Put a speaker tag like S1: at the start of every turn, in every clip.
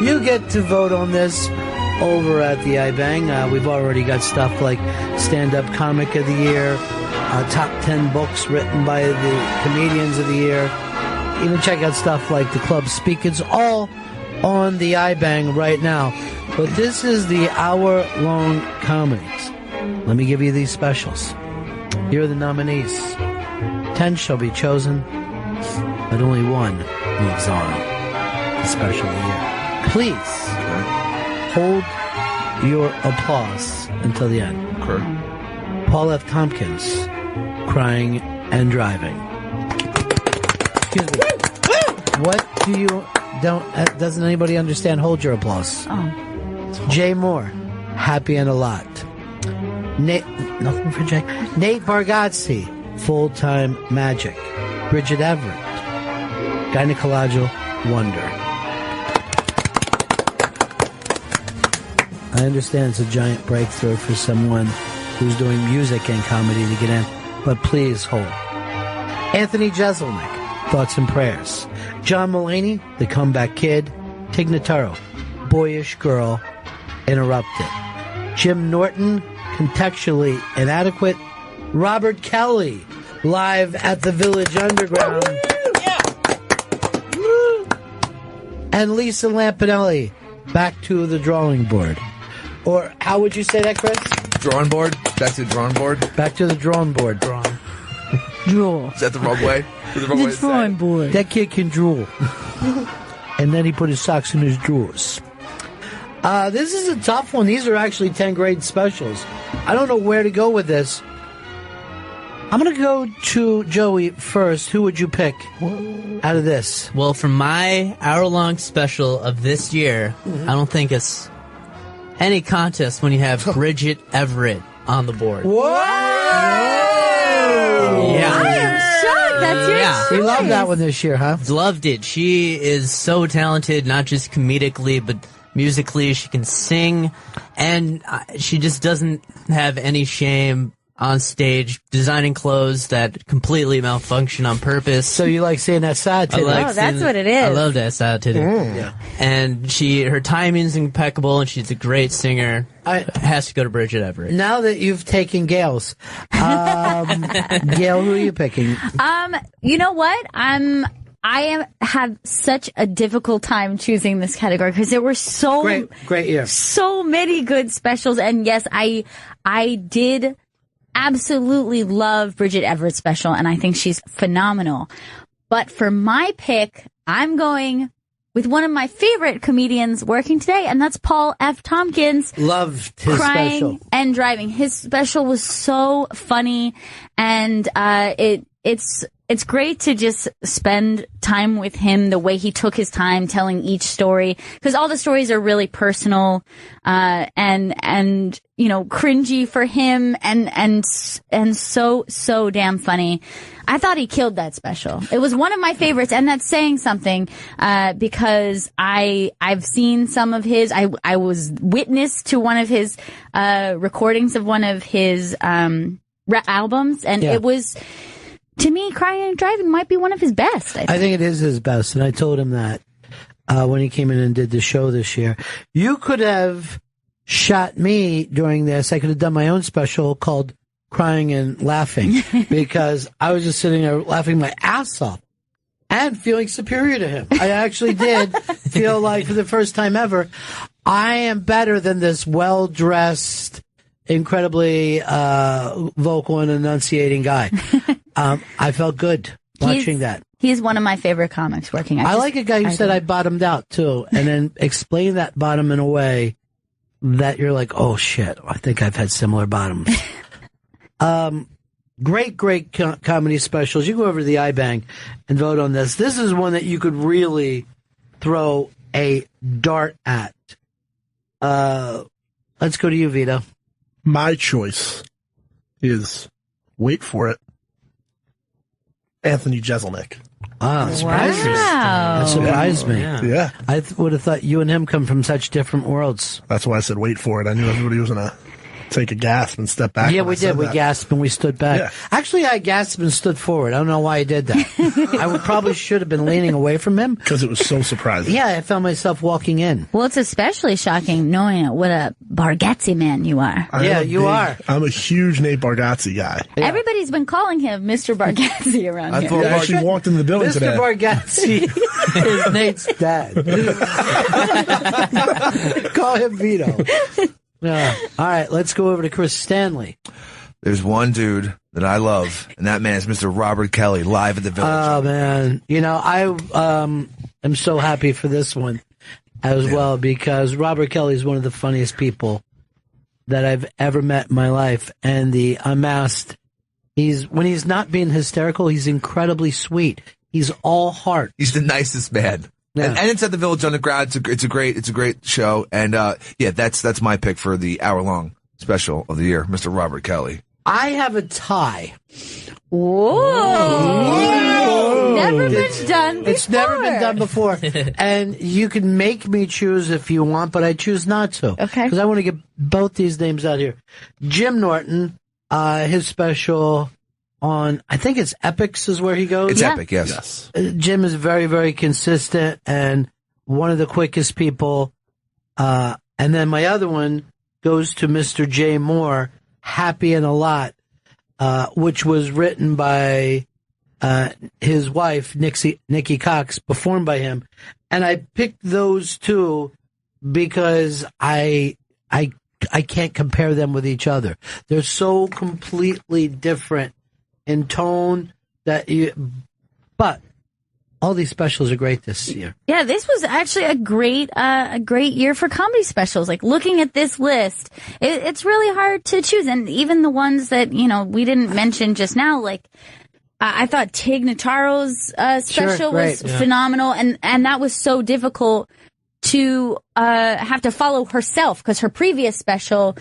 S1: You get to vote on this over at the iBang. We've already got stuff like Stand-Up Comic of the Year, top 10 books written by the comedians of the year. Even check out stuff like the Club Speak. It's all on the iBang right now. But this is the hour-long comedies. Let me give you these specials. Here are the nominees. 10 shall be chosen, but only one moves on. The special of the year. Please hold your applause until the end.
S2: Okay.
S1: Paul F. Tompkins, Crying and Driving. Excuse me. What do you doesn't anybody understand? Hold your applause.
S3: Oh.
S1: Jay Moore, Happy and a Lot. Nothing for Jay. Nate Bargatze, Full-Time Magic. Bridget Everett, Gynecological Wonder. I understand it's a giant breakthrough for someone who's doing music and comedy to get in, but please hold. Anthony Jeselnik, Thoughts and Prayers. John Mulaney, The Comeback Kid. Tig Notaro, Boyish Girl, Interrupted. Jim Norton, Contextually Inadequate. Robert Kelly, Live at the Village Underground. And Lisa Lampanelli, Back to the Drawing Board. Or how would you say that, Chris?
S2: Drawing board? Back to the drawing board?
S1: Back to the drawing board.
S3: Draw.
S2: Is that the wrong way? Is the wrong way to say
S3: drawing
S2: it?
S3: board.
S1: That kid can drool. And then he put his socks in his drawers. This is a tough one. These are actually 10 grade specials. I don't know where to go with this. I'm going to go to Joey first. Who would you pick out of this?
S4: Well, for my hour-long special of this year, I don't think it's any contest when you have Bridget Everett on the board.
S1: Whoa!
S4: Yeah.
S3: I am shocked. That's your choice.
S1: You loved that one this year, huh?
S4: Loved it. She is so talented, not just comedically, but musically. She can sing, and she just doesn't have any shame on stage designing clothes that completely malfunction on purpose.
S1: So you like seeing that side titty?
S3: That's what it is.
S4: I love that side titty.
S1: Yeah.
S4: And her timing's impeccable, and she's a great singer. Has to go to Bridget Everett.
S1: Now that you've taken Gail's, Gail, who are you picking?
S3: You know what? have such a difficult time choosing this category because there were
S1: great year,
S3: so many good specials, and yes, I did absolutely love Bridget Everett's special, and I think she's phenomenal. But for my pick, I'm going with one of my favorite comedians working today, and that's Paul F. Tompkins.
S1: Loved his
S3: Crying
S1: special.
S3: and Driving. His special was so funny, and it's great to just spend time with him, the way he took his time telling each story, because all the stories are really personal, and you know, cringy for him, and so damn funny. I thought he killed that special. It was one of my favorites, and that's saying something, because I've seen some of his, I was witness to one of his, recordings of one of his, albums, and it was, to me, Crying and Driving might be one of his best.
S1: I think it is his best, and I told him that when he came in and did the show this year. You could have shot me during this. I could have done my own special called Crying and Laughing, because I was just sitting there laughing my ass off and feeling superior to him. I actually did feel like, for the first time ever, I am better than this well-dressed, incredibly vocal and enunciating guy. I felt good watching that.
S3: He's one of my favorite comics working.
S1: I like a guy who said I bottomed out, too, and then explain that bottom in a way that you're like, oh, shit, I think I've had similar bottoms. Great comedy specials. You go over to the iBang and vote on this. This is one that you could really throw a dart at. Let's go to you, Vito.
S5: My choice is, wait for it, Anthony Jeselnik.
S1: That surprised me.
S3: Wow.
S1: That surprised me.
S5: Yeah.
S1: I would have thought you and him come from such different worlds.
S5: That's why I said wait for it. I knew everybody was going to take a gasp and step back.
S1: Yeah, we did. We gasped and we stood back.
S5: Yeah.
S1: Actually, I gasped and stood forward. I don't know why I did that. Probably should have been leaning away from him.
S5: Because it was so surprising.
S1: Yeah, I found myself walking in.
S3: Well, it's especially shocking knowing what a Bargatze man you are.
S1: You are.
S5: I'm a huge Nate Bargatze guy.
S1: Yeah.
S3: Everybody's been calling him Mr. Bargatze around here.
S5: I actually walked in the building today.
S1: Mr. Bargatze is Nate's dad. Call him Vito. All right, let's go over to Chris Stanley.
S2: There's one dude that I love, and that man is Mr. Robert Kelly, live at the Village.
S1: Oh, man. I am so happy for this one as well, because Robert Kelly is one of the funniest people that I've ever met in my life. And the Unmasked, when he's not being hysterical, he's incredibly sweet. He's all heart.
S2: He's the nicest man. Yeah. And it's at the Village Underground. It's a great show. And that's my pick for the hour-long special of the year, Mr. Robert Kelly.
S1: I have a tie.
S3: Whoa! Never been done before.
S1: It's never been done before. And you can make me choose if you want, but I choose not to.
S3: Okay.
S1: Because I want to get both these names out here. Jim Norton, his special on, I think it's Epics is where he goes.
S2: It's Epic, yes.
S1: Jim is very, very consistent and one of the quickest people. And then my other one goes to Mr. Jay Moore, Happy and a Lot, which was written by his wife, Nikki Cox, performed by him. And I picked those two because I can't compare them with each other. They're so completely different in tone but all these specials are great this year.
S3: Yeah, this was actually a great year for comedy specials. Like, looking at this list, it's really hard to choose. And even the ones that, we didn't mention just now, like, I thought Tig Notaro's special was phenomenal. And that was so difficult to have to follow herself, because her previous special,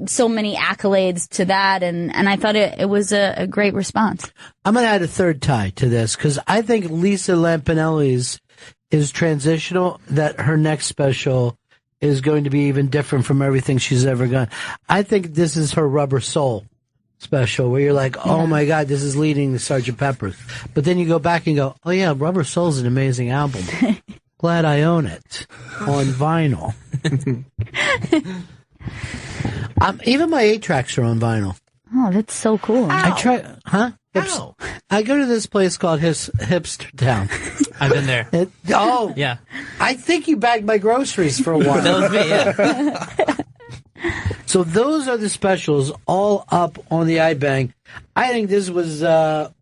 S3: so many accolades to that, and I thought it was a great response.
S1: I'm going to add a third tie to this, because I think Lisa Lampanelli's is transitional, that her next special is going to be even different from everything she's ever done. I think this is her Rubber Soul special, where you're like, oh my God, this is leading to Sgt. Pepper's. But then you go back and go, oh yeah, Rubber Soul's an amazing album. Glad I own it on vinyl. Even my 8-tracks are on vinyl.
S3: Oh, that's so cool.
S1: I try, I go to this place called Hipster Town.
S4: I've been there.
S1: Yeah. I think you bagged my groceries for a while.
S4: That was me, yeah.
S1: So those are the specials all up on the iBang. I think this was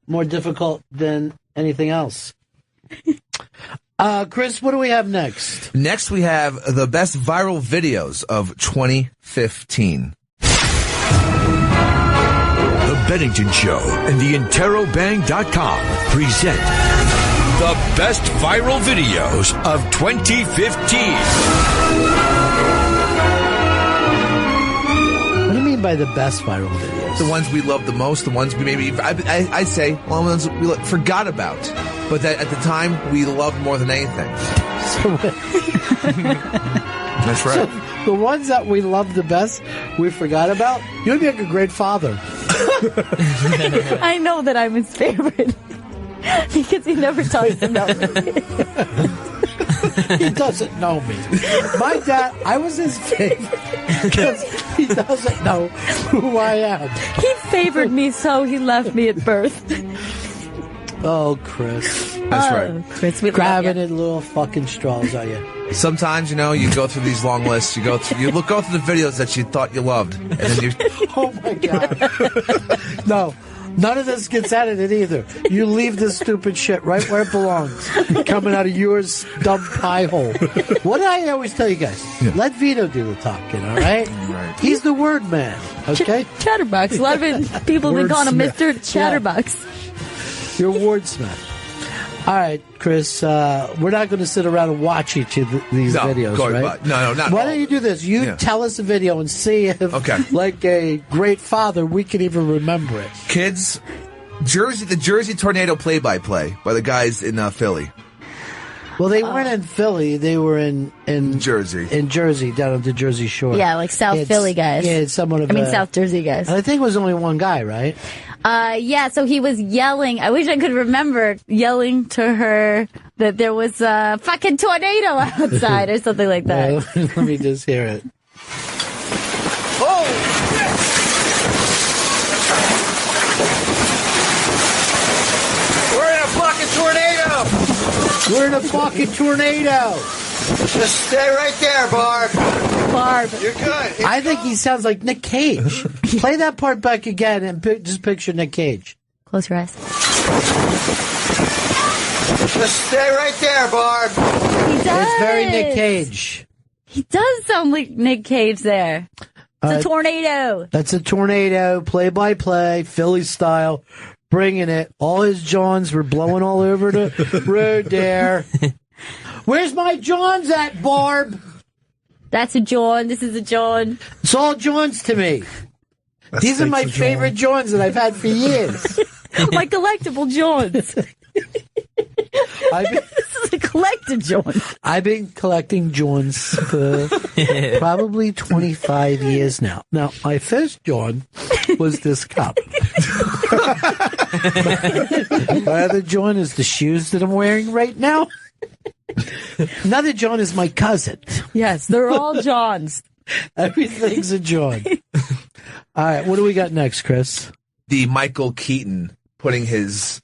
S1: more difficult than anything else. Chris, what do we have next?
S2: Next, we have the best viral videos of 2015.
S6: The Bennington Show and the Interrobang.com present the best viral videos of 2015.
S1: What do you mean by the best viral videos?
S2: The ones we love the most, the ones we maybe, I say, well, the ones we forgot about, but that at the time we loved more than anything. That's right.
S1: So the ones that we loved the best, we forgot about? You'd make a great father.
S3: I know that I'm his favorite because he never talks about me.
S1: He doesn't know me. My dad, I was his favorite because he doesn't know who I am.
S3: He favored me, so he left me at birth.
S1: Oh, Chris.
S2: That's right.
S3: Chris, we
S1: grabbing
S3: love
S1: at little fucking straws, are you?
S2: Sometimes, you go through these long lists. You go through the videos that you thought you loved, and then you.
S1: Oh my God! No, none of this gets edited either. You leave this stupid shit right where it belongs, coming out of yours dumb pie hole. What did I always tell you guys? Yeah. Let Vito do the talking. All right?
S2: Right.
S1: He's the word man. Okay.
S3: Chatterbox. A lot of people have been calling him Mr. Chatterbox.
S1: Yeah. You're wordsmith. All right, Chris, we're not going to sit around and watch each of these videos, right?
S2: No, not
S1: Why don't you do this? You tell us a video and see if, like a great father, we can even remember it.
S2: Kids, the Jersey Tornado play-by-play by the guys in Philly.
S1: Well, they weren't in Philly. They were in
S2: Jersey.
S1: In Jersey, down at the Jersey Shore.
S3: Yeah, like South Philly guys.
S1: Yeah, it's somewhat of
S3: South Jersey guys.
S1: I think it was only one guy, right?
S3: Yeah, so he was yelling. I wish I could remember yelling to her that there was a fucking tornado outside or something like that.
S1: Well, let me just hear it.
S2: Oh! We're in a fucking tornado!
S1: We're in a fucking tornado!
S2: Just stay right there, Barb. You're good.
S1: I think he sounds like Nick Cage. Play that part back again and just picture Nick Cage.
S3: Close your eyes.
S2: Just stay right there, Barb.
S3: He does.
S1: It's very Nick Cage.
S3: He does sound like Nick Cage there. It's a tornado.
S1: That's a tornado, play-by-play, Philly style, bringing it. All his Johns were blowing all over the road there. Where's my Johns at, Barb?
S3: That's a John. This is a John.
S1: It's all Johns to me. These are my favorite Johns that I've had for years.
S3: My collectible Johns. This is a collected John.
S1: I've been collecting Johns for probably 25 years now. Now, my first John was this cup. My other John is the shoes that I'm wearing right now. Another John is my cousin.
S3: Yes, they're all Johns.
S1: Everything's a John. All right, what do we got next, Chris?
S2: The Michael Keaton putting his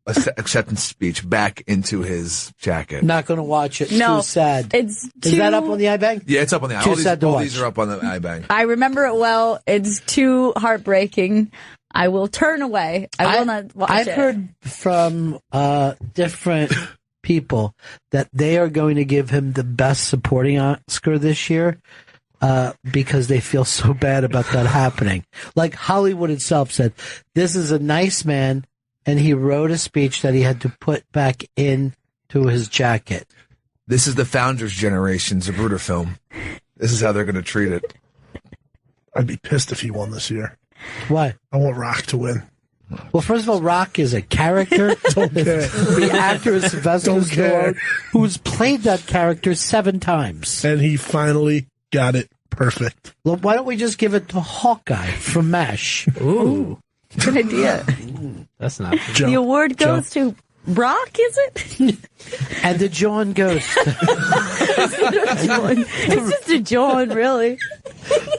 S2: acceptance speech back into his jacket.
S1: Not going to watch it.
S3: No,
S1: too sad.
S3: Is
S1: that up on the iBang?
S2: Yeah, it's up on the iBang. All these are up on the iBang.
S3: I remember it well. It's too heartbreaking. I will turn away. I will not watch it.
S1: I've heard from different people that they are going to give him the best supporting Oscar this year because they feel so bad about that happening. Like Hollywood itself said, this is a nice man, and he wrote a speech that he had to put back into his jacket.
S2: This is the Founders Generation Zapruder film. This is how they're going to treat it.
S5: I'd be pissed if he won this year.
S1: Why?
S5: I want Rock to win.
S1: Well, first of all, Rock is a character.
S5: Don't care.
S1: The actor is Sylvester Stallone, who's played that character 7 times.
S5: And he finally got it perfect.
S1: Well, why don't we just give it to Hawkeye from MASH?
S4: Ooh.
S3: Good idea.
S4: That's not
S5: Joe.
S3: The award goes to Rock, is it?
S1: And the John Ghost.
S3: It's just a John, really.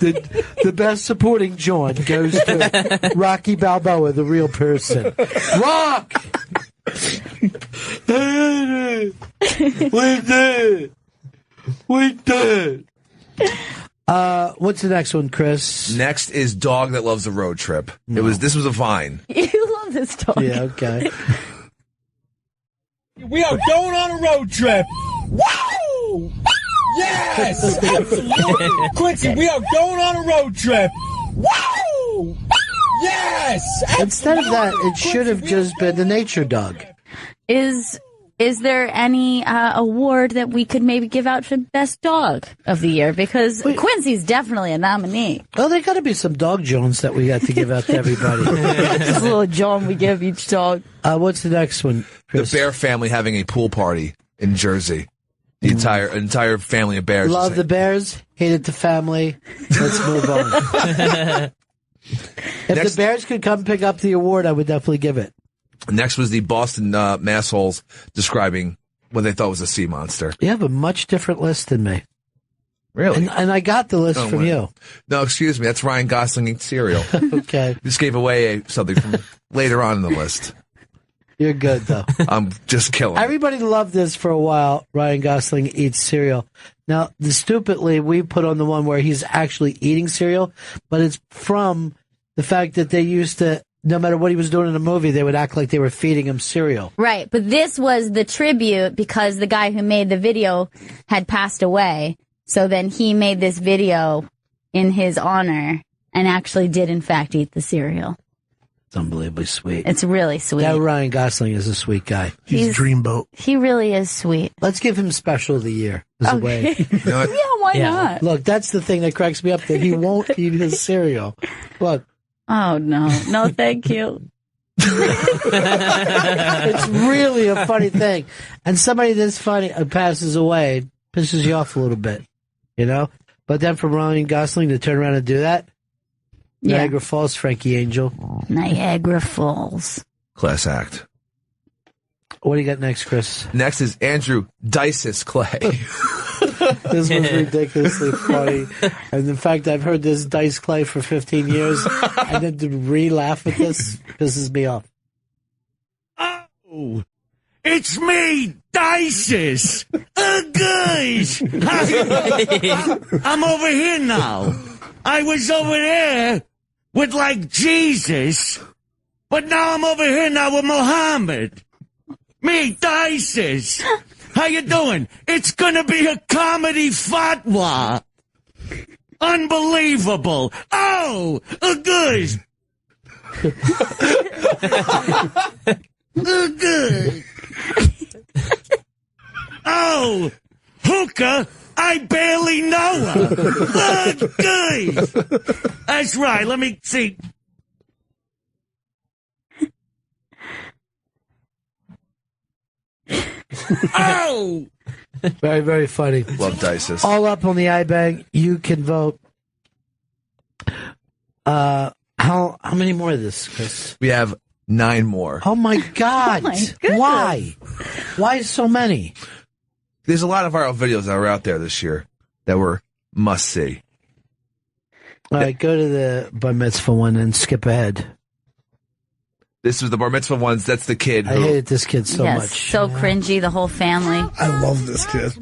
S1: The best supporting John goes to Rocky Balboa, the real person. Rock! We did. What's the next one, Chris?
S2: Next is Dog That Loves a Road Trip. This was a Vine.
S3: You love this dog.
S1: Yeah, okay.
S7: We are going on a road trip. Wow! Yes! Absolutely. Quincy, we are going on a road trip. Wow! Yes!
S1: Instead of that, it should have just been the nature dog.
S3: Is there any award that we could maybe give out for best dog of the year? Because Quincy's definitely a nominee.
S1: Well, there got to be some dog Jones that we got to give out to everybody.
S3: Just a little John we give each dog.
S1: What's the next one, Chris?
S2: The Bear family having a pool party in Jersey. The entire family of bears.
S1: Love the Bears, hated the family. Let's move on. If the Bears could come pick up the award, I would definitely give it.
S2: Next was the Boston Massholes describing what they thought was a sea monster.
S1: You have a much different list than me.
S2: Really?
S1: And I got the list from you.
S2: No, excuse me. That's Ryan Gosling eats cereal.
S1: Okay.
S2: Just gave away something from later on in the list.
S1: You're good, though.
S2: I'm just killing.
S1: Everybody loved this for a while. Ryan Gosling eats cereal. Now, stupidly, we put on the one where he's actually eating cereal, but it's from the fact that they used to, no matter what he was doing in the movie, they would act like they were feeding him cereal.
S3: Right, but this was the tribute because the guy who made the video had passed away. So then he made this video in his honor and actually did, in fact, eat the cereal.
S1: It's unbelievably sweet.
S3: It's really sweet.
S1: That Ryan Gosling is a sweet guy.
S5: He's dreamboat.
S3: He really is sweet.
S1: Let's give him special of the year as a way.
S3: Yeah, why not?
S1: Look, that's the thing that cracks me up, that he won't eat his cereal. Look.
S3: Oh, no. No, thank you.
S1: It's really a funny thing. And somebody this funny passes away, pisses you off a little bit, you know? But then for Ryan Gosling to turn around and do that,
S3: Yeah.
S1: Niagara Falls, Frankie Angel.
S3: Niagara Falls.
S2: Class act.
S1: What do you got next, Chris?
S2: Next is Andrew Dices Clay.
S1: This was ridiculously funny. And in fact, I've heard this Dice Clay for 15 years, and then to re-laugh at this pisses me off.
S7: Oh, it's me, Dices. Guys, I'm over here now. I was over there with, like, Jesus, but now I'm over here now with Muhammad. Me, Dices. How you doing? It's gonna be a comedy fatwa. Unbelievable. Oh, good. Good. Oh, hookah. I barely know her. Good. That's right. Let me see. Oh!
S1: Very, very funny.
S2: Love Dices.
S1: All up on the iBang. You can vote. How many more of this, Chris?
S2: We have 9 more.
S1: Oh my God!
S3: Oh my goodness.
S1: Why? Why so many?
S2: There's a lot of viral videos that were out there this year that were must see.
S1: All right, go to the bar mitzvah one and skip ahead.
S2: This was the bar mitzvah ones. That's the kid
S1: I
S2: who.
S1: hated this kid so
S3: yes,
S1: much.
S3: so cringy, the whole family.
S5: I love this kid.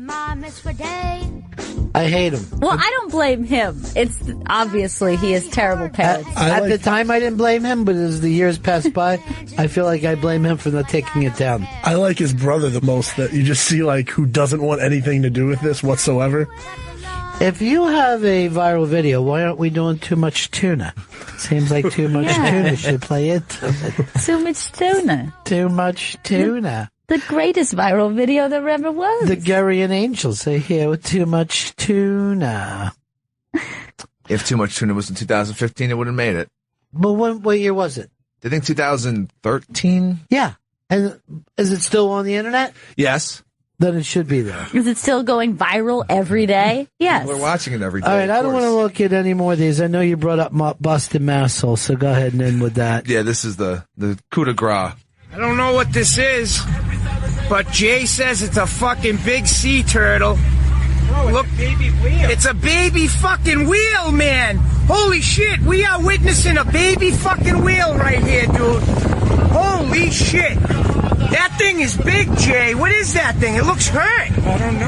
S1: I hate him.
S3: Well, I don't blame him. It's obviously he has terrible parents.
S1: At the time, I didn't blame him, but as the years passed by, I feel like I blame him for not taking it down.
S5: I like his brother the most, that you just see, like, who doesn't want anything to do with this whatsoever.
S1: If you have a viral video, why aren't we doing too much tuna? Seems like too much tuna should play it.
S3: Too much tuna.
S1: Too much tuna.
S3: The greatest viral video there ever was.
S1: The Garian Angels are here with too much tuna.
S2: If Too Much Tuna was in 2015, it would have made it.
S1: But what year was it?
S2: I think 2013?
S1: Yeah. And is it still on the internet?
S2: Yes.
S1: Then it should be there.
S3: Is it still going viral every day? Yes.
S2: We're watching it every day.
S1: All right,
S2: of
S1: I don't want to
S2: course.
S1: look at any more of these. I know you brought up Boston Massel, so go ahead and end with that.
S2: Yeah, this is the coup de grace.
S8: I don't know what this is, but Jay says it's a fucking big sea turtle. Look, baby wheel. It's a baby fucking wheel, man. Holy shit, we are witnessing a baby fucking wheel right here, dude. Holy shit. That thing is big, Jay. What is that thing? It looks hurt. I don't know.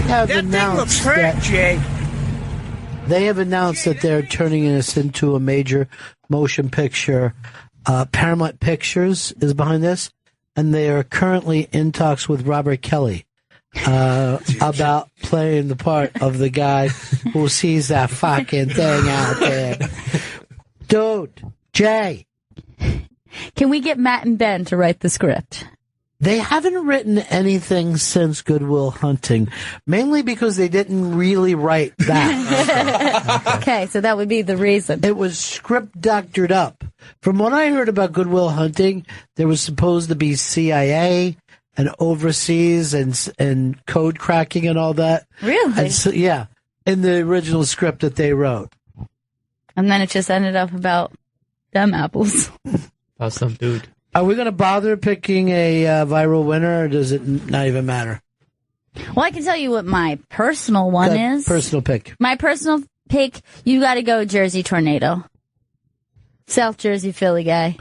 S1: Have
S8: That thing looks
S1: announced
S8: hurt,
S1: that
S8: Jay.
S1: they have announced that they're turning this into a major motion picture. Paramount Pictures is behind this, and they are currently in talks with Robert Kelly about playing the part of the guy who sees that fucking thing out there. Dude, Jay,
S3: Can we get Matt and Ben to write the script?
S1: they haven't written anything since Good Will Hunting, mainly because they didn't really write that.
S3: Okay, so that would be the reason.
S1: It was script doctored up. From what I heard about Good Will Hunting, there was supposed to be CIA and overseas and code cracking and all that.
S3: Really?
S1: And so, yeah, in the original script that they wrote.
S3: And then it just ended up about them apples.
S4: About some dude.
S1: Are we going to bother picking a viral winner, or does it not even matter?
S3: Well, I can tell you what my personal one
S1: Good
S3: is.
S1: personal pick.
S3: My personal pick, you got to go Jersey Tornado. South Jersey Philly guy.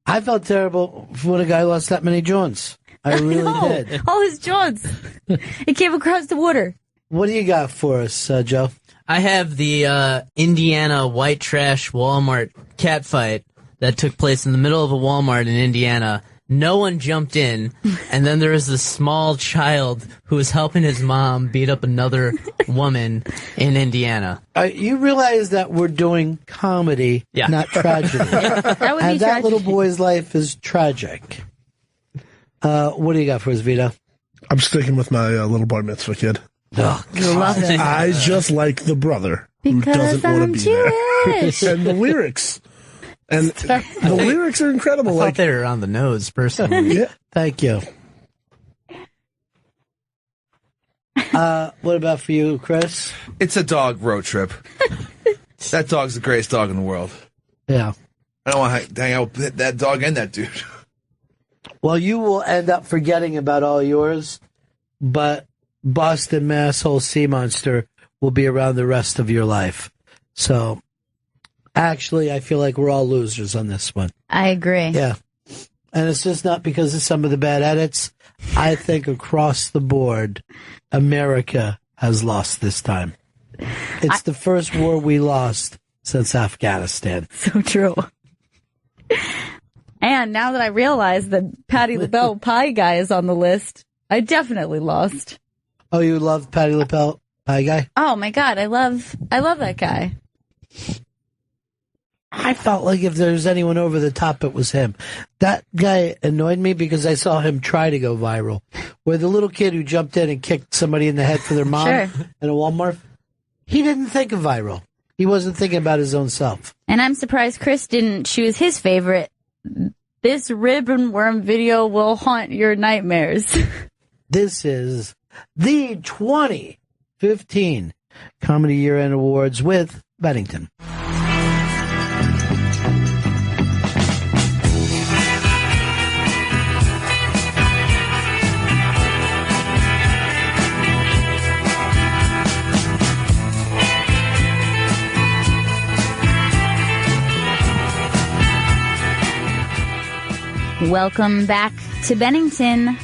S1: I felt terrible when a guy lost that many joints. I really
S3: No,
S1: did.
S3: all his jaws. It came across the water.
S1: What do you got for us, Joe?
S4: I have the Indiana white trash Walmart cat fight that took place in the middle of a Walmart in Indiana. No one jumped in, and then there was this small child who was helping his mom beat up another woman in Indiana.
S1: You realize that we're doing comedy,
S4: Yeah.
S1: not tragedy.
S3: That would be
S1: And that
S3: tragic.
S1: little boy's life is tragic. What do you got for us, Vito?
S5: I'm sticking with my little bar mitzvah kid.
S1: Oh,
S3: You love it.
S5: I just like the brother who
S3: Because
S5: doesn't want
S3: I'm
S5: to be there.
S3: Jewish.
S5: And the lyrics. And the lyrics are incredible.
S4: I thought they were on the nose, personally.
S5: Yeah.
S1: Thank you. What about for you, Chris?
S2: It's a dog road trip. That dog's the greatest dog in the world.
S1: Yeah.
S2: I don't want to hang out with that dog and that dude.
S1: Well, you will end up forgetting about all yours, but Boston Masshole Sea Monster will be around the rest of your life. So, actually, I feel like we're all losers on this one.
S3: I agree.
S1: Yeah. And it's just not because of some of the bad edits. I think across the board, America has lost this time. It's the first war we lost since Afghanistan.
S3: So true. And now that I realize that Patti LaBelle Pie Guy is on the list, I definitely lost.
S1: Oh, you love Patti LaBelle Pie Guy?
S3: Oh my God, I love that guy.
S1: I felt like if there was anyone over the top, it was him. That guy annoyed me because I saw him try to go viral. Where the little kid who jumped in and kicked somebody in the head for their mom
S3: Sure.
S1: in a Walmart, he didn't think of viral. He wasn't thinking about his own self.
S3: And I'm surprised Chris didn't choose his favorite. This rib and worm video will haunt your nightmares.
S1: This is the 2015 Comedy Year-End Awards with Bennington.
S3: Welcome back to Bennington.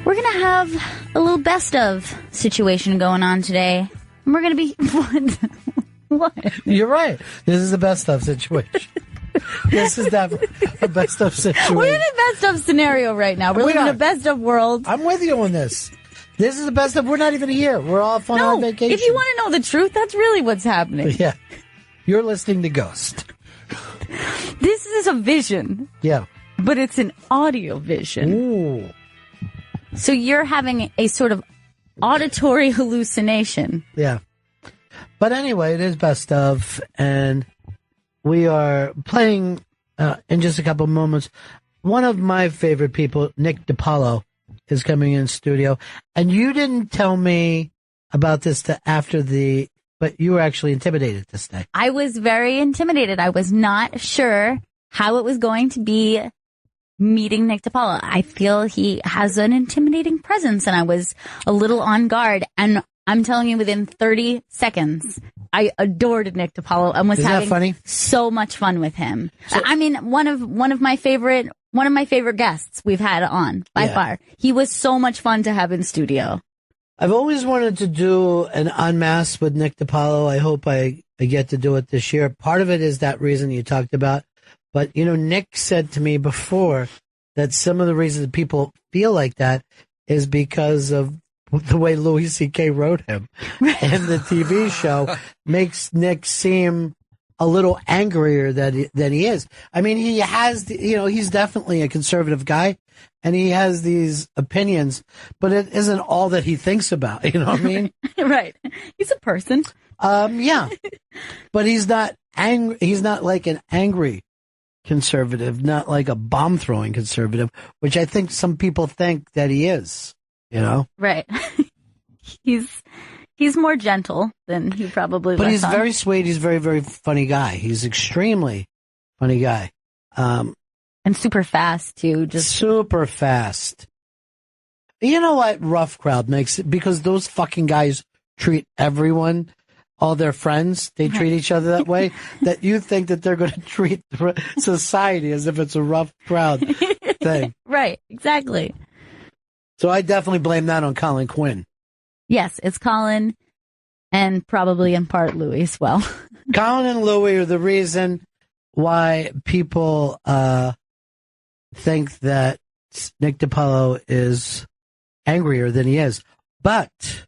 S3: We're going to have a little best of situation going on today. And we're going to be... What?
S1: You're right. This is the best of situation. This is definitely a best of situation.
S3: We're in a best of scenario right now. We're living in a best of world.
S1: I'm with you on this. This is the best of... We're not even here. We're off on our vacation.
S3: If you want to know the truth, that's really what's happening.
S1: Yeah. You're listening to Ghost.
S3: This is a vision.
S1: Yeah.
S3: But it's an audio vision.
S1: Ooh.
S3: So you're having a sort of auditory hallucination.
S1: Yeah. But anyway, it is best of, and we are playing in just a couple of moments. One of my favorite people, Nick DiPaolo, is coming in studio. And you didn't tell me about this but you were actually intimidated this day.
S3: I was very intimidated. I was not sure how it was going to be meeting Nick DiPaolo. I feel he has an intimidating presence, and I was a little on guard. And I'm telling you, within 30 seconds, I adored Nick DiPaolo and was having so much fun with him. So, I mean, one of my favorite guests we've had on by far. He was so much fun to have in studio.
S1: I've always wanted to do an unmasked with Nick DiPaolo. I hope I get to do it this year. Part of it is that reason you talked about. But, Nick said to me before that some of the reasons that people feel like that is because of the way Louis C.K. wrote him. And the TV show makes Nick seem a little angrier than he is. I mean, he has, he's definitely a conservative guy. And he has these opinions, but it isn't all that he thinks about. You know what I mean?
S3: Right. He's a person.
S1: Yeah. But he's not angry. He's not like an angry conservative, not like a bomb throwing conservative, which I think some people think that he is, Right.
S3: He's more gentle than he probably was.
S1: But he's very sweet. He's a very, very funny guy. He's extremely funny guy.
S3: And super fast, too. Just
S1: super fast. You know what rough crowd makes it? Because those fucking guys treat everyone, all their friends, they treat each other that way, that you think that they're going to treat society as if it's a rough crowd thing.
S3: Right, exactly.
S1: So I definitely blame that on Colin Quinn.
S3: Yes, it's Colin, and probably in part Louis as well.
S1: Colin and Louis are the reason why people think that Nick DiPaolo is angrier than he is. But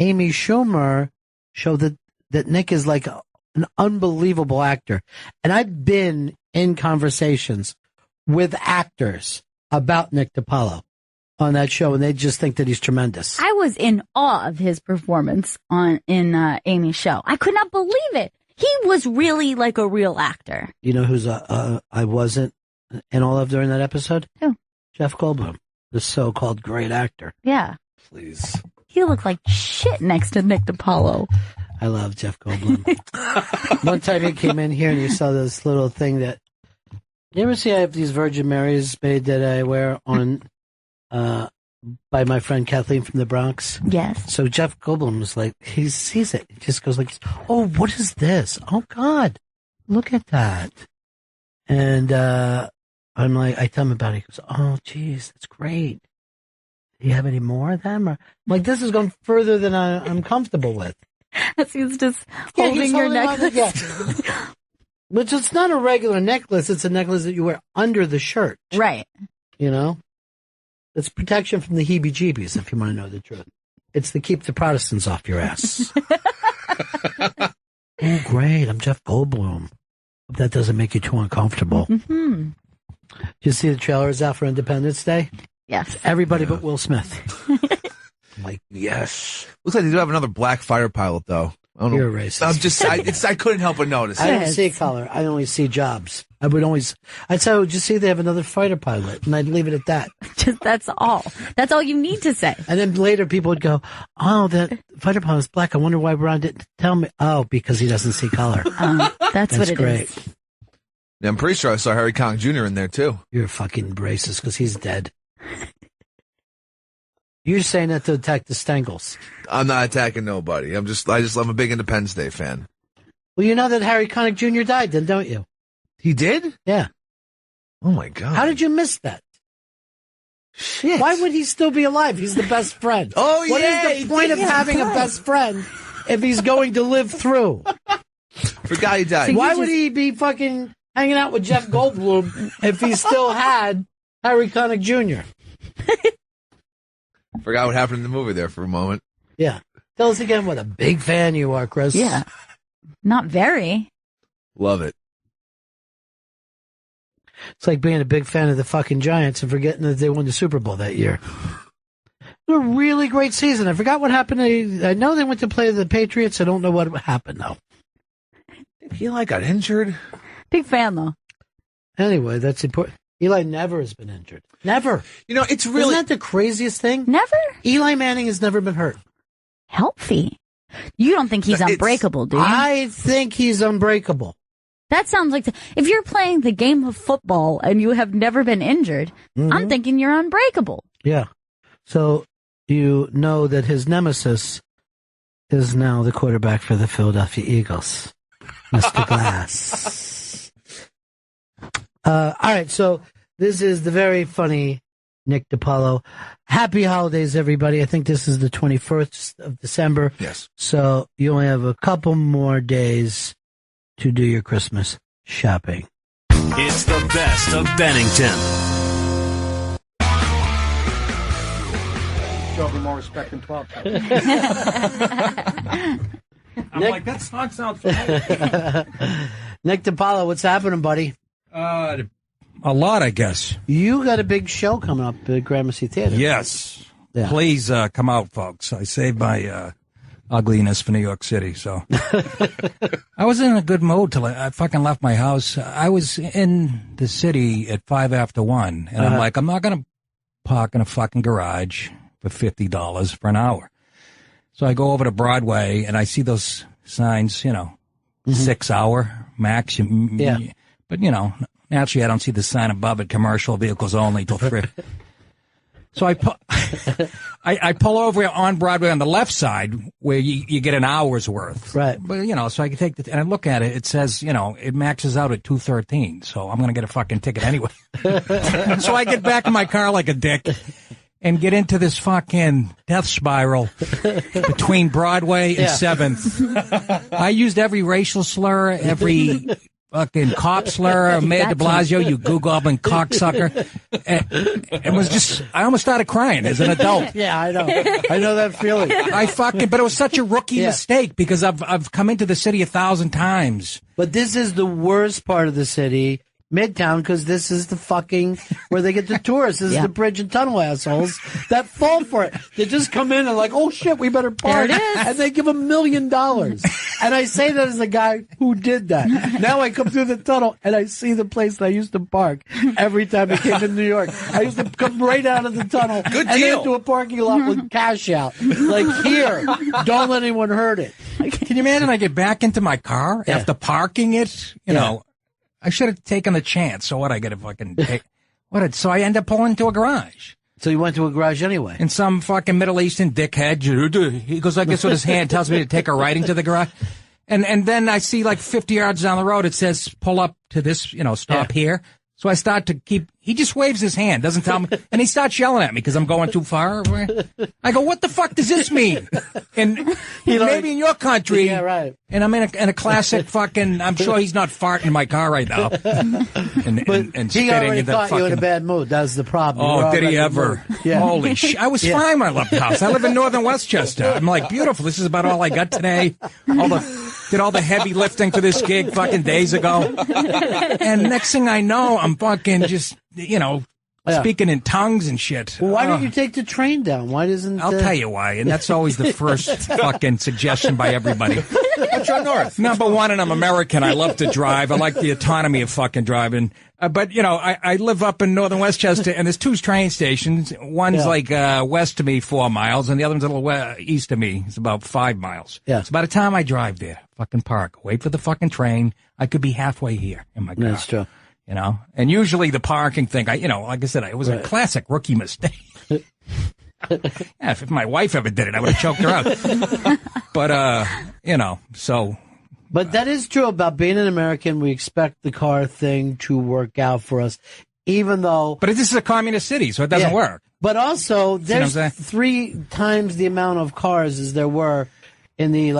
S1: Amy Schumer showed that Nick is like an unbelievable actor. And I've been in conversations with actors about Nick DiPaolo on that show, and they just think that he's tremendous.
S3: I was in awe of his performance in Amy's show. I could not believe it. he was really like a real actor.
S1: You know who's I wasn't in all of during that episode?
S3: Who?
S1: Jeff Goldblum, the so-called great actor.
S3: Yeah.
S2: Please.
S3: He looked like shit next to Nick DiPaolo.
S1: I love Jeff Goldblum. One time he came in here and you saw this little thing that. You ever see I have these Virgin Marys made that I wear on by my friend Kathleen from the Bronx?
S3: Yes.
S1: So Jeff Goldblum was like, he sees it. He just goes like, oh, what is this? Oh, God, look at that. And I'm like, I tell him about it. He goes, oh, geez, that's great. Do you have any more of them? Or, I'm like, this is going further than I'm comfortable with.
S3: As he's just holding your necklace.
S1: Yeah. Which it's not a regular necklace. It's a necklace that you wear under the shirt.
S3: Right.
S1: You know? It's protection from the heebie-jeebies, if you want to know the truth. It's to keep the Protestants off your ass. Oh, great. I'm Jeff Goldblum. Hope that doesn't make you too uncomfortable.
S3: Mm-hmm.
S1: Did you see the trailers out for Independence Day?
S3: Yes.
S1: Everybody but Will Smith. I'm like, yes.
S2: Looks like they do have another black fighter pilot, though. I don't know.
S1: You're a racist.
S2: I couldn't help but notice.
S1: I don't see color. I only see jobs. I'd say, would you see they have another fighter pilot? And I'd leave it at that.
S3: That's all. That's all you need to say.
S1: And then later people would go, oh, that fighter pilot's black. I wonder why Ron didn't tell me. Oh, because he doesn't see color.
S3: That's what it
S1: great.
S3: is.
S2: Yeah, I'm pretty sure I saw Harry Connick Jr. in there, too.
S1: You're fucking racist because he's dead. You're saying that to attack the Stengels. I'm
S2: not attacking nobody. I'm a big Independence Day fan.
S1: Well, you know that Harry Connick Jr. died then, don't you?
S2: He did?
S1: Yeah.
S2: Oh, my God.
S1: How did you miss that?
S2: Shit.
S1: Why would he still be alive? He's the best friend.
S2: Oh, yeah.
S1: What is the point of having a best friend if he's going to live through?
S2: Forgot he died.
S1: So why would he be fucking hanging out with Jeff Goldblum if he still had Harry Connick Jr.?
S2: Forgot what happened in the movie there for a moment.
S1: Yeah. Tell us again what a big fan you are, Chris.
S3: Yeah. Not very.
S2: Love it.
S1: It's like being a big fan of the fucking Giants and forgetting that they won the Super Bowl that year. It was a really great season. I forgot what happened. I know they went to play the Patriots. I don't know what happened, though.
S2: Eli got injured.
S3: Big fan, though.
S1: Anyway, that's important. Eli never has been injured. Never.
S2: You know, it's really...
S1: Isn't that the craziest thing?
S3: Never?
S1: Eli Manning has never been hurt.
S3: Healthy. You don't think he's unbreakable, do you?
S1: I think he's unbreakable.
S3: That sounds like... if you're playing the game of football and you have never been injured, I'm thinking you're unbreakable.
S1: Yeah. So you know that his nemesis is now the quarterback for the Philadelphia Eagles, Mr. Glass. All right, so this is the very funny Nick DiPaolo. Happy holidays, everybody. I think this is the 21st of December.
S2: Yes.
S1: So you only have a couple more days to do your Christmas shopping.
S6: It's the best of Bennington.
S5: Show me more respect than 12. I'm
S1: Nick,
S5: like, that song sounds familiar.
S1: Nick DiPaolo, what's happening, buddy?
S9: A lot, I guess.
S1: You got a big show coming up at Gramercy Theater.
S9: Yes.
S1: Yeah.
S9: Please come out, folks. I saved my ugliness for New York City, so. I was in a good mood till I fucking left my house. I was in the city at 5 after 1, and I'm like, I'm not going to park in a fucking garage for $50 for an hour. So I go over to Broadway, and I see those signs, 6 hour max.
S1: Yeah.
S9: But, naturally, I don't see the sign above it, commercial vehicles only till 3. So I pull over on Broadway on the left side where you get an hour's worth.
S1: Right.
S9: But, so I can take and I look at it. It says, it maxes out at 213. So I'm going to get a fucking ticket anyway. So I get back in my car like a dick and get into this fucking death spiral between Broadway and 7th. I used every racial slur, every fucking cop slur, Mayor de Blasio, you goo-gobbling cocksucker. It was just, I almost started crying as an adult.
S1: Yeah, I know. I know that feeling.
S9: But it was such a rookie mistake because I've come into the city 1,000 times.
S1: But this is the worst part of the city, Midtown, because this is the fucking, where they get the tourists. This is the bridge and tunnel assholes that fall for it. They just come in and like, oh shit, we better park.
S3: There it is.
S1: And they give $1 million. And I say that as a guy who did that. Now I come through the tunnel and I see the place that I used to park every time I came to New York. I used to come right out of the tunnel and into a parking lot with cash out. Like, here, don't let anyone hurt it.
S9: Can you imagine I get back into my car after parking it? You know, I should have taken the chance. So what? I got to fucking take. So I end up pulling into a garage.
S1: So you went to a garage anyway?
S9: And some fucking Middle Eastern dickhead, he goes like this with his hand, tells me to take a right into the garage. And then I see like 50 yards down the road, it says, pull up to this, stop here. So I start to he just waves his hand, doesn't tell me, and he starts yelling at me because I'm going too far. I go, what the fuck does this mean? And maybe in your country,
S1: right.
S9: And I'm in a classic fucking, I'm sure he's not farting in my car right now. And
S1: he already thought you in a bad mood. That was the problem.
S9: Oh, did he ever?
S1: Yeah.
S9: Holy shit. I was fine when I left the house. I live in northern Westchester. I'm like, beautiful. This is about all I got today. Did all the heavy lifting for this gig fucking days ago. And next thing I know, I'm fucking just, speaking in tongues and shit.
S1: Well, why don't you take the train down? Why doesn't...
S9: I'll tell you why, and that's always the first fucking suggestion by everybody.
S2: True North.
S9: Number one, and I'm American. I love to drive. I like the autonomy of fucking driving. But, I live up in northern Westchester, and there's two train stations. One's like west of me, 4 miles, and the other one's a little east of me. It's about 5 miles.
S1: Yeah.
S9: So by the time I drive there, fucking park, wait for the fucking train, I could be halfway here in my car.
S1: That's true.
S9: And usually the parking thing, like I said, it was a classic rookie mistake. If my wife ever did it, I would have choked her out. But, so...
S1: But that is true about being an American. We expect the car thing to work out for us, even though...
S9: But this is a communist city, so it doesn't work.
S1: But also, there's 3 times the amount of cars as there were in the,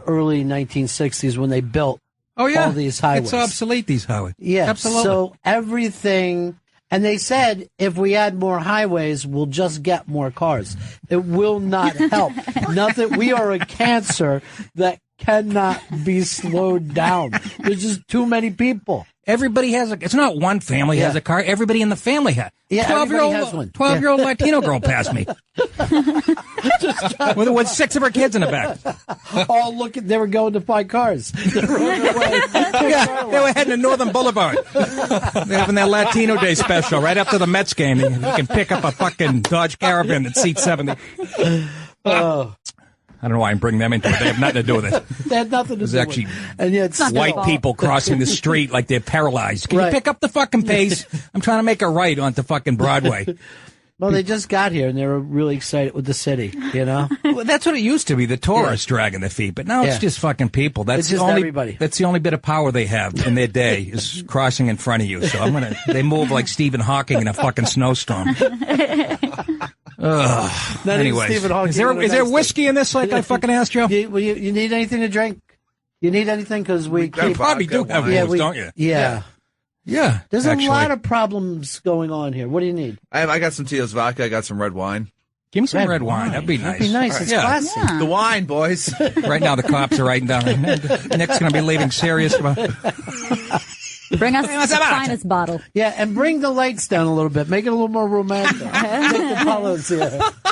S1: early 1960s when they built all these highways.
S9: It's obsolete, these highways.
S1: Yeah,
S9: absolutely.
S1: So everything... And they said if we add more highways, we'll just get more cars. It will not help. Nothing. We are a cancer that cannot be slowed down. There's just too many people.
S9: Everybody has it's not one family has a car. Everybody in the family has.
S1: Yeah,
S9: 12-year-old
S1: has one.
S9: 12-year-old Latino girl passed me. with 6 of her kids in the back.
S1: All they were going to buy cars. They were on their way.
S9: They were heading to Northern Boulevard. They're having their Latino Day special right after the Mets game. You can pick up a fucking Dodge Caravan at seat 70.
S1: Oh.
S9: I don't know why I'm bringing them into it. They have nothing to do with it.
S1: They had nothing to do with it. And yet
S9: white people crossing the street like they're paralyzed. Can you pick up the fucking pace? I'm trying to make a right onto fucking Broadway.
S1: Well, they just got here and they were really excited with the city, Well,
S9: that's what it used to be, the tourists dragging their feet. But now it's just fucking people. That's
S1: just everybody.
S9: That's the only bit of power they have in their day is crossing in front of you. So they move like Stephen Hawking in a fucking snowstorm. Anyways, is there whiskey in this like I fucking asked you?
S1: You need anything to drink? You need anything? Because we
S9: probably do have booze, don't you?
S1: Yeah.
S9: Yeah.
S1: There's a lot of problems going on here. What do you need?
S2: I got some Tito's vodka. I got some red wine.
S9: Give me some red wine. That'd be nice.
S1: That'd be nice. Right. It's classy.
S2: Yeah. The wine, boys.
S9: Right now the cops are writing down. Nick's going to be leaving serious about...
S3: Bring us the finest bottle.
S1: Yeah, and bring the lights down a little bit. Make it a little more romantic.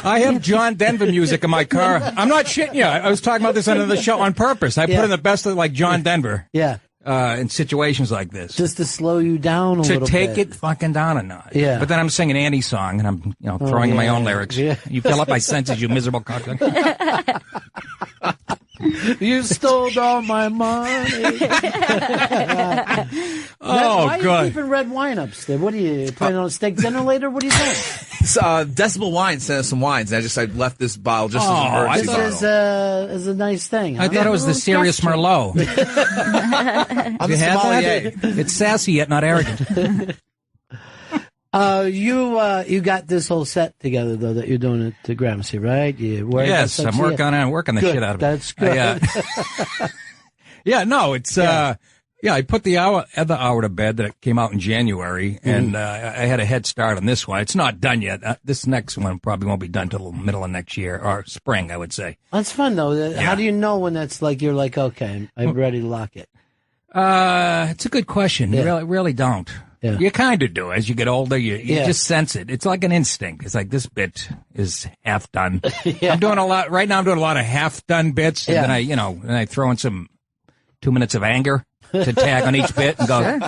S9: I have John Denver music in my car. I'm not shitting you. I was talking about this on the show on purpose. I put in the best of John Denver.
S1: Yeah.
S9: In situations like this.
S1: Just to slow you down a little bit.
S9: To take it fucking down a notch.
S1: Yeah.
S9: But then I'm singing Annie's song, and I'm throwing in my own lyrics. Yeah. You fill up my senses, you miserable cocksucker.
S1: You stole all my money. Why are you keeping red wine upstairs? What are you planning on a steak dinner later? What are you doing?
S2: Decibel Wine sent us some wines. I left this bottle just as an emergency bottle.
S1: This is a nice thing.
S9: I thought it was the serious Merlot.
S2: I'm the sommelier.
S9: It's sassy yet not arrogant.
S1: You got this whole set together though that you're doing at Gramercy, right?
S9: Yes, I'm working the shit out of it.
S1: That's good.
S9: It's I put the other hour to bed that came out in January, and I had a head start on this one. It's not done yet. This next one probably won't be done till the middle of next year or spring, I would say.
S1: That's fun though. How do you know when that's you're like, okay, I'm ready to lock it?
S9: It's a good question.
S1: Yeah.
S9: Really don't.
S1: Yeah.
S9: You kind of do. As you get older, you
S1: Yeah.
S9: just sense it. It's like an instinct. It's like, this bit is half done. I'm doing a lot, right now I'm doing a lot of half done bits, and then I throw in some 2 minutes of anger to tag on each bit and go,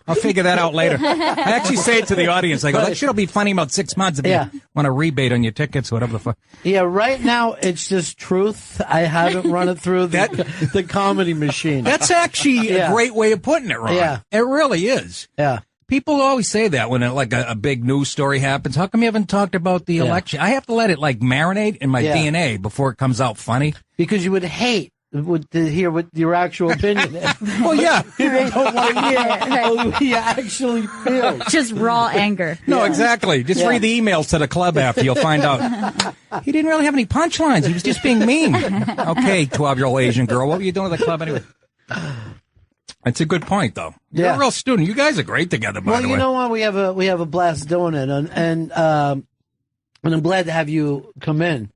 S9: I'll figure that out later. I actually say it to the audience. I go, that shit'll be funny about 6 months if you want a rebate on your tickets, whatever the fuck.
S1: Yeah, right now it's just truth. I haven't run it through the comedy machine.
S9: That's actually a great way of putting it, Ron.
S1: Yeah.
S9: It really is.
S1: Yeah.
S9: People always say that when a big news story happens. How come you haven't talked about the election? I have to let it marinate in my DNA before it comes out funny.
S1: Because you would hate to hear what your actual opinion is.
S9: Well, yeah.
S1: You don't want to hear how you actually feel.
S3: Just raw anger.
S9: No, exactly. Just read the emails to the club after. You'll find out. He didn't really have any punchlines. He was just being mean. Okay, 12-year-old Asian girl. What were you doing at the club anyway? That's a good point, though. You're a real student. You guys are great together, by the way.
S1: Well, you know what? We have a blast doing it, and I'm glad to have you come in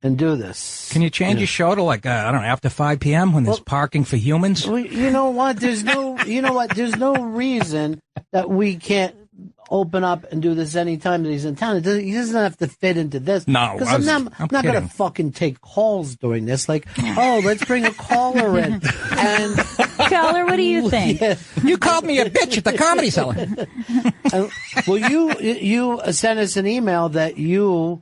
S1: and do this.
S9: Can you change your show to after 5 p.m. when there's parking for humans?
S1: Well, you know what? There's no reason that we can't open up and do this anytime that he's in town. He doesn't have to fit into this.
S9: No,
S1: because I'm not going to fucking take calls during this. Let's bring a caller in. And
S3: caller, what do you think?
S1: Yeah.
S9: You called me a bitch at the Comedy Cellar.
S1: Well, you sent us an email that you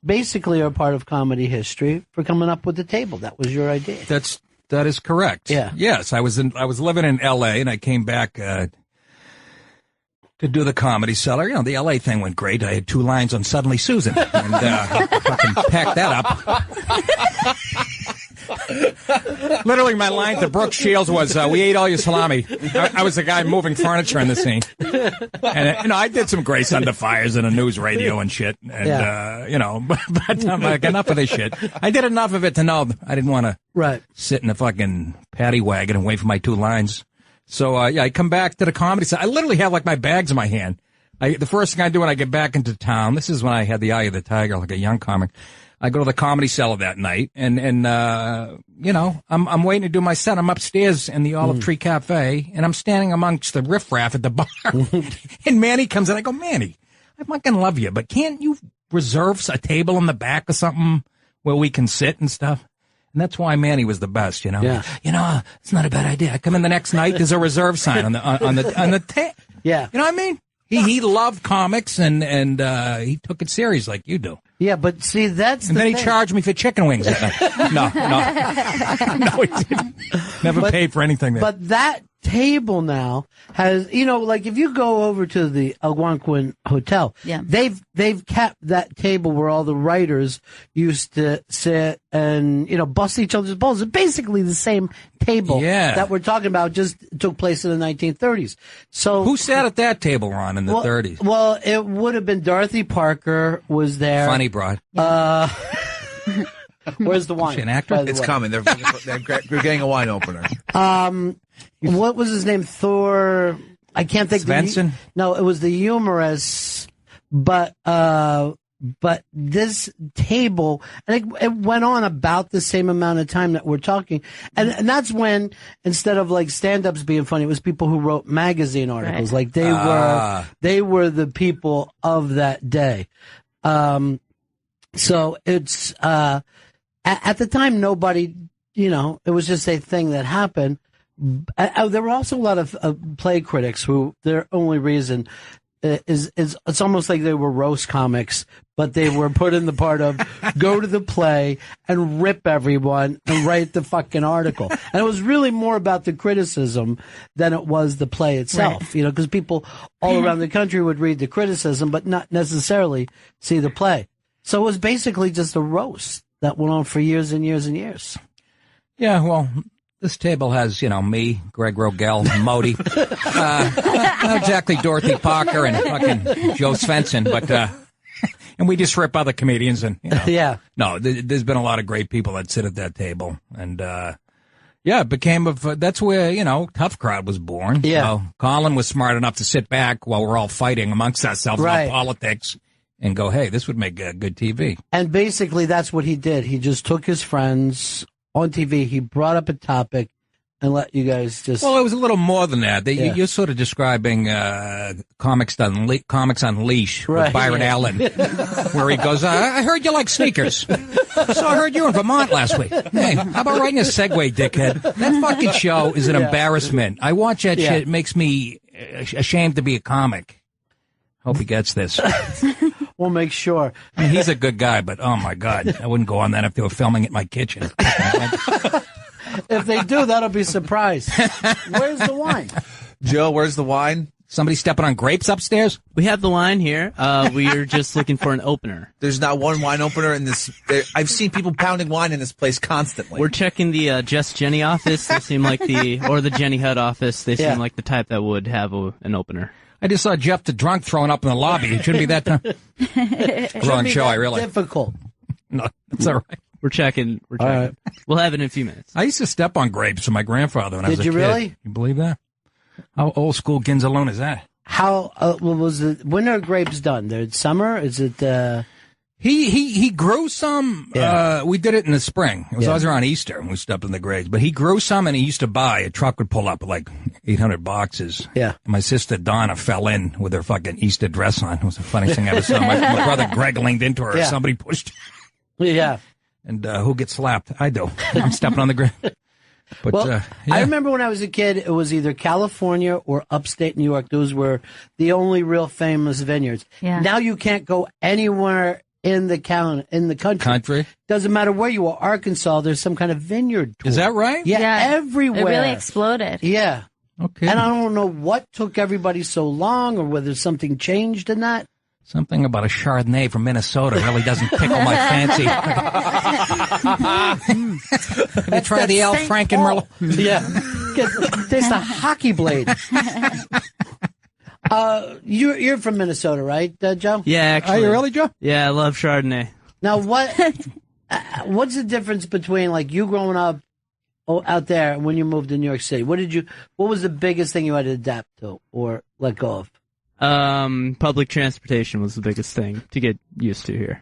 S1: basically are part of comedy history for coming up with the table. That was your idea.
S9: That is correct.
S1: Yeah.
S9: Yes, I was living in L.A. and I came back to do the Comedy Cellar. You know, the L.A. thing went great. I had 2 lines on Suddenly Susan and fucking packed that up. Literally, my line to Brooke Shields was, we ate all your salami. I was the guy moving furniture in the scene. And, I did some Grace Under Fires in the news radio and shit. And, but I'm like, enough of this shit. I did enough of it to know I didn't want to sit in a fucking paddy wagon and wait for my 2 lines. So, I come back to the Comedy Cellar. I literally have, my bags in my hand. The first thing I do when I get back into town, this is when I had the eye of the tiger, like a young comic. I go to the Comedy Cellar that night, and I'm waiting to do my set. I'm upstairs in the Olive Tree Cafe, and I'm standing amongst the riffraff at the bar. And Manny comes in. I go, Manny, I fucking love you, but can't you reserve a table in the back or something where we can sit and stuff? And that's why Manny was the best, Yeah. It's not a bad idea. I come in the next night. There's a reserve sign on the table.
S1: Yeah.
S9: You know what I mean? He loved comics and he took it serious like you do.
S1: Yeah, but see, that's
S9: and then he charged me for chicken wings. No, he didn't. Never paid for anything there.
S1: But that table now has, if you go over to the Algonquin Hotel, they've kept that table where all the writers used to sit and, bust each other's balls. It's basically the same table that we're talking about, just took place in the 1930s. So
S9: who sat at that table, Ron, in the 30s?
S1: Well, it would have been Dorothy Parker was there.
S9: Funny broad.
S1: Where's the wine?
S9: Is she an actor?
S2: It's coming. They're getting a wine opener.
S1: What was his name? Thor. I can't think.
S9: Svensson?
S1: No, it was the humorous. But this table, and it went on about the same amount of time that we're talking, and that's when instead of stand-ups being funny, it was people who wrote magazine articles.
S3: Right.
S1: They were the people of that day. So it's at the time nobody, it was just a thing that happened. There were also a lot of play critics who their only reason is it's almost like they were roast comics, but they were put in the part of go to the play and rip everyone and write the fucking article. And it was really more about the criticism than it was the play itself, because people all around the country would read the criticism, but not necessarily see the play. So it was basically just a roast that went on for years and years and years.
S9: Yeah, well, this table has, me, Greg Rogel, Modi, not exactly Dorothy Parker and fucking Joe Svensson, but, and we just rip other comedians and, No, there's been a lot of great people that sit at that table. And, it became that's where, Tough Crowd was born.
S1: Yeah.
S9: So Colin was smart enough to sit back while we're all fighting amongst ourselves about politics and go, hey, this would make good TV.
S1: And basically that's what he did. He just took his friends on TV. He brought up a topic and let you guys just...
S9: Well, it was a little more than that. You're sort of describing Comics Unleashed
S1: Right,
S9: with Byron Allen, where he goes, I heard you like sneakers. So I heard you were in Vermont last week. Hey, how about writing a segue, dickhead? That fucking show is an embarrassment. I watch that shit. It makes me ashamed to be a comic. Hope he gets this.
S1: We'll make sure.
S9: I mean, he's a good guy, but oh my God, I wouldn't go on that if they were filming at my kitchen.
S1: If they do, that'll be a surprise. Where's the wine?
S2: Joe, where's the wine?
S9: Somebody stepping on grapes upstairs?
S4: We have the wine here. We are just looking for an opener.
S2: There's not one wine opener in this. I've seen people pounding wine in this place constantly.
S4: We're checking the Just Jenny office. They seem like or the Jenny Hud office. They seem like the type that would have an opener.
S9: I just saw Jeff the Drunk throwing up in the lobby. It shouldn't be that wrong show, I realize.
S1: Difficult.
S9: No, that's all right.
S4: We're checking.
S1: All right.
S4: We'll have it in a few minutes.
S9: I used to step on grapes with my grandfather when I was a kid.
S1: Did you really?
S9: You believe that? How old school Ginzalone is that?
S1: How was it? When are grapes done? They're summer? Is it?
S9: He grew some.
S1: Yeah.
S9: We did it in the spring. It was always around Easter when we stepped in the grapes. But he grew some, and he used to buy. A truck would pull up with like 800 boxes.
S1: Yeah.
S9: My sister Donna fell in with her fucking Easter dress on. It was the funniest thing I ever saw. My brother Greg leaned into her.
S1: Yeah.
S9: Somebody pushed.
S1: Yeah.
S9: And who gets slapped? I do. I'm stepping on the grape. But,
S1: well, I remember when I was a kid, it was either California or upstate New York. Those were the only real famous vineyards.
S3: Yeah.
S1: Now you can't go anywhere in the country. Doesn't matter where you are. Arkansas, there's some kind of vineyard tour.
S9: Is that right?
S1: Yeah, everywhere.
S3: It really exploded.
S1: Yeah.
S9: Okay.
S1: And I don't know what took everybody so long or whether something changed in that.
S9: Something about a Chardonnay from Minnesota really doesn't tickle my fancy. Have you tried the Al Franken?
S1: Yeah. There's a hockey blade. You're from Minnesota, right, Joe?
S4: Yeah, actually.
S9: Are you really, Joe?
S4: Yeah, I love Chardonnay.
S1: Now, what's the difference between like you growing up out there and when you moved to New York City? What was the biggest thing you had to adapt to or let go of?
S4: Public transportation was the biggest thing to get used to here.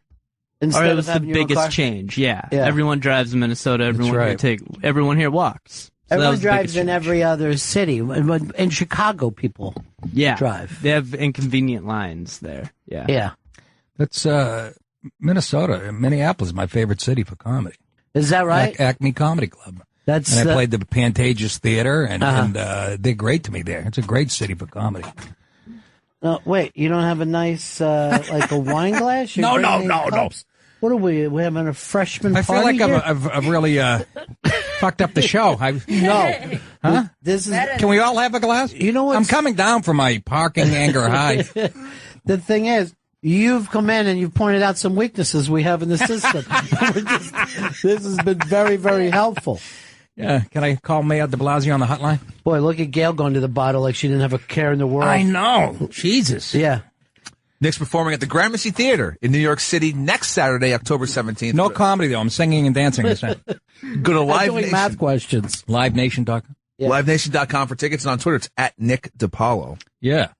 S1: Instead
S4: or it was
S1: of
S4: the
S1: having your own car?
S4: biggest change. Yeah. Everyone drives in Minnesota. Everyone here walks. So
S1: everyone drives in every other city. In Chicago, people drive.
S4: They have inconvenient lines there. Yeah.
S1: Yeah.
S9: That's Minnesota. Minneapolis is my favorite city for comedy.
S1: Is that right?
S9: Acme Comedy Club. And I played the Pantages Theater, and they're great to me there. It's a great city for comedy.
S1: No, wait, you don't have a nice, like a wine glass?
S9: No.
S1: What are we having a freshman
S9: I
S1: party
S9: feel like
S1: here?
S9: I've really fucked up the show.
S1: No.
S9: Huh?
S1: This is.
S9: Can we all have a glass?
S1: You know what?
S9: I'm coming down from my parking anger high.
S1: The thing is, you've come in and you've pointed out some weaknesses we have in the system. This has been very, very helpful.
S9: Yeah, can I call Mayor de Blasio on the hotline?
S1: Boy, look at Gail going to the bottle like she didn't have a care in the world.
S9: I know. Jesus.
S1: Yeah.
S2: Nick's performing at the Gramercy Theater in New York City next Saturday, October 17th.
S9: No comedy, though. I'm singing and dancing this time.
S2: Go to Live
S1: doing
S2: Nation.
S1: math questions.
S9: LiveNation.com.
S1: Yeah.
S2: LiveNation.com for tickets, and on Twitter, it's at Nick DiPaolo.
S9: Yeah.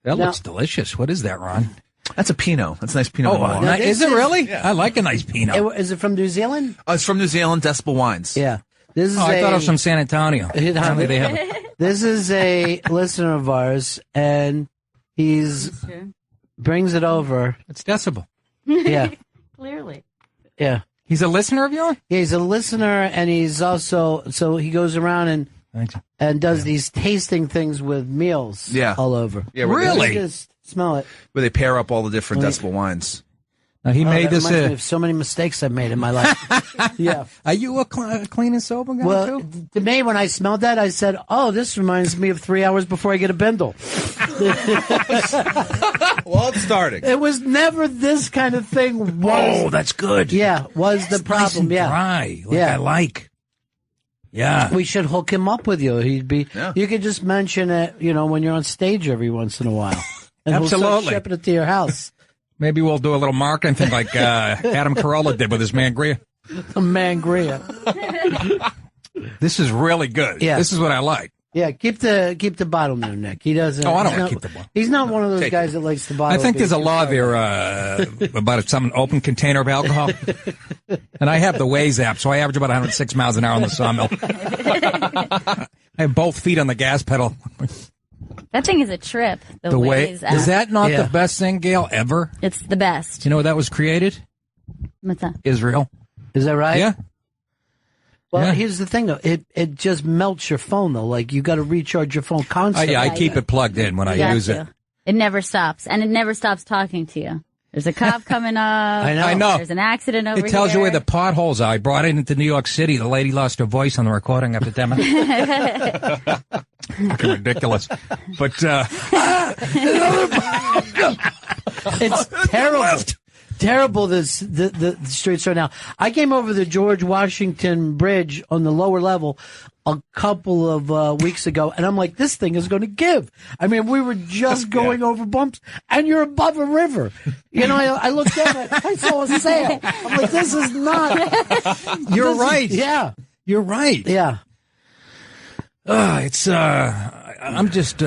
S9: That looks delicious. What is that, Ron?
S2: That's a Pinot. That's a nice Pinot Noir.
S1: Now,
S9: Is it really?
S2: Yeah.
S9: I like a nice Pinot.
S1: Is it from New Zealand?
S2: It's from New Zealand, Decibel Wines.
S1: Yeah. This is
S9: I thought it was from San Antonio. Apparently they have it.
S1: This is a listener of ours, and brings it over.
S9: It's Decibel.
S1: Yeah.
S3: Clearly.
S1: Yeah.
S9: He's a listener of yours?
S1: Yeah, he's a listener, and he's also, so he goes around and does these tasting things with meals all over.
S2: Yeah,
S9: really?
S1: Just smell it.
S2: Where they pair up all the different Decibel wines.
S9: Now, he made
S1: that
S9: this.
S1: reminds me of so many mistakes I've made in my life. Yeah.
S9: Are you a clean and sober guy,
S1: Well,
S9: too?
S1: to me, when I smelled that, I said, oh, this reminds me of 3 hours before I get a bindle.
S2: Well, it's starting.
S1: It was never this kind of thing.
S9: Oh, that's good.
S1: Yeah, was the problem.
S9: Nice and
S1: Yeah.
S9: dry, like I like. Yeah.
S1: We should hook him up with you. He'd be.
S2: Yeah.
S1: You could just mention it, when you're on stage every once in a while. And we'll
S9: Absolutely.
S1: start shipping it to your house.
S9: Maybe we'll do a little marketing thing like Adam Carolla did with his Mangria.
S1: A mangria.
S9: This is really good.
S1: Yeah.
S9: This is what I like.
S1: Yeah, keep the bottle there, Nick. He doesn't.
S9: Oh, I don't want to keep the bottle.
S1: He's not one of those guys that likes the bottle.
S9: I think there's a law there about some open container of alcohol. And I have the Waze app, so I average about 106 miles an hour on the sawmill. I have both feet on the gas pedal.
S3: That thing is a trip. The Waze app.
S9: Is that not the best thing, Gail, ever?
S3: It's the best.
S9: You know where that was created?
S3: What's that?
S9: Israel.
S1: Is that right?
S9: Yeah.
S1: Well, here's the thing, though. It just melts your phone, though. Like, you got to recharge your phone constantly.
S9: I keep it plugged in when I use it.
S3: It never stops. And it never stops talking to you. There's a cop coming up.
S1: I know.
S3: There's an accident over here.
S9: It tells you where the potholes are. I brought it into New York City. The lady lost her voice on the recording after 10 minutes. Fucking ridiculous. But,
S1: it's terrible. Terrible, the streets right now. I came over the George Washington Bridge on the lower level a couple of weeks ago, and I'm like, this thing is going to give. I mean, we were just going over bumps, and you're above a river. You know, I looked down, I saw a sail. I'm like, this is not.
S9: You're right.
S1: Yeah.
S9: You're right.
S1: Yeah.
S9: I'm just,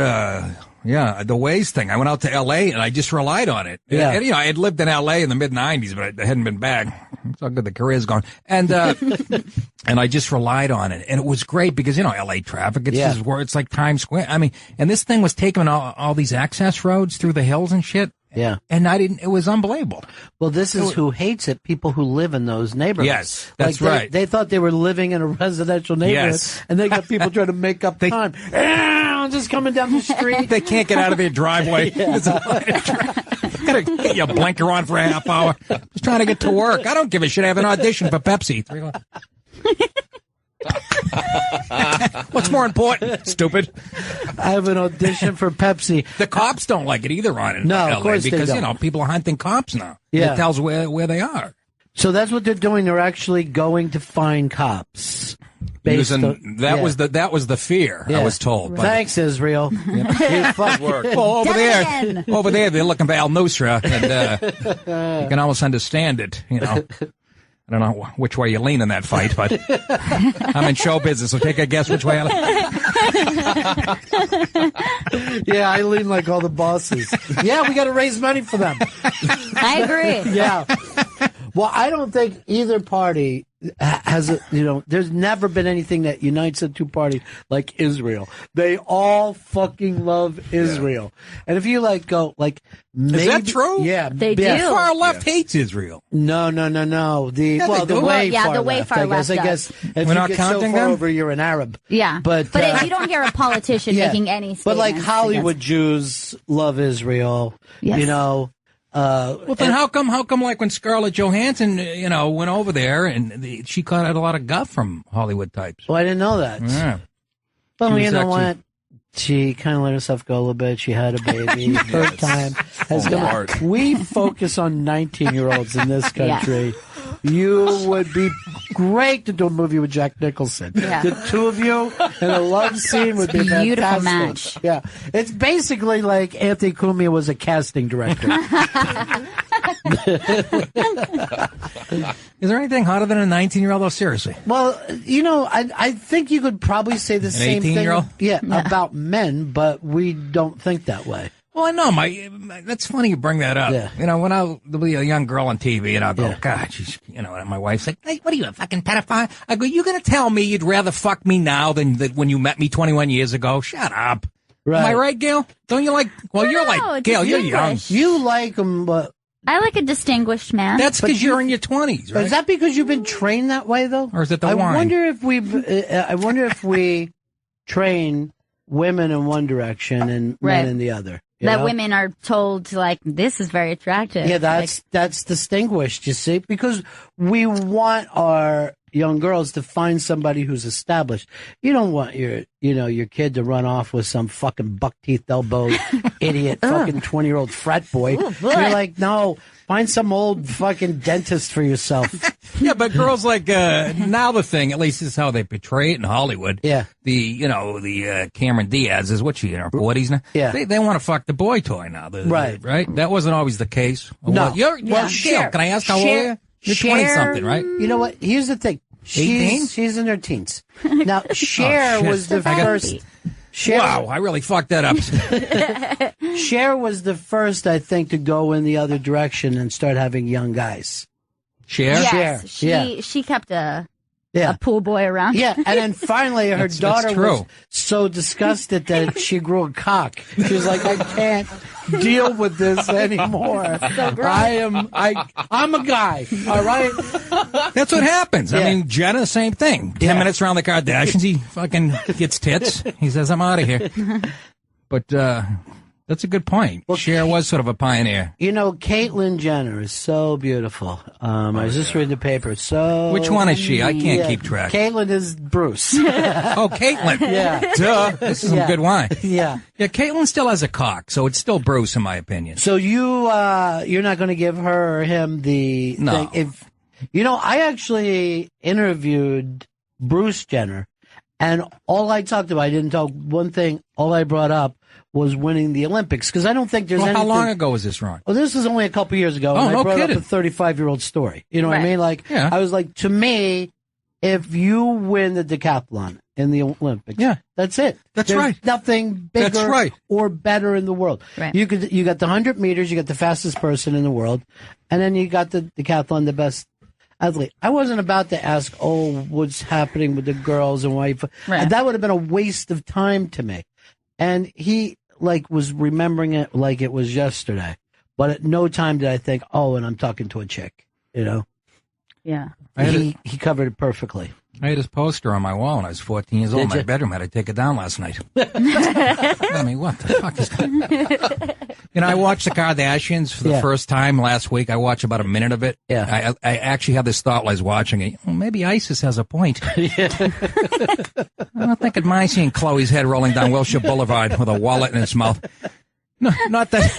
S9: yeah, the Waze thing. I went out to L.A. and I just relied on it.
S1: Yeah.
S9: And, you know, I had lived in L.A. in the mid-'90s, but I hadn't been back. It's all good. The career's gone. And, and I just relied on it. And it was great because, you know, L.A. traffic, it's just where it's like Times Square. I mean, and this thing was taking all these access roads through the hills and shit.
S1: Yeah.
S9: And it was unbelievable.
S1: Well, this is who hates it, people who live in those neighborhoods.
S9: Yes, that's
S1: like
S9: right.
S1: They thought they were living in a residential neighborhood,
S9: Yes.
S1: and they got people trying to make up time. Just coming down the street.
S9: They can't get out of their driveway. Gotta get your blinker on for a half hour. Just trying to get to work. I don't give a shit. I have an audition for Pepsi. What's more important? Stupid.
S1: I have an audition for Pepsi.
S9: The cops don't like it either, Ron.
S1: No,
S9: LA,
S1: of course they
S9: because
S1: don't.
S9: you know people are hunting cops now.
S1: Yeah.
S9: It tells where they are.
S1: So that's what they're doing. They're actually going to find cops.
S9: That was the fear. I was told.
S1: Thanks, Israel.
S9: Well, over there, they're looking for Al Nusra, and you can almost understand it. You know, I don't know which way you lean in that fight, but I'm in show business, so take a guess which way I lean.
S1: Yeah, I lean like all the bosses. Yeah, we got to raise money for them.
S3: I agree.
S1: Yeah. Well, I don't think either party has there's never been anything that unites the two parties like Israel. They all fucking love Israel. And if you go, maybe,
S9: is that true?
S1: Yeah.
S3: They do.
S9: The far left hates Israel.
S1: No. The way far left. I guess if
S9: we're
S1: you
S9: not
S1: get
S9: counting
S1: so far
S9: them?
S1: over, you're an Arab.
S3: Yeah.
S1: But
S3: you don't hear a politician making any statements.
S1: But like Hollywood Jews love Israel.
S3: Yes.
S1: You know.
S9: Well, then how come like when Scarlett Johansson, went over there and she caught a lot of guff from Hollywood types?
S1: Well, I didn't know that.
S9: Yeah.
S1: Well, you know what? She kind of let herself go a little bit. She had a baby. Her time has come. We focus on 19-year-olds in this country. Yeah. You would be great to do a movie with Jack Nicholson. Yeah. The two of you in a love scene would be a
S3: beautiful
S1: fantastic.
S3: match.
S1: Yeah, it's basically like Anthony Cumia was a casting director.
S9: Is there anything hotter than a 19-year-old? Oh, seriously.
S1: Well, I think you could probably say the same thing.
S9: 18-year-old?
S1: Yeah, about men, but we don't think that way.
S9: Well, I know. That's funny you bring that up.
S1: Yeah.
S9: When there'll be a young girl on TV, and I'll go, God, she's, and my wife's like, hey, what are you, a fucking pedophile? I go, you gonna tell me you'd rather fuck me now than when you met me 21 years ago? Shut up. Right. Am I right, Gail? Don't you like, Gail, you're young.
S1: You like them, but...
S3: I like a distinguished man.
S9: That's because you're in your 20s, right?
S1: Is that because you've been trained that way, though?
S9: Or is it the wine?
S1: I wonder if we train women in one direction and men in the other.
S3: That women are told, this is very attractive.
S1: Yeah, that's distinguished, you see, because we want our young girls to find somebody who's established. You don't want your kid to run off with some fucking buck-teethed elbowed idiot fucking 20-year-old frat boy. You're like, no, find some old fucking dentist for yourself.
S9: Yeah, but girls now the thing, at least this is how they portray it in Hollywood.
S1: Yeah.
S9: The Cameron Diaz is she in her 40s now?
S1: Yeah.
S9: They want to fuck the boy toy now.
S1: Right.
S9: Right? That wasn't always the case.
S1: No.
S9: Cher, can I ask how old are you? You're 20-something, right?
S1: You know what? Here's the thing.
S9: 18?
S1: She's in her teens. Now, Cher was the first.
S9: Wow, I really fucked that up.
S1: Cher was the first, I think, to go in the other direction and start having young guys.
S9: Cher?
S3: Yes,
S1: Cher.
S3: she kept a
S1: Yeah.
S3: pool boy around.
S1: Yeah, and then finally her daughter
S9: true.
S1: was so disgusted that she grew a cock. She was like, I can't deal with this anymore. I'm a guy, all right?
S9: That's what happens.
S1: Yeah.
S9: I mean, Jenna, same thing. 10 minutes around the Kardashians, he fucking gets tits. He says, I'm out of here. But that's a good point. Cher was sort of a pioneer.
S1: You know, Caitlyn Jenner is so beautiful. I was just reading the paper. So
S9: Which one is she? I can't keep track.
S1: Caitlyn is Bruce.
S9: Oh, Caitlyn.
S1: Yeah.
S9: Duh. This is some good wine.
S1: Yeah.
S9: Yeah, Caitlyn still has a cock, so it's still Bruce in my opinion.
S1: So you're not going to give her or him the
S9: No.
S1: thing. If you know, I actually interviewed Bruce Jenner, and all I talked about, I didn't talk one thing. All I brought up was winning the Olympics, because I don't think there's
S9: Well,
S1: anything.
S9: how long ago was this, Ron?
S1: Well, this was only a couple years ago.
S9: Oh,
S1: and
S9: no
S1: I brought
S9: kidding.
S1: up a 35-year-old story. You know what I
S3: Right.
S1: mean? Like,
S9: Yeah.
S1: I was like, to me, if you win the decathlon in the Olympics,
S9: Yeah.
S1: that's it.
S9: That's
S1: There's
S9: right.
S1: nothing bigger
S9: That's right.
S1: or better in the world.
S3: Right.
S1: You got the 100 meters, you got the fastest person in the world, and then you got the decathlon, the best athlete. I wasn't about to ask, what's happening with the girls and why?
S3: Right.
S1: That would have been a waste of time to me. And he was remembering it like it was yesterday, but at no time did I think, and I'm talking to a chick. You know,
S3: Yeah.
S1: he covered it perfectly.
S9: I had his poster on my wall when I was 14 years old in
S1: Did
S9: my
S1: you?
S9: bedroom. I had to take it down last night. I mean, what the fuck is that? You know, I watched the Kardashians for the first time last week. I watched about a minute of it.
S1: Yeah.
S9: I actually had this thought while I was watching it. Well, maybe ISIS has a point. I don't think I'd mind seeing Chloe's head rolling down Wilshire Boulevard with a wallet in its mouth. No, not that.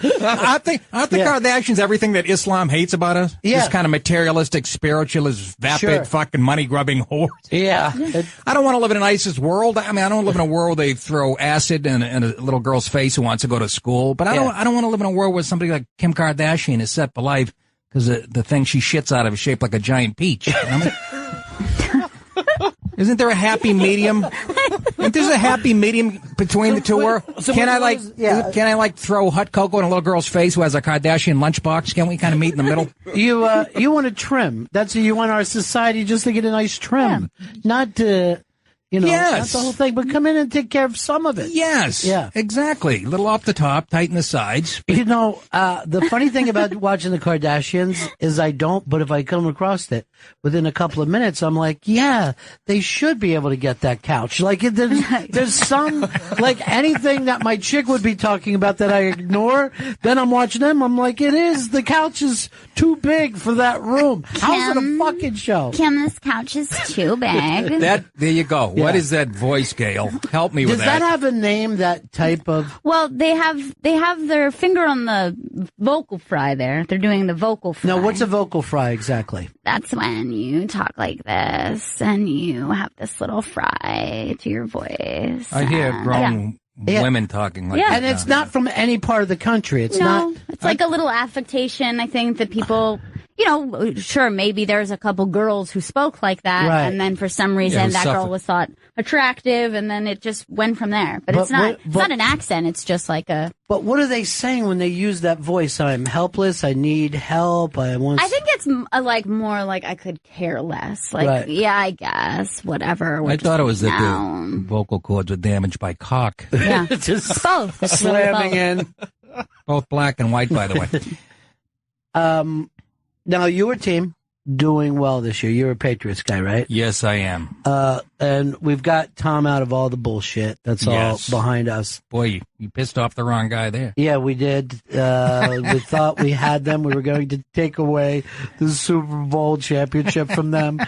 S9: Aren't the Kardashians everything that Islam hates about us?
S1: Yeah.
S9: This kind of materialistic, spiritualist, vapid,
S1: Sure.
S9: fucking money-grubbing whore.
S1: Yeah.
S9: I don't want to live in an ISIS world. I mean, I don't live in a world where they throw acid in a little girl's face who wants to go to school. But I don't want to live in a world where somebody like Kim Kardashian is set for life because the thing she shits out of is shaped like a giant peach. You know? Isn't there a happy medium? Isn't there a happy medium between the two worlds? Can I throw hot cocoa in a little girl's face who has a Kardashian lunchbox? Can we kind of meet in the middle?
S1: You want to trim. That's what you want our society just to get a nice trim, not to. Not the whole thing, but come in and take care of some of it.
S9: Yes.
S1: Yeah.
S9: Exactly. A little off the top, tighten the sides.
S1: The funny thing about watching the Kardashians is I don't, but if I come across it within a couple of minutes, I'm like, yeah, they should be able to get that couch. Like, there's some, like anything that my chick would be talking about that I ignore, then I'm watching them, I'm like, the couch is too big for that room. How's it a fucking show?
S3: Kim, this couch is too big.
S9: There you go.
S1: Yeah.
S9: What is that voice, Gail? Help me with
S1: Does that have a name, that type of?
S3: Well, they have their finger on the vocal fry there. They're doing the vocal fry.
S1: No, what's a vocal fry exactly?
S3: That's when you talk like this and you have this little fry to your voice.
S9: I hear grown women talking like that.
S1: And it's not from any part of the country. It's not.
S3: It's like a little affectation, I think, that people, sure, maybe there's a couple girls who spoke like that,
S1: Right.
S3: and then for some reason that girl
S9: suffered.
S3: was thought attractive, and then it just went from there. But it's not it's not an accent, it's just like a...
S1: But what are they saying when they use that voice? I'm helpless, I need help, I think
S3: it's more like I could care less. Like,
S1: Right.
S3: yeah, I guess, whatever.
S9: I thought it was that
S3: down.
S9: the vocal cords were damaged by cock.
S3: Yeah.
S1: just
S3: Both. It's really
S1: slamming
S3: both.
S1: in.
S9: Both black and white, by the way.
S1: Now, your team doing well this year. You're a Patriots guy, right?
S9: Yes, I am.
S1: And we've got Tom out of all the bullshit. That's
S9: Yes.
S1: all behind us.
S9: Boy, you pissed off the wrong guy there.
S1: Yeah, we did. We thought we had them. We were going to take away the Super Bowl championship from them.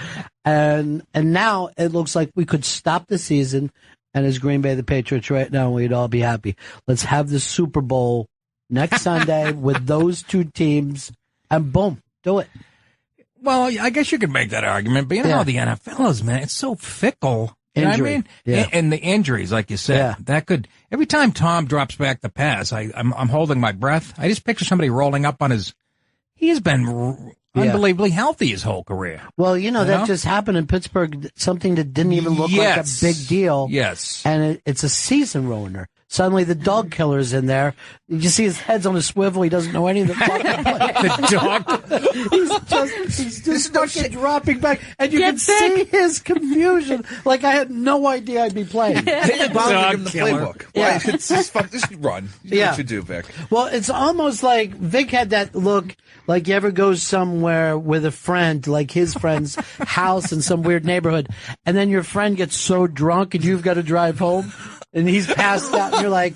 S1: And now it looks like we could stop the season, and as Green Bay, the Patriots right now, we'd all be happy. Let's have the Super Bowl next Sunday with those two teams, and boom, do it.
S9: Well, I guess you could make that argument, but you know how the NFL is, man. It's so fickle. You know what I
S1: Injury.
S9: mean?
S1: Yeah.
S9: And the injuries, like you said, that could, every time Tom drops back the pass, I'm holding my breath. I just picture somebody rolling up on he has been unbelievably healthy his whole career.
S1: Well, that just happened in Pittsburgh, something that didn't even look like a big deal.
S9: Yes.
S1: And it's a season ruiner. Suddenly the dog killer's in there. You see his head's on a swivel. He doesn't know any of the fucking
S9: The dog.
S1: He's just fucking dropping back. And you can see his confusion. Like I had no idea I'd be playing.
S2: They dog him the playbook.
S1: Yeah.
S2: It's just just run. You know what you do, Vic.
S1: Well, it's almost like Vic had that look like you ever go somewhere with a friend, like his friend's house in some weird neighborhood, and then your friend gets so drunk and you've got to drive home, and he's passed out, and you're like,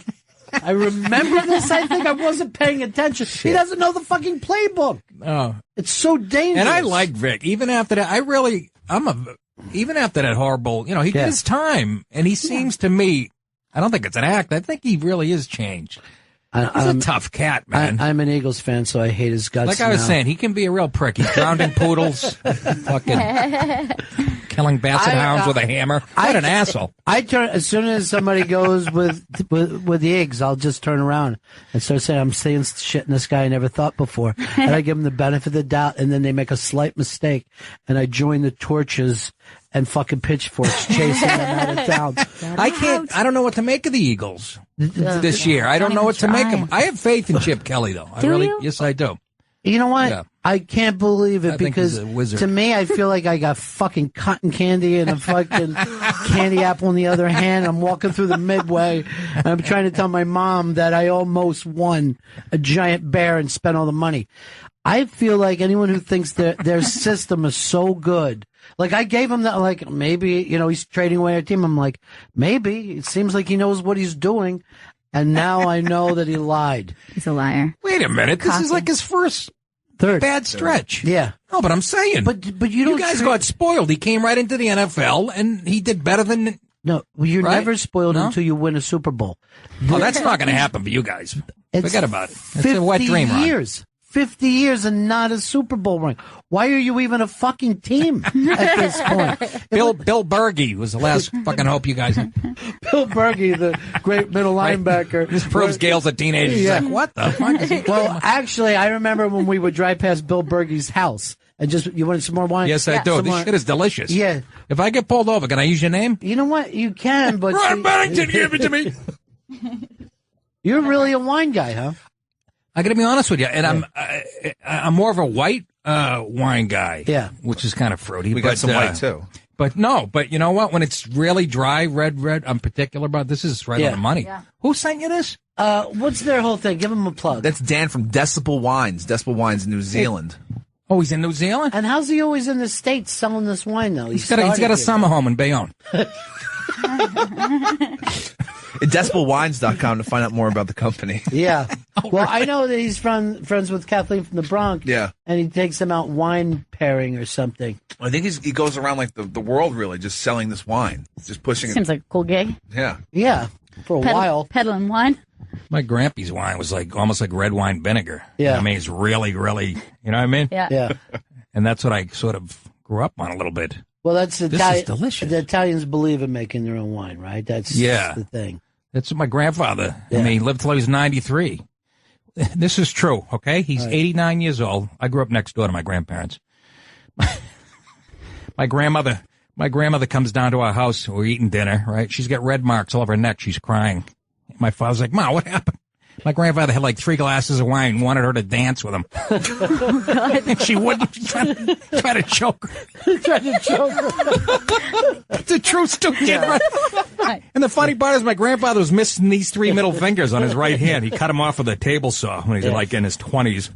S1: I remember this. I think I wasn't paying attention. He doesn't know the fucking playbook.
S9: Oh.
S1: It's so dangerous.
S9: And I like Vic. Even after that, even after that horrible, he did his time, and he seems to me, I don't think it's an act. I think he really is changed. He's a tough cat, man.
S1: I'm an Eagles fan, so I hate his guts.
S9: Like I was saying, he can be a real prick. He's drowning poodles, fucking killing basset hounds with a hammer. What an asshole!
S1: I turn as soon as somebody goes with the eggs, I'll just turn around and start saying, "I'm saying shit in this guy I never thought before," and I give them the benefit of the doubt, and then they make a slight mistake, and I join the torches and fucking pitchforks chasing them out of town.
S9: I don't know what to make of the Eagles this year. I don't know what to make of them. I have faith in Chip Kelly, though. Yes, I do.
S1: You know what?
S9: Yeah.
S1: I can't believe it because to me, I feel like I got fucking cotton candy and a fucking candy apple in the other hand. I'm walking through the Midway and I'm trying to tell my mom that I almost won a giant bear and spent all the money. I feel like anyone who thinks that their system is so good, like I gave him that, like maybe, he's trading away our team. I'm like, maybe it seems like he knows what he's doing. And now I know that he lied.
S3: He's a liar.
S9: Wait a minute. This is like his first bad stretch.
S1: Yeah.
S9: No, but I'm saying.
S1: But you
S9: guys got spoiled. He came right into the NFL and he did better than.
S1: No, you're never spoiled until you win a Super Bowl.
S9: Oh, that's not going to happen for you guys. Forget about it. It's a wet dream, Ron.
S1: 50 years and not a Super Bowl ring. Why are you even a fucking team at this point?
S9: Bill Berge was the last fucking hope you guys had.
S1: Bill Berge, the great middle linebacker.
S9: This proves Gail's a teenager. She's like, what the fuck?
S1: Well, actually, I remember when we would drive past Bill Berge's house and you wanted some more wine?
S9: Yes, I do. This shit is delicious.
S1: Yeah.
S9: If I get pulled over, can I use your name?
S1: You know what? You can, but...
S9: Ron Bennington, give it to me.
S1: You're really a wine guy, huh?
S9: I got to be honest with you, and I'm more of a white wine guy.
S1: Yeah,
S9: which is kind of fruity.
S2: We got some white too.
S9: But you know what? When it's really dry, red, I'm particular about this. Is right on the money. Yeah. Who sent you this?
S1: What's their whole thing? Give them a plug.
S2: That's Dan from Decibel Wines. Decibel Wines, New Zealand.
S9: Oh, he's in New Zealand.
S1: And how's he always in the States selling this wine though?
S9: He's got a summer home in Bayonne.
S2: At decibelwines.com to find out more about the company.
S1: Yeah. Well, I know that he's friends with Kathleen from the Bronx.
S2: Yeah.
S1: And he takes them out wine pairing or something.
S2: I think he goes around like the world really, just selling this wine. Just pushing it.
S3: Seems like a cool gig.
S2: Yeah.
S1: Yeah. For a while.
S3: Peddling wine.
S9: My grandpa's wine was almost like red wine vinegar.
S1: Yeah.
S9: I mean, it's really, really, you know what I mean?
S3: Yeah.
S1: Yeah.
S9: And that's what I sort of grew up on a little bit.
S1: Well, that's
S9: This is delicious.
S1: The Italians believe in making their own wine, right? That's the thing.
S9: That's what my grandfather, I mean, he lived till he was 93. This is true, okay? He's 89 years old. I grew up next door to my grandparents. My grandmother comes down to our house. We're eating dinner, right? She's got red marks all over her neck. She's crying. My father's like, Ma, what happened? My grandfather had like 3 glasses of wine and wanted her to dance with him. And she wouldn't. Try to choke her. It's the truth, stupid. Yeah. Right? And the funny part is my grandfather was missing these 3 middle fingers on his right hand. He cut them off with a table saw when he was like in his 20s.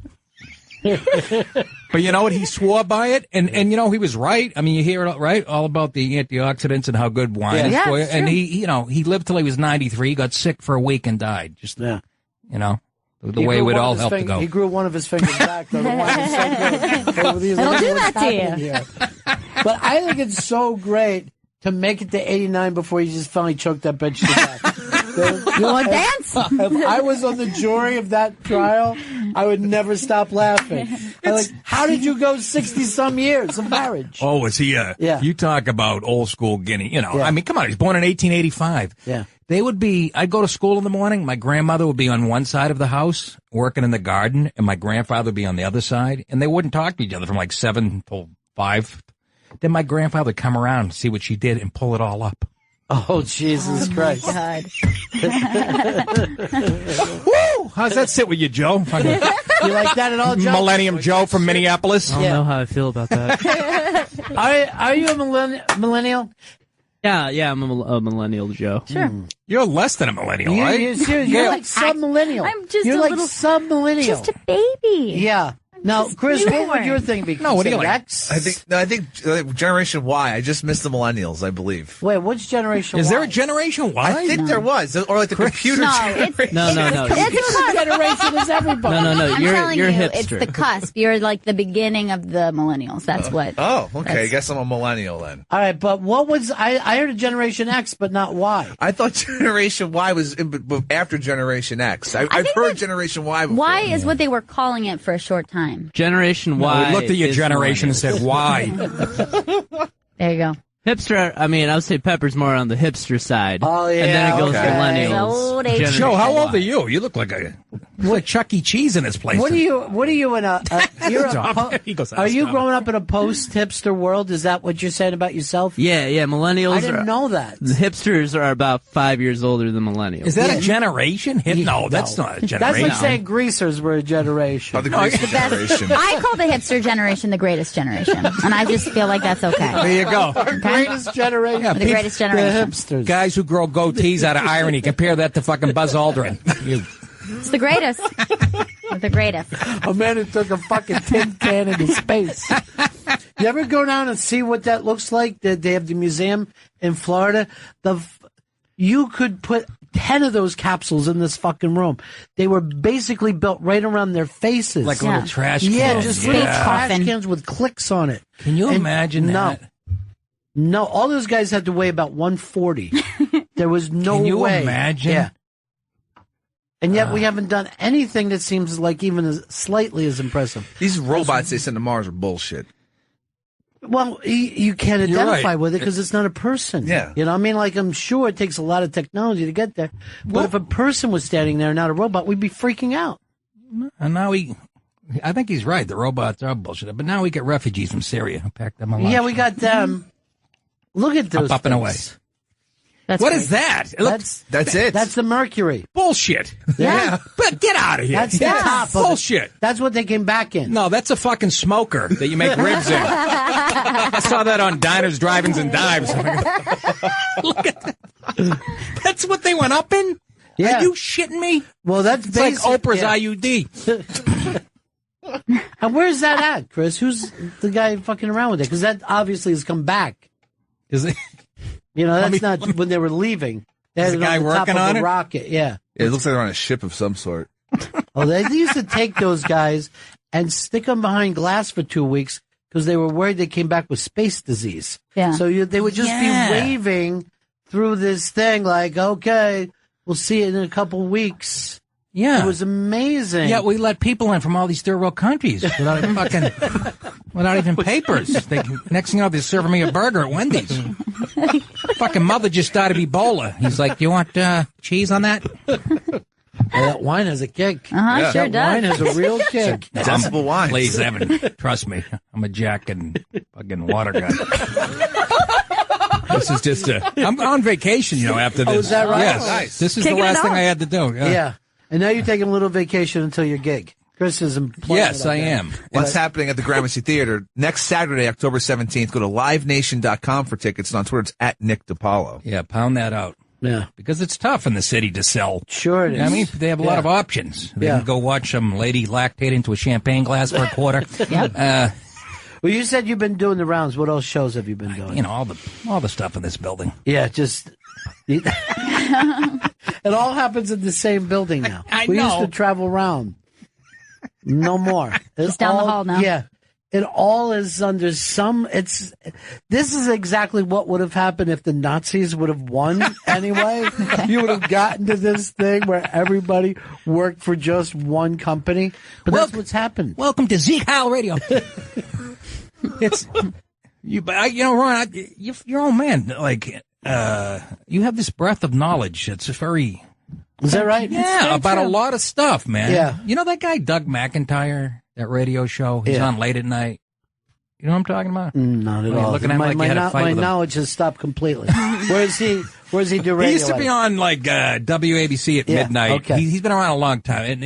S9: But you know what? He swore by it, and he was right. I mean, you hear it, right? All about the antioxidants and how good wine is for you. And he lived till he was 93, got sick for a week and died. Just the way we'd all help to go.
S1: He grew one of his fingers back, though. The wine was so good.
S3: It'll do that to you.
S1: But I think it's so great to make it to 89 before you just finally choke that bitch to death.
S3: You want to dance?
S1: If I was on the jury of that trial, I would never stop laughing. I'm like, how did you go 60-some years of marriage?
S9: Oh, was he
S1: Yeah.
S9: You talk about old school Guinea. You know,
S1: Yeah.
S9: I mean, come on. He's born in 1885.
S1: Yeah.
S9: I'd go to school in the morning. My grandmother would be on one side of the house working in the garden, and my grandfather would be on the other side, and they wouldn't talk to each other from like 7 till 5. Then my grandfather would come around, see what she did, and pull it all up.
S1: Oh, Jesus Christ.
S3: God.
S9: Woo! How's that sit with you, Joe?
S1: You like that at all, Joe?
S9: Millennium Joe from Minneapolis.
S4: I don't know how I feel about that.
S1: Are you a millennial?
S4: Yeah, I'm a millennial Joe.
S3: Sure.
S9: You're less than a millennial, right?
S1: You're like sub-millennial.
S3: I'm just
S1: You're
S3: a
S1: like
S3: little-
S1: sub-millennial.
S3: Just a baby.
S1: Yeah. Now, Chris, what would your thing be?
S9: No, what do you like?
S1: X?
S2: I think Generation Y. I just missed the millennials, I believe.
S1: Wait, what's Generation
S9: Is
S1: Y?
S9: there a Generation Y?
S2: I think there was, or like the computer
S3: No,
S2: generation.
S4: No.
S1: This generation is everybody.
S4: No.
S3: I'm
S4: You're
S3: telling you,
S4: hipster.
S3: it's the cusp. You're like the beginning of the millennials. That's what.
S2: Oh, okay. I guess I'm a millennial then.
S1: All right, but what was I heard a Generation X, but not Y.
S2: I thought Generation Y was after Generation X. I've
S3: think
S2: heard
S3: that
S2: Generation Y before.
S3: Y is what they were calling it for a short time.
S4: Generation
S9: No,
S4: Y.
S9: we looked at your
S4: is
S9: generation and said, why?
S3: There you go.
S4: hipster. I mean, I would say Pepper's more on the hipster side.
S1: Oh, yeah,
S4: and then it goes
S2: okay.
S4: millennials.
S3: Old age.
S4: Generation
S9: Joe, how old
S4: Y.
S9: are you? You look like Chuck E. Cheese in this place.
S1: What are you in a you're a
S9: He goes,
S1: are you
S9: stop it.
S1: growing up in a post-hipster world? Is that what you're saying about yourself?
S4: Yeah, millennials.
S1: I didn't
S4: are,
S1: know that.
S4: The hipsters are about 5 years older than millennials.
S9: Is that
S1: Yeah.
S9: a generation? No, that's not a
S1: That's
S9: generation.
S1: like saying greasers were a generation.
S2: Oh, the greatest
S3: The best.
S2: generation.
S3: I call the hipster generation the greatest generation, and I just feel like that's okay.
S9: There you go.
S1: Greatest generation.
S9: Yeah,
S3: The greatest
S1: The
S3: generation.
S1: hipsters.
S9: Guys who grow goatees out of irony. Compare that to fucking Buzz Aldrin.
S3: It's the greatest. The greatest.
S1: A man who took a fucking tin can into space. You ever go down and see what that looks like? They have the museum in Florida. You could put 10 of those capsules in this fucking room. They were basically built right around their faces.
S9: Like
S3: Yeah.
S9: little trash cans.
S1: yeah, just little
S3: Yeah.
S1: trash
S3: Coffin.
S1: cans with clicks on it.
S9: Can you
S1: And
S9: imagine that?
S1: No, all those guys had to weigh about 140. There was no
S9: Can you
S1: way.
S9: imagine?
S1: Yeah. And yet we haven't done anything that seems like even as slightly as impressive.
S2: These robots they send to Mars are bullshit.
S1: Well, you can't
S9: You're
S1: identify
S9: right.
S1: with it because it's not a person.
S2: Yeah.
S1: You know, I mean, like, I'm sure it takes a lot of technology to get there. But if a person was standing there, not a robot, we'd be freaking out.
S9: And now I think he's right. The robots are bullshit. But now we get refugees from Syria who pack them alive.
S1: Yeah, we got them. Look at those.
S9: Up and
S1: things.
S9: away.
S3: That's
S9: What
S3: great.
S9: is that? It looks
S2: That's it.
S1: That's the Mercury.
S9: bullshit.
S1: Yeah.
S9: But get out of here.
S1: That's the top of it.
S9: bullshit.
S1: That's what they came back in.
S9: No, that's a fucking smoker that you make ribs in. I saw that on Diners, Drive-Ins, and Dives. Look at that. That's what they went up in?
S1: Yeah.
S9: Are you shitting me?
S1: Well, that's
S9: It's like
S1: basic-
S9: Oprah's
S1: yeah.
S9: IUD.
S1: And where's that at, Chris? Who's the guy fucking around with it? Because that obviously has come back.
S9: Is it?
S1: You know, that's not when they were leaving. They
S9: Is
S1: had
S9: the
S1: it
S9: guy
S1: on the top
S9: working
S1: of
S9: on
S1: a
S9: it?
S1: rocket. Yeah.
S2: It looks like they're on a ship of some sort.
S1: Oh, they used to take those guys and stick them behind glass for 2 weeks because they were worried they came back with space disease.
S3: Yeah.
S1: So they would just be waving through this thing like, okay, we'll see it in a couple weeks.
S9: Yeah.
S1: It was amazing.
S9: Yeah, we let people in from all these third world countries without even papers. Next thing you know, they're serving me a burger at Wendy's. Fucking mother just died of Ebola. He's like, "You want cheese on that?"
S1: Yeah, that wine has a kick.
S3: Uh-huh, sure
S1: That wine
S3: does.
S1: has a real kick.
S2: Decibel wine.
S9: Please, Evan, trust me. I'm a jack and fucking water guy. This is just I'm on vacation, after this.
S1: Oh, is that right?
S9: Yes.
S2: Nice.
S9: This is
S3: Kicking
S9: the
S3: it
S9: last thing
S3: off.
S9: I had to do.
S1: Yeah. And now you're taking a little vacation until your gig. Chris is employing
S9: Yes,
S1: it up
S9: I
S1: there.
S9: am.
S2: What's happening at the Gramercy Theater next Saturday, October 17th? Go to livenation.com for tickets, and on Twitter it's at Nick DiPaolo.
S9: Yeah, pound that out.
S1: Yeah.
S9: Because it's tough in the city to sell.
S1: Sure it is.
S9: I mean, they have a lot of options. They
S1: Yeah.
S9: can go watch some lady lactate into a champagne glass for a quarter.
S3: Yep.
S1: Well, you said you've been doing the rounds. What else shows have you been doing?
S9: All the stuff in this building.
S1: Yeah, just... it all happens in the same building now.
S9: I
S1: we
S9: know.
S1: used to travel around. No more.
S3: It's down the hall now.
S1: Yeah. It all is under some. This is exactly what would have happened if the Nazis would have won anyway. You would have gotten to this thing where everybody worked for just one company. But that's what's happened.
S9: Welcome to Zeke Heil Radio. It's you know, Ron. You're your old man. Like you have this breadth of knowledge. It's very.
S1: Is that right?
S9: Yeah, about a lot of stuff, man.
S1: Yeah.
S9: You know that guy Doug McIntyre, that radio show? He's on late at night. You know what I'm talking about?
S1: Not at all.
S9: Looking at him like you had a fight
S1: my
S9: with him.
S1: knowledge has stopped completely. Where's he do radio?
S9: He used to be on like WABC at midnight.
S1: Okay.
S9: He's been around a long time.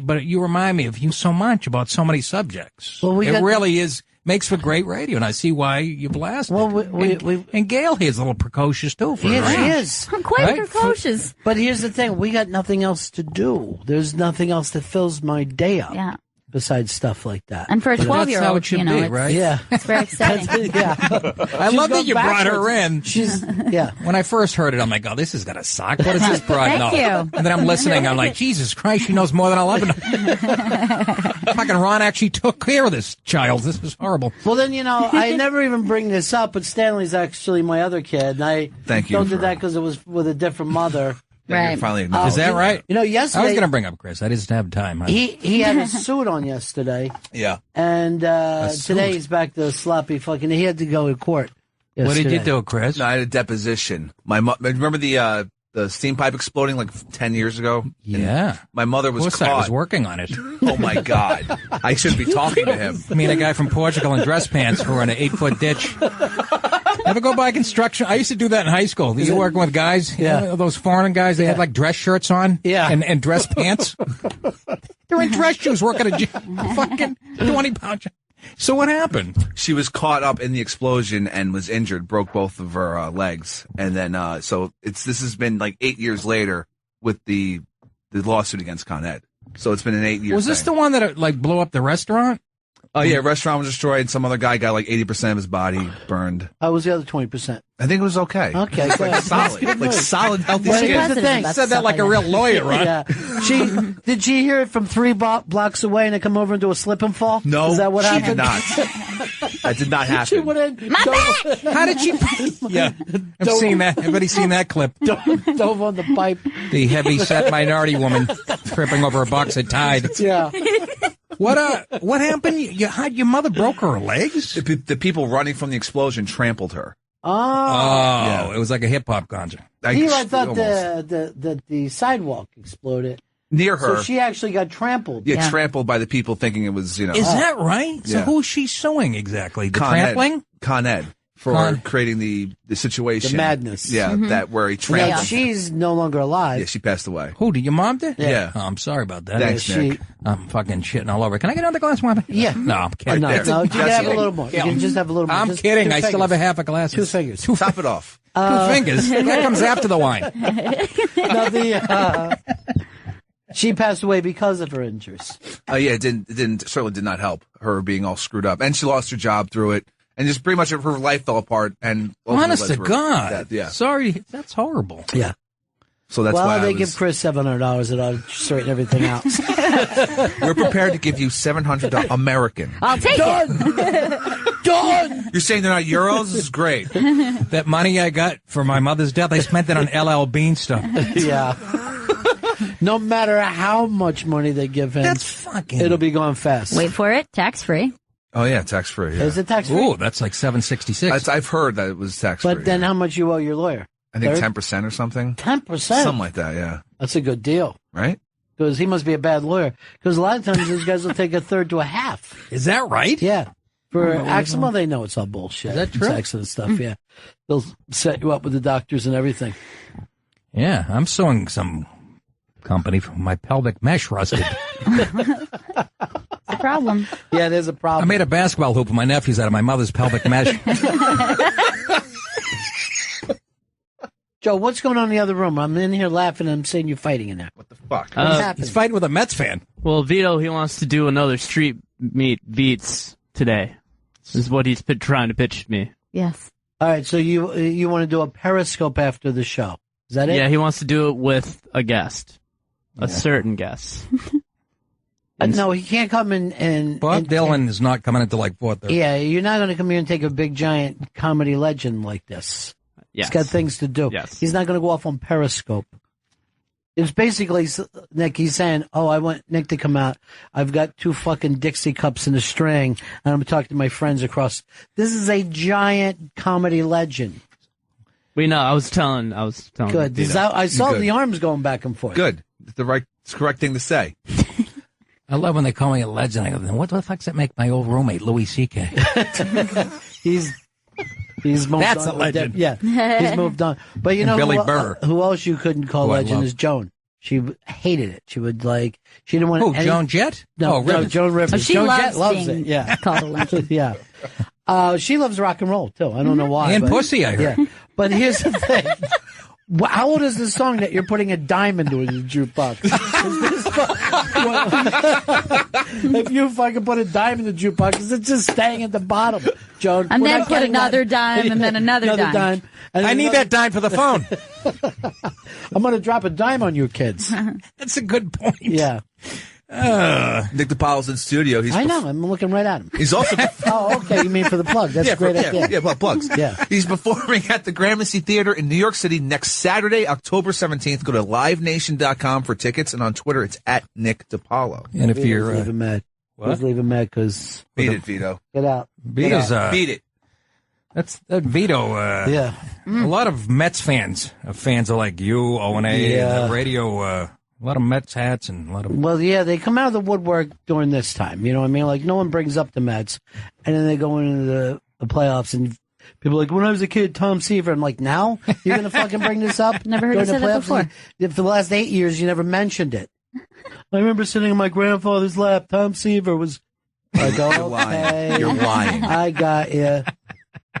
S9: But you remind me of you so much about so many subjects.
S1: Well,
S9: it really makes for great radio, and I see why you blast it.
S1: Well,
S9: and Gail here is a little precocious too. For
S1: She
S9: her age.
S1: is.
S3: I'm quite
S9: Right?
S3: precocious.
S1: But here's the thing: we got nothing else to do. There's nothing else that fills my day up.
S3: Yeah.
S1: Besides stuff like that.
S3: And for a
S9: But that's how
S3: 12-year-old,
S9: it should
S3: you know,
S9: be, right?
S1: Yeah.
S3: it's very exciting.
S1: Yeah.
S9: I love that you brought her in.
S1: She's, yeah.
S9: When I first heard it, I'm like, oh, this is going to suck. What is this broad
S3: Thank
S9: know?
S3: you.
S9: And then I'm listening. I'm like, Jesus Christ, she knows more than I'll ever know. Fucking Ron actually took care of this child. This was horrible.
S1: Well, then, you know, I never even bring this up, but Stanley's actually my other kid. And I
S2: Thank you
S1: don't do
S2: for-
S1: that because it was with a different mother.
S3: Right.
S2: Finally,
S9: Is that right?
S1: You know,
S9: I
S1: yesterday.
S9: was going to bring up Chris. I just didn't have time.
S1: He had a suit on yesterday.
S2: Yeah.
S1: And
S9: suit?
S1: today he's back to sloppy fucking. He had to go to court.
S9: What did you
S1: yesterday.
S9: do, Chris?
S2: No, I had a deposition. Remember the steam pipe exploding like 10 years ago?
S9: Yeah.
S2: My mother
S9: Of
S2: was
S9: course
S2: caught.
S9: I was working on it.
S2: Oh my God. I shouldn't be talking to him.
S9: Me and a guy from Portugal in dress pants who were in an 8-foot ditch. Ever go by construction? I used to do that in high school. You working with guys?
S1: Yeah.
S9: You know, those foreign guys, they had like dress shirts on.
S1: Yeah.
S9: And dress pants. They're in dress shoes working a fucking 20-pound job. So what happened?
S2: She was caught up in the explosion and was injured, broke both of her legs. And then, so this has been like 8 years later with the lawsuit against Con Ed. So it's been an 8 year
S9: Was this the one that like blew up the restaurant?
S2: Oh, yeah, restaurant was destroyed. Some other guy got like 80% of his body burned.
S1: How was the other 20%?
S2: I think it was okay.
S1: Okay,
S2: Like
S1: good.
S2: solid. Like solid, healthy
S1: Well,
S2: skin.
S1: here's the thing.
S9: You said that like a real lawyer, right?
S1: Yeah. Did she hear it from 3 blocks away and then come over and do a slip and fall?
S2: No,
S1: Is that what
S2: she
S1: happened?
S2: did not. That did not
S1: She
S2: happen.
S1: went in.
S9: How did she? Yeah, I've seen that. Everybody's seen that clip.
S1: Dove on the pipe.
S9: The heavy-set minority woman tripping over a box of Tide.
S1: Yeah.
S9: What happened? Your mother broke her legs?
S2: The people running from the explosion trampled her.
S1: Oh.
S9: It was like a hip hop concert.
S1: Here I thought
S2: Almost.
S1: the sidewalk exploded.
S2: Near her.
S1: So she actually got trampled.
S2: Yeah, trampled by the people thinking it was,
S9: Is that right? So
S2: Yeah.
S9: who's she suing exactly? The
S2: Con
S9: trampling?
S2: Ed. Con Ed. For creating the situation.
S1: The madness.
S2: Yeah, that where he
S1: Now,
S2: trampled.
S1: she's no longer alive.
S2: Yeah, she passed away.
S9: Who, did your mom did?
S2: Yeah.
S9: Oh, I'm sorry about that.
S2: Thanks, Nick.
S9: I'm fucking shitting all over. Can I get another glass of wine?
S1: Yeah.
S9: No, I'm kidding.
S1: No, you can have a little more. You
S9: Yeah.
S1: can just have a little more.
S9: I'm
S1: Just
S9: kidding.
S1: 2
S9: I still have
S1: fingers.
S9: a half a glass.
S1: 2 fingers.
S2: Top it off.
S9: 2 fingers. That comes after the wine.
S1: No, she passed away because of her injuries.
S2: Yeah, it certainly did not help her being all screwed up. And she lost her job through it. And just pretty much her life fell apart. And
S9: Honest
S2: ultimately
S9: to
S2: led her
S9: God.
S2: death. Yeah.
S9: Sorry. That's horrible.
S1: Yeah.
S2: So that's why
S1: they give Chris $700 and I'll straighten everything out.
S2: We're prepared to give you $700 American.
S3: I'll take it.
S1: Done.
S2: You're saying they're not euros? This is great.
S9: That money I got for my mother's death, I spent it on LL Bean stuff.
S1: Yeah. No matter how much money they give him,
S9: That's fucking.
S1: it'll be gone fast.
S3: Wait for it. Tax free.
S2: Oh, yeah, tax free. Yeah.
S1: Is it tax free?
S9: Ooh, that's like $766.
S2: I've heard that it was tax free.
S1: But then how much you owe your lawyer?
S2: I think
S1: 30?
S2: 10% or something.
S1: 10%?
S2: Something like that, yeah.
S1: That's a good deal.
S2: Right?
S1: Because he must be a bad lawyer. Because a lot of times those guys will take a third to a half.
S9: Is that right?
S1: Yeah. For accident, they know it's all bullshit.
S9: Is that true?
S1: It's accident stuff, yeah. They'll set you up with the doctors and everything.
S9: Yeah, I'm suing some company for my pelvic mesh rusted.
S3: It's a problem.
S1: Yeah, there's a
S9: I
S1: problem.
S9: made a basketball hoop for my nephews out of my mother's pelvic mesh.
S1: Joe, what's going on in the other room? I'm in here laughing and I'm saying you're fighting in there.
S2: What the fuck?
S1: What's happening?
S9: He's fighting with a Mets fan.
S10: Well, Vito, he wants to do another street meet beats today. This is what he's trying to pitch me.
S3: Yes.
S1: All right, so you want to do a Periscope after the show. Is that it?
S10: Yeah, he wants to do it with a guest. A certain guest.
S1: No, he can't come in and...
S9: Bob Dylan is not coming until like 4:30.
S1: Yeah, you're not going to come here and take a big, giant comedy legend like this.
S10: Yes.
S1: He's got things to do.
S10: Yes.
S1: He's not going to go off on Periscope. It's basically, Nick, he's saying, oh, I want Nick to come out. I've got 2 fucking Dixie cups and a string, and I'm talking to my friends across. This is a giant comedy legend.
S10: We know. I was telling.
S1: Good. I saw
S2: Good.
S1: the arms going back and forth.
S2: Good. It's the correct thing to say.
S9: I love when they call me a legend. I go, what the fuck does that make my old roommate, Louis C.K.?
S1: He's moved
S9: That's
S1: on.
S9: a legend.
S1: Yeah, he's moved on. But you know
S9: Billy Burr.
S1: Who else you couldn't call
S9: Who I
S1: legend
S9: love.
S1: is Joan. She hated it. She would she didn't want
S9: Who, Joan Jett?
S1: No, Joan Rivers.
S3: Oh, she
S1: Joan
S3: loves
S1: Jett loves
S3: being
S1: it. Yeah,
S3: called a legend.
S1: yeah. She loves rock and roll too. I don't know why.
S9: And
S1: but,
S9: pussy, I heard.
S1: Yeah. But here's the thing. How old is the song that you're putting a dime into in the jukebox? If you fucking put a dime in the jukebox, is it just staying at the bottom, Joan?
S3: And
S1: We're
S3: then
S1: not
S3: put
S1: getting
S3: another
S1: that.
S3: dime and then another dime.
S1: And
S9: I need that dime for the phone.
S1: I'm going to drop a dime on you kids.
S9: That's a good point.
S1: Yeah.
S2: Nick DiPaolo's in studio.
S1: I know. I'm looking right at him.
S2: He's also
S1: Oh, okay. You mean for the plug? That's a great idea.
S2: well, plugs.
S1: Yeah.
S2: He's performing at the Gramercy Theater in New York City next Saturday, October 17th. Go to livenation.com for tickets, and on Twitter it's at Nick DiPaolo.
S9: And if
S1: Vito's
S9: you're
S1: leaving mad.
S9: what?
S1: He's leaving mad because
S2: Beat it, Vito.
S1: get out.
S9: Vito's,
S2: Beat it.
S9: that's that Vito.
S1: Yeah.
S9: A lot of Mets fans are like you, O&A,
S1: Yeah.
S9: and the radio. A lot of Mets hats and a lot of.
S1: Well, yeah, they come out of the woodwork during this time. You know what I mean? Like, no one brings up the Mets. And then they go into the playoffs, and people are like, when I was a kid, Tom Seaver. I'm like, now? You're going to fucking bring this up?
S3: Never heard you
S1: During the
S3: say that
S1: playoffs?
S3: before.
S1: For the last 8 years, you never mentioned it. I remember sitting on my grandfather's lap. Tom Seaver was like,
S2: You're lying.
S1: okay.
S2: You're lying.
S1: I got you.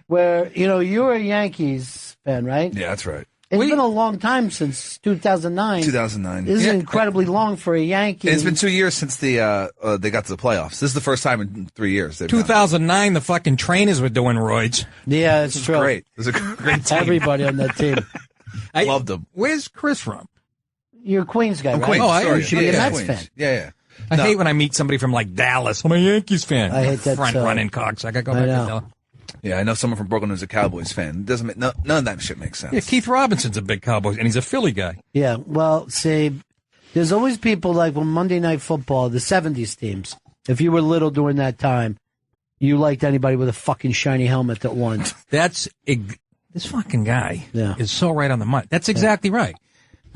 S1: Where, you're a Yankees fan, right?
S2: Yeah, that's right.
S1: It's been a long time since 2009.
S2: 2009.
S1: This is incredibly long for a Yankee.
S2: And it's been 2 years since they got to the playoffs. This is the first time in 3 years.
S9: 2009, the fucking trainers were doing roids.
S1: Yeah, that's true.
S2: Great. It was a great team.
S1: Everybody on that team.
S9: I
S2: loved them.
S9: Where's Chris from?
S1: You're a Queens guy,
S2: I'm
S1: right?
S2: Queens.
S9: Oh,
S2: Sorry.
S1: You should be a Mets
S2: Queens.
S1: fan.
S2: Yeah.
S9: I hate when I meet somebody from like Dallas. I'm a Yankees fan.
S1: I hate that,
S9: front running cocksucker. Go
S1: I
S9: back to
S1: know.
S9: Dallas.
S2: Yeah, I know someone from Brooklyn who's a Cowboys fan. It doesn't make, none of that shit makes sense.
S9: Yeah, Keith Robinson's a big Cowboys, and he's a Philly guy.
S1: Yeah, well, see, there's always people like when Monday Night Football, the 70s teams, if you were little during that time, you liked anybody with a fucking shiny helmet that won.
S9: This fucking guy
S1: Yeah.
S9: is so right on the money. That's exactly right.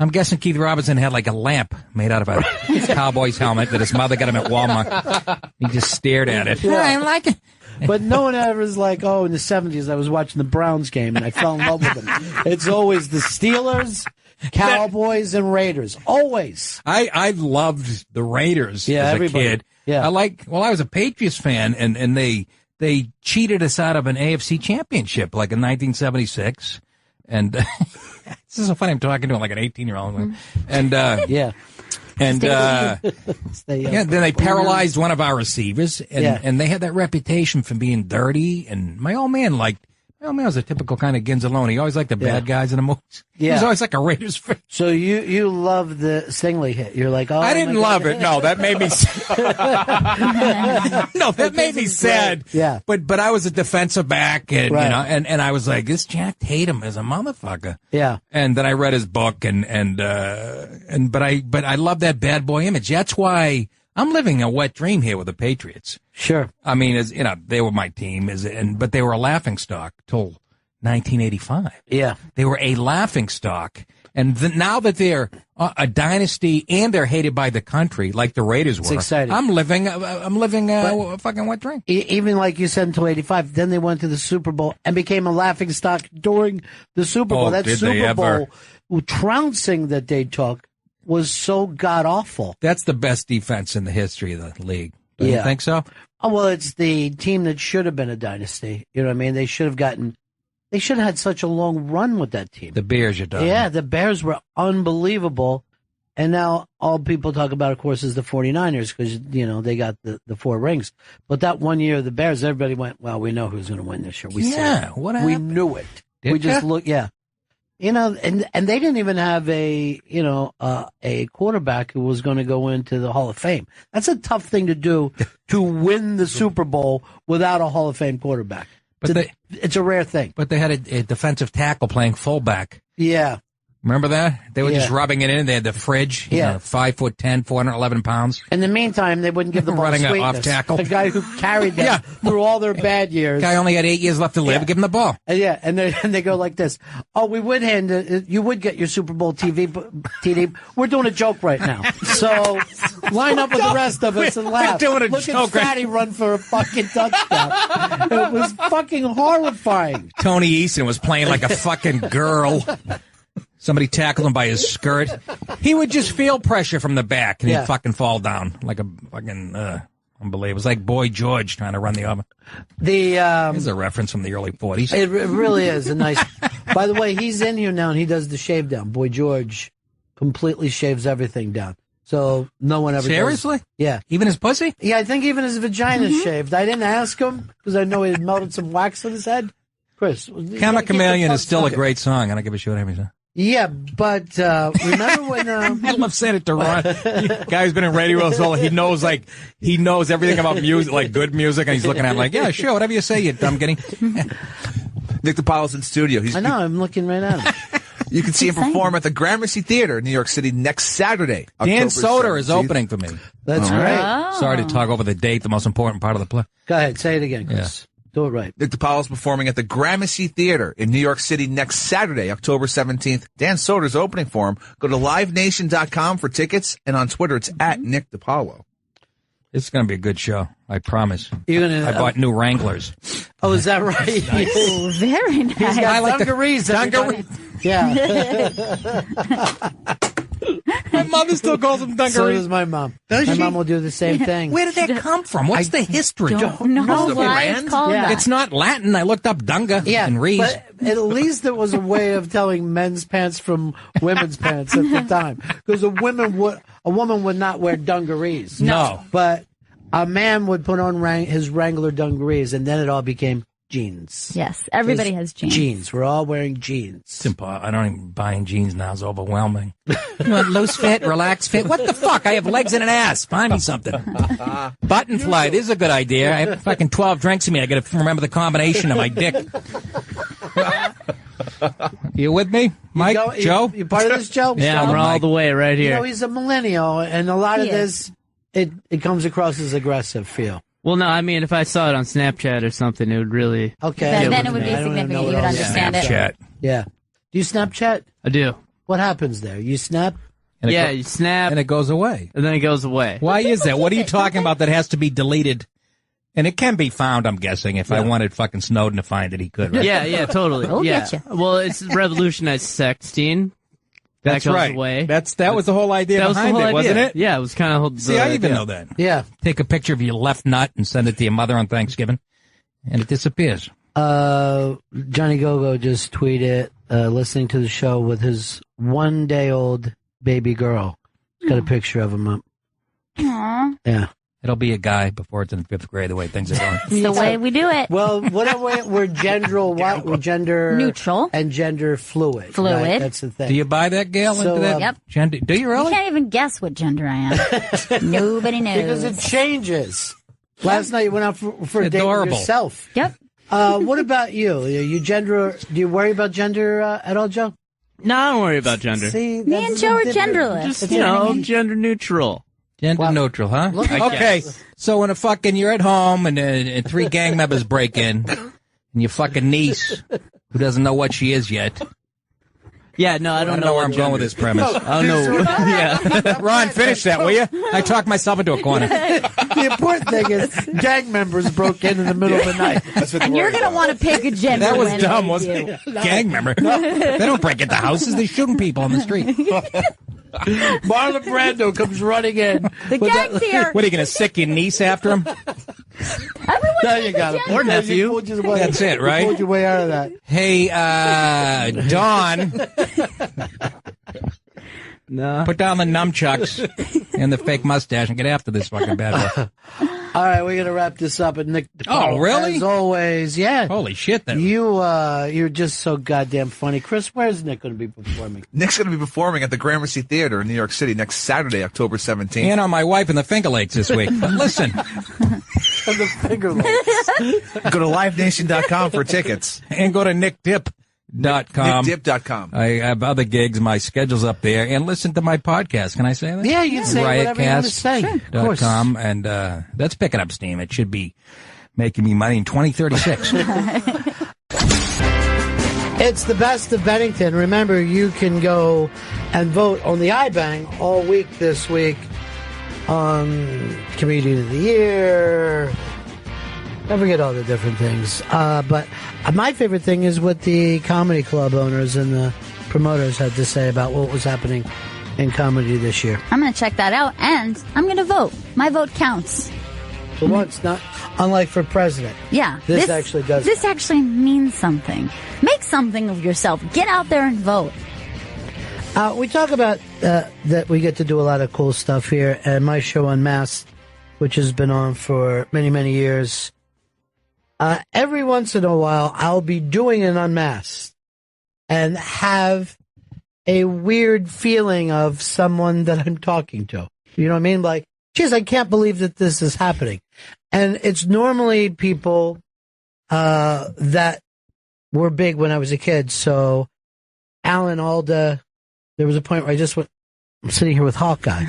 S9: I'm guessing Keith Robinson had like a lamp made out of a Cowboys helmet that his mother got him at Walmart. He just stared at it.
S1: Yeah.
S9: I like it.
S1: But no one ever is like, oh, in the 70s, I was watching the Browns game and I fell in love with them. It's always the Steelers, Cowboys, and Raiders. Always.
S9: I loved the Raiders
S1: Yeah,
S9: as
S1: everybody.
S9: a kid.
S1: Yeah.
S9: I was a Patriots fan, and they cheated us out of an AFC championship like in 1976. And this is so funny. I'm talking to him like an 18-year-old. And
S1: Yeah.
S9: and
S1: Stay
S9: yeah, then they paralyzed one of our receivers, and
S1: Yeah.
S9: and they had that reputation for being dirty. And my old man was a typical kind of Ginzalone. He always liked the bad guys in the movies. He was
S1: Yeah.
S9: always like a Raiders fan.
S1: So you love the Stingley hit. You're like, oh,
S9: I didn't
S1: my God.
S9: love it. No, that made me. No, that made me sad.
S1: Yeah.
S9: But I was a defensive back, and
S1: Right.
S9: and I was like, this Jack Tatum is a motherfucker.
S1: Yeah.
S9: And then I read his book, but I love that bad boy image. That's why I'm living a wet dream here with the Patriots.
S1: Sure.
S9: I mean, they were my team, but they were a laughingstock till 1985.
S1: Yeah.
S9: They were a laughingstock. And now that they're a dynasty and they're hated by the country, like the Raiders were,
S1: exciting.
S9: I'm living a fucking wet dream.
S1: Even like you said until 85, then they went to the Super Bowl and became a laughingstock during the Super Bowl.
S9: Oh,
S1: That
S9: did they
S1: Super
S9: ever.
S1: Bowl trouncing that they took was so god awful.
S9: That's the best defense in the history of the league. Don't you
S1: Yeah.
S9: think so?
S1: Oh, well, it's the team that should have been a dynasty. You know what I mean? They should have had such a long run with that team.
S9: The Bears, you're done.
S1: Yeah, the Bears were unbelievable. And now all people talk about, of course, is the 49ers because, they got the 4 rings. But that one year of the Bears, everybody went, well, we know who's going to win this year. We said it.
S9: What
S1: We
S9: happened?
S1: knew it.
S9: Did
S1: we just
S9: ya?
S1: looked, yeah. and they didn't even have a quarterback who was going to go into the Hall of Fame. That's a tough thing to do, to win the Super Bowl without a Hall of Fame quarterback. But it's a rare thing.
S9: But they had a defensive tackle playing fullback.
S1: Yeah.
S9: Remember that? They were just rubbing it in. They had the fridge. 5'10", 411 pounds.
S1: In the meantime, they wouldn't give the ball
S9: running
S1: sweetness.
S9: off tackle.
S1: A guy who carried them through all their bad years.
S9: Guy only had 8 years left to live. Give him the ball.
S1: And they go like this. Oh, we would you would get your Super Bowl TD. We're doing a joke right now. So line up with the rest of us and laugh.
S9: We're doing a
S1: Look
S9: joke.
S1: Look at Fatty run for a fucking touchdown. It was fucking horrifying.
S9: Tony Easton was playing like a fucking girl. Somebody tackled him by his skirt. He would just feel pressure from the back, and he'd fucking fall down like a fucking unbelievable. It was like Boy George trying to run the oven. Here's a reference from the early 40s.
S1: It really is a nice. By the way, he's in here now, and he does the shave down. Boy George completely shaves everything down, so no one ever.
S9: Seriously?
S1: Yeah,
S9: even his pussy.
S1: Yeah, I think even his vagina's shaved. I didn't ask him because I know he had melted some wax on his head. Chris,
S9: Camera Chameleon is still a great song. I don't give a shit what anybody says.
S1: Yeah, but remember when
S9: I love saying it to Ron. Guy who's been in radio so he knows everything about music, like good music, and he's looking at him like, yeah, sure, whatever you say, you dumb guinea.
S2: Nick DiPaolo's in studio.
S1: I know, I'm looking right at him.
S2: You can see him perform at the Gramercy Theater in New York City next Saturday.
S9: Dan
S2: October
S9: Soder is
S2: 17th.
S9: opening for me.
S1: That's great.
S3: Oh.
S9: Sorry to talk over the date, the most important part of the play.
S1: Go ahead, say it again, Chris. Do it right.
S2: Nick DiPaolo's performing at the Gramercy Theater in New York City next Saturday, October 17th. Dan Soder's opening for him. Go to livenation.com for tickets, and on Twitter it's at Nick DiPaolo.
S9: It's going to be a good show, I promise.
S1: You're gonna.
S9: I bought new Wranglers.
S1: Oh, is that right?
S3: Oh, very nice.
S1: He's got
S9: I like
S1: dungarees.
S9: dungarees.
S1: Yeah.
S9: My mother still calls them dungarees.
S1: So does my mom. My mom will do the same thing.
S9: Where did that come from? What's the history?
S3: Don't know why it's called that.
S9: It's not Latin. I lookked up dunga and rees.
S1: But at least there was a way of telling men's pants from women's pants at the time, because a woman would not wear dungarees.
S9: No,
S1: but a man would put on his Wrangler dungarees, and then it all became jeans.
S3: Yes, everybody has jeans.
S1: Jeans. We're all wearing jeans.
S9: I don't even buying jeans now. It's overwhelming. You want loose fit, relaxed fit? What the fuck? I have legs and an ass. Find me something. Button fly. This is a good idea. I have fucking 12 drinks in me. I got to remember the combination of my dick. You with me, Mike? Joe?
S1: You part of this, Joe?
S10: Yeah, I'm all the way right here.
S1: You know, he's a millennial, and a lot of this, it comes across as aggressive feel.
S10: Well, no, I mean, if I saw it on Snapchat or something, it would really...
S1: Okay.
S3: Then it would be significant. You would understand it.
S9: Snapchat.
S1: Yeah. Do you Snapchat?
S10: I do.
S1: What happens there? You snap?
S10: Yeah, you snap,
S9: and it goes away.
S10: and then it goes away.
S9: Why is that? What are you talking about that has to be deleted? And it can be found, I'm guessing. If I wanted fucking Snowden to find it, he could, right?
S10: Yeah, totally.
S3: We'll
S10: yeah.
S3: get you.
S10: Well, it's revolutionized sexting.
S9: That's
S10: goes
S9: right.
S10: away.
S9: That was the whole idea
S10: That was the
S9: behind
S10: whole
S9: it,
S10: idea.
S9: wasn't it?
S10: Yeah, it was kind of...
S9: See, I even know that.
S1: Yeah.
S9: Take a picture of your left nut and send it to your mother on Thanksgiving, and it disappears.
S1: Johnny Gogo just tweeted, listening to the show with his 1-day-old baby girl. He's got a picture of him up.
S3: Aww.
S1: Yeah.
S9: It'll be a guy before it's in 5th grade, the way things are going.
S3: It's the way we do it.
S1: Well, we're gender
S3: Neutral
S1: and gender fluid.
S3: Fluid.
S1: Right? That's the thing.
S9: Do you buy that, Gail?
S1: So,
S9: into that?
S3: Yep.
S9: Gender? Do you
S3: You
S9: really?
S3: can't even guess what gender I am. Nobody knows.
S1: Because it changes. Last night you went out for a date with
S9: Adorable.
S1: yourself.
S3: Yep.
S1: What about you? Are you gender? Do you worry about gender at all, Joe?
S10: No, I don't worry about gender.
S1: See,
S3: Me and Joe are genderless.
S10: Just,
S3: You know what I mean?
S10: gender neutral.
S9: Gender neutral, huh? Okay, so when you're at home and 3 gang members break in, and your fucking niece, who doesn't know what she is yet.
S10: Yeah, no, I don't know
S9: where I'm going with this premise.
S10: I don't know. Yeah.
S9: Ron, finish that, will you? I talked myself into a corner.
S1: The important thing is gang members broke in the middle of the night.
S3: And you're going to want to pick a gender.
S9: That was
S3: when
S9: dumb,
S3: they
S9: wasn't
S3: do.
S9: it? Gang member. They don't break into houses. They're shooting people on the street.
S1: Marlon Brando comes running in.
S3: The gang's here.
S9: What, are you going to sick your niece after him?
S3: Everyone
S1: Now you got it.
S10: Or nephew.
S9: That's it, right?
S1: You pulled your way out of that.
S9: Hey, Dawn,
S10: No.
S9: put down the nunchucks and the fake mustache and get after this fucking bad boy.
S1: All right, we're gonna wrap this up at Nick.
S9: Oh, really?
S1: As always, yeah.
S9: Holy shit! Then
S1: You're just so goddamn funny, Chris. Where's Nick gonna be performing?
S2: Nick's going to be performing at the Gramercy Theater in New York City next Saturday, October 17th.
S9: and on my wife and the Finger Lakes this week. But listen,
S1: The Finger Lakes.
S2: Go to livenation.com for tickets.
S9: and go to nickdip.com.
S2: NickDip.com.
S9: I have other gigs. My schedule's up there, and listen to my podcast. Can I say that?
S1: Yeah, you can say whatever you want to say. Sure. Of course.
S9: .com, and that's picking up steam. It should be making me money in 2036.
S1: It's the best of Bennington. Remember, you can go and vote on the iBang all week this week on Comedian of the Year. I forget all the different things. But my favorite thing is what the comedy club owners and the promoters had to say about what was happening in comedy this year.
S3: I'm going to check that out, and I'm going to vote. My vote counts.
S1: For once, not unlike for president.
S3: Yeah.
S1: This actually does.
S3: This actually means something. Make something of yourself. Get out there and vote.
S1: We talk about that we get to do a lot of cool stuff here, and my show Unmasked, which has been on for many, many years. Every once in a while, I'll be doing an Unmasked and have a weird feeling of someone that I'm talking to. You know what I mean? Like, geez, I can't believe that this is happening. And it's normally people that were big when I was a kid. So Alan Alda, there was a point where I'm sitting here with Hawkeye.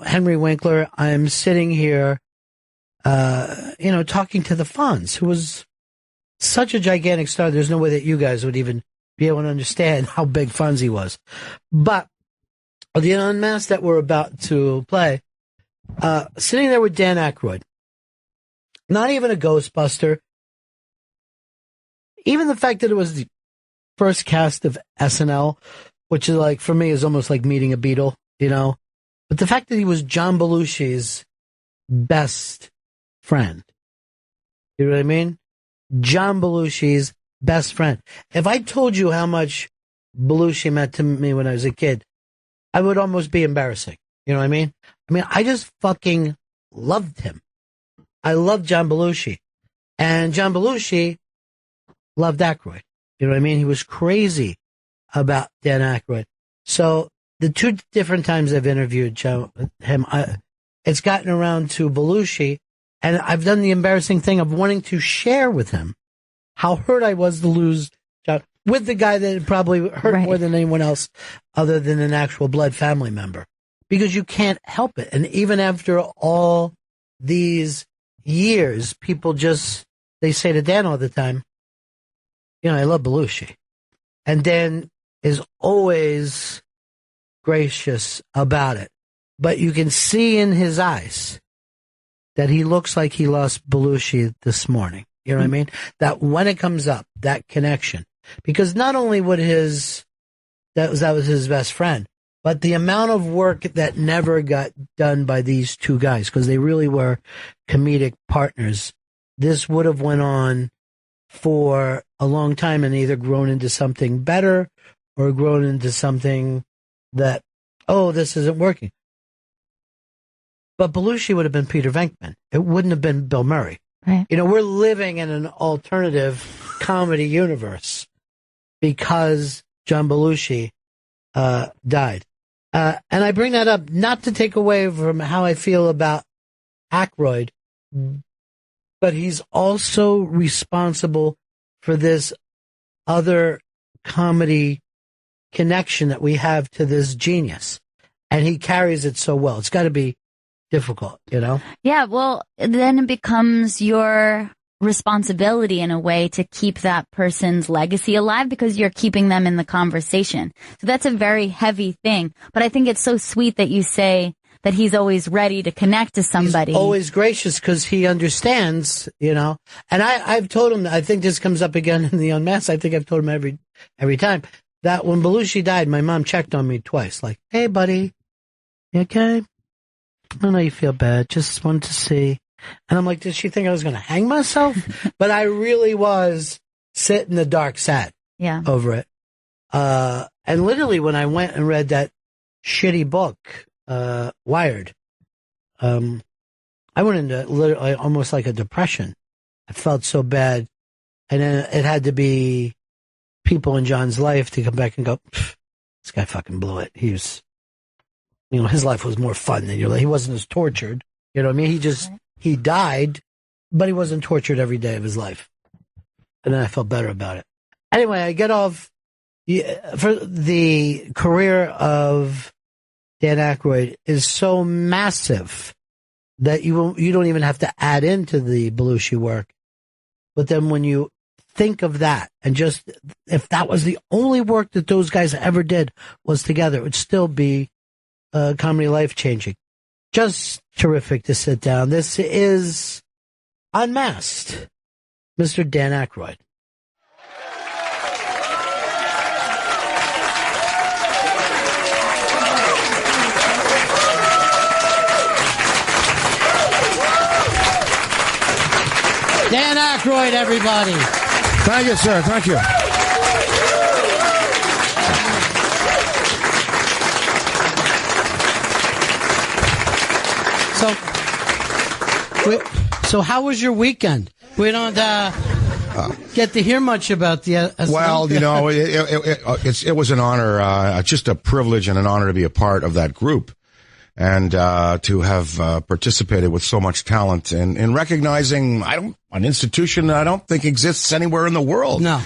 S1: Henry Winkler, I'm sitting here, talking to the Fonz, who was such a gigantic star. There's no way that you guys would even be able to understand how big Fonzie was. But the Unmasked that we're about to play, sitting there with Dan Aykroyd, not even a Ghostbuster, even the fact that it was the first cast of SNL, which is like, for me, is almost like meeting a Beatle, but the fact that he was John Belushi's best friend, you know what I mean? John Belushi's best friend. If I told you how much Belushi meant to me when I was a kid, I would almost be embarrassing. You know what I mean? I just fucking loved him. I loved John Belushi. And John Belushi loved Aykroyd. You know what I mean? He was crazy about Dan Aykroyd. So the two different times I've interviewed him, it's gotten around to Belushi, and I've done the embarrassing thing of wanting to share with him how hurt I was to lose John, with the guy that probably hurt more than anyone else other than an actual blood family member. Because you can't help it. And even after all these years, people they say to Dan all the time, I love Belushi. And Dan is always gracious about it. But you can see in his eyes that he looks like he lost Belushi this morning. You know what I mean? That when it comes up, that connection. Because not only would that was his best friend, but the amount of work that never got done by these two guys, because they really were comedic partners, this would have went on for a long time and either grown into something better or grown into something that, this isn't working. But Belushi would have been Peter Venkman. It wouldn't have been Bill Murray.
S3: Right.
S1: We're living in an alternative comedy universe because John Belushi died. And I bring that up not to take away from how I feel about Aykroyd, but he's also responsible for this other comedy connection that we have to this genius. And he carries it so well. It's got to be difficult, Yeah,
S3: well, then it becomes your responsibility in a way to keep that person's legacy alive because you're keeping them in the conversation. So that's a very heavy thing. But I think it's so sweet that you say that he's always ready to connect to somebody.
S1: He's always gracious because he understands, And I've told him, I think this comes up again in the Unmasked. I think I've told him every time that when Belushi died, my mom checked on me twice. Like, hey, buddy, you okay? I know you feel bad. Just wanted to see. And I'm like, did she think I was going to hang myself? But I really was sit in the dark, sad over it. And literally when I went and read that shitty book, Wired, I went into literally almost like a depression. I felt so bad. And then it had to be people in John's life to come back and go, this guy fucking blew it. He was, his life was more fun than your life. He wasn't as tortured. You know what I mean? He died, but he wasn't tortured every day of his life. And then I felt better about it. Anyway, I get off for the career of Dan Aykroyd is so massive that you don't even have to add into the Belushi work. But then when you think of that, and just if that was the only work that those guys ever did was together, it would still be comedy life-changing. Just terrific to sit down. This is Unmasked, Mr. Dan Aykroyd. Dan Aykroyd, everybody.
S11: Thank you, sir. Thank you.
S1: So how was your weekend? We don't get to hear much about the.
S11: Well, it was an honor, just a privilege and an honor to be a part of that group, and to have participated with so much talent in recognizing an institution that I don't think exists anywhere in the world.
S1: No.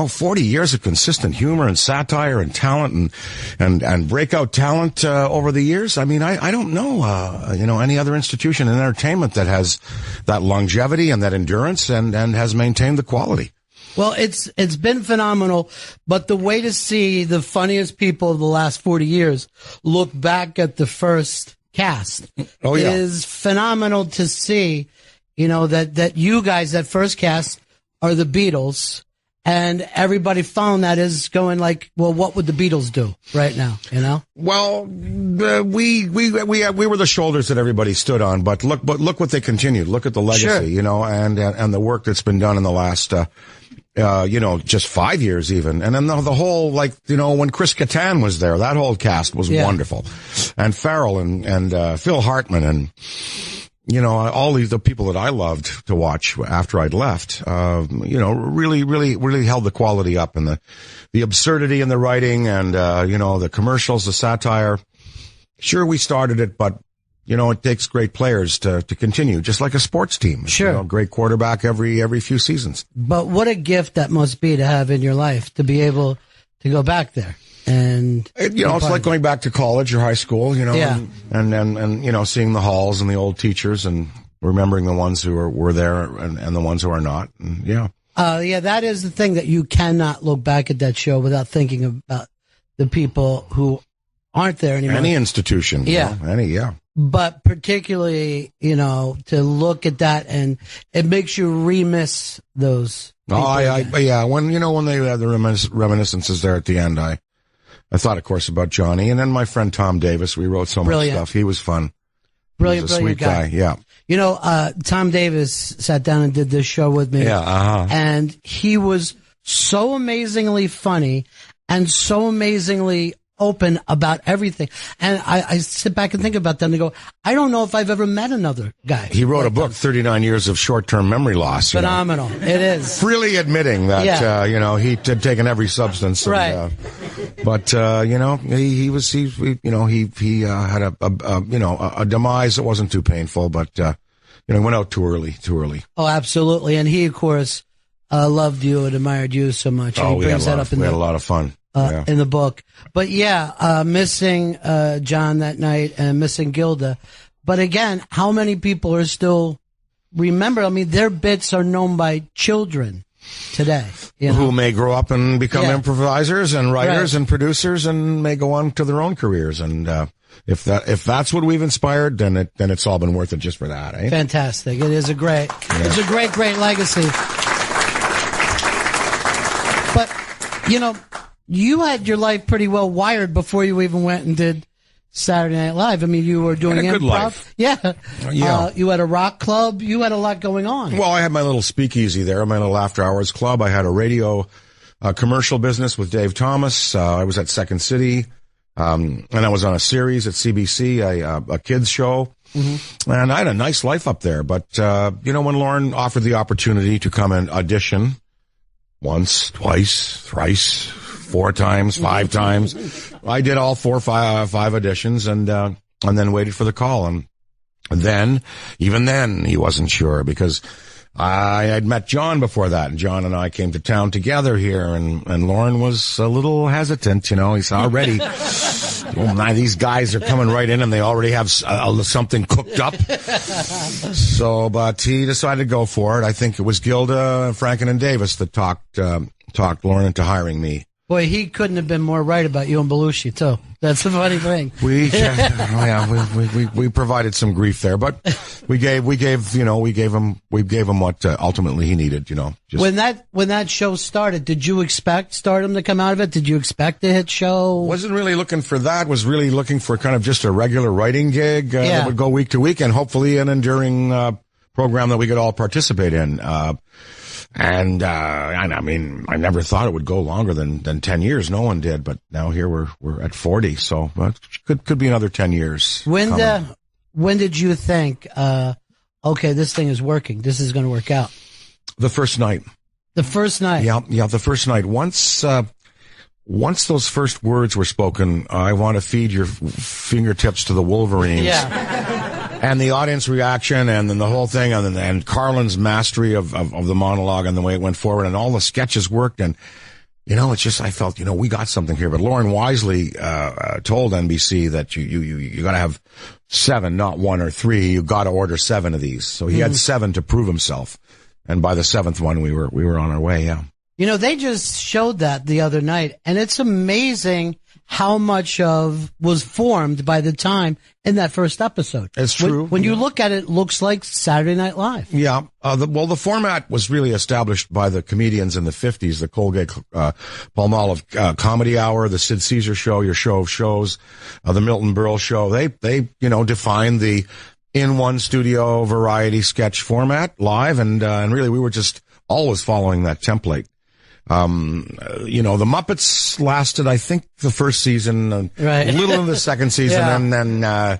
S11: 40 years of consistent humor and satire and talent and breakout talent over the years. I mean, I don't know, any other institution in entertainment that has that longevity and that endurance and has maintained the quality.
S1: Well, it's been phenomenal, but the way to see the funniest people of the last 40 years look back at the first cast is phenomenal to see, that you guys, that first cast, are the Beatles. And everybody found that is going like, well, what would the Beatles do right now?
S11: Well, we were the shoulders that everybody stood on, but look what they continued. Look at the legacy, and the work that's been done in the last, just 5 years even. And then the whole, when Chris Kattan was there, that whole cast was wonderful. And Farrell and Phil Hartman and, all the people that I loved to watch after I'd left, really held the quality up, and the absurdity in the writing and, the commercials, the satire. Sure, we started it, but, it takes great players to continue, just like a sports team.
S1: Sure.
S11: Great quarterback every few seasons.
S1: But what a gift that must be to have in your life, to be able to go back there. And
S11: it's like going back to college or high school, and seeing the halls and the old teachers and remembering the ones who were there and the ones who are not. And,
S1: that is the thing, that you cannot look back at that show without thinking about the people who aren't there anymore.
S11: Any institution.
S1: But particularly, to look at that, and it makes you remiss those people.
S11: When they had the reminiscences there at the end, I thought, of course, about Johnny, and then my friend Tom Davis. We wrote so much stuff. He was fun.
S1: Brilliant,
S11: he was a sweet guy. Yeah.
S1: Tom Davis sat down and did this show with me.
S11: Yeah.
S1: And he was so amazingly funny and so amazingly open about everything. And I sit back and think about them and go, I don't know if I've ever met another guy.
S11: He wrote a book, 39 Years of Short-Term Memory Loss.
S1: Phenomenal. It is.
S11: Freely admitting that, he had taken every substance.
S1: Right.
S11: And, but, he had a demise that wasn't too painful, but, went out too early.
S1: Oh, absolutely. And he, of course, loved you and admired you so much.
S11: Oh, we had a lot of fun.
S1: In the book. But missing John that night and missing Gilda. But again, how many people are still remember? I mean, their bits are known by children today.
S11: Who may grow up and become improvisers and writers and producers and may go on to their own careers. And if that's what we've inspired, then it's all been worth it just for that. Eh?
S1: Fantastic. It is it's a great legacy. But, you had your life pretty well wired before you even went and did Saturday Night Live. I mean, you were doing improv.
S11: Good life.
S1: Yeah. You had a rock club. You had a lot going on.
S11: Well, I had my little speakeasy there, my little after hours club. I had a radio commercial business with Dave Thomas. I was at Second City. And I was on a series at CBC, a kids show. Mm-hmm. And I had a nice life up there. But, when Lauren offered the opportunity to come and audition once, twice, thrice, 4 times, 5 times, I did all 4 or 5 auditions and then waited for the call. And then, even then, he wasn't sure because I had met John before that, and John and I came to town together here, and Lauren was a little hesitant, He's already, these guys are coming right in and they already have something cooked up. So, but he decided to go for it. I think it was Gilda, Franken, and Davis that talked Lauren into hiring me.
S1: Boy, he couldn't have been more right about you and Belushi, too. That's the funny thing.
S11: We provided some grief there, but we gave him what ultimately he needed, Just
S1: when that show started, did you expect Stardom to come out of it? Did you expect a hit show?
S11: Wasn't really looking for that. Was really looking for kind of just a regular writing gig that would go week to week, and hopefully an enduring program that we could all participate in. And I mean, I never thought it would go longer than 10 years. No one did, but now here we're at 40, so could be another 10 years.
S1: When did you think, okay, this thing is working, this is going to work out?
S11: The first night.
S1: The first night?
S11: Yeah, the first night. Once those first words were spoken, I want to feed your fingertips to the Wolverines.
S1: Yeah.
S11: And the audience reaction, and then the whole thing, and Carlin's mastery of the monologue and the way it went forward, and all the sketches worked, and it's just, I felt, we got something here. But Lauren wisely told NBC that you got to have 7, not 1 or 3. You got to order 7 of these. So he had 7 to prove himself, and by the 7th one, we were on our way. Yeah.
S1: They just showed that the other night, and it's amazing how much of was formed by the time in that first episode.
S11: It's true.
S1: When you look at it, it looks like Saturday Night Live.
S11: Yeah. The format was really established by the comedians in the 50s, the Colgate-Palmolive Comedy Hour, the Sid Caesar Show, Your Show of Shows, the Milton Berle Show. They defined the in one studio variety sketch format live, and really we were just always following that template. The Muppets lasted, I think, the first season,
S1: right.
S11: A little of the second season,
S1: yeah.
S11: And then I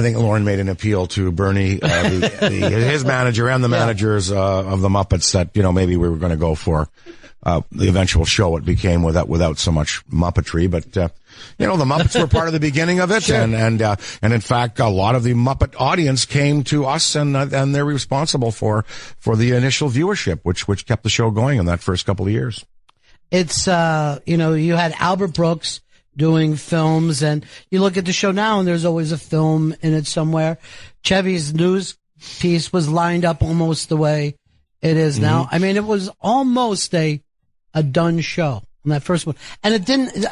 S11: think Lauren made an appeal to Bernie, his manager, and the managers of the Muppets that maybe we were going to go for the eventual show. It became without so much Muppetry, but the Muppets were part of the beginning of it,
S1: sure.
S11: and in fact, a lot of the Muppet audience came to us, and they're responsible for the initial viewership, which kept the show going in that first couple of years.
S1: It's you had Albert Brooks doing films, and you look at the show now, and there's always a film in it somewhere. Chevy's news piece was lined up almost the way it is now. I mean, it was almost a done show. That first one, and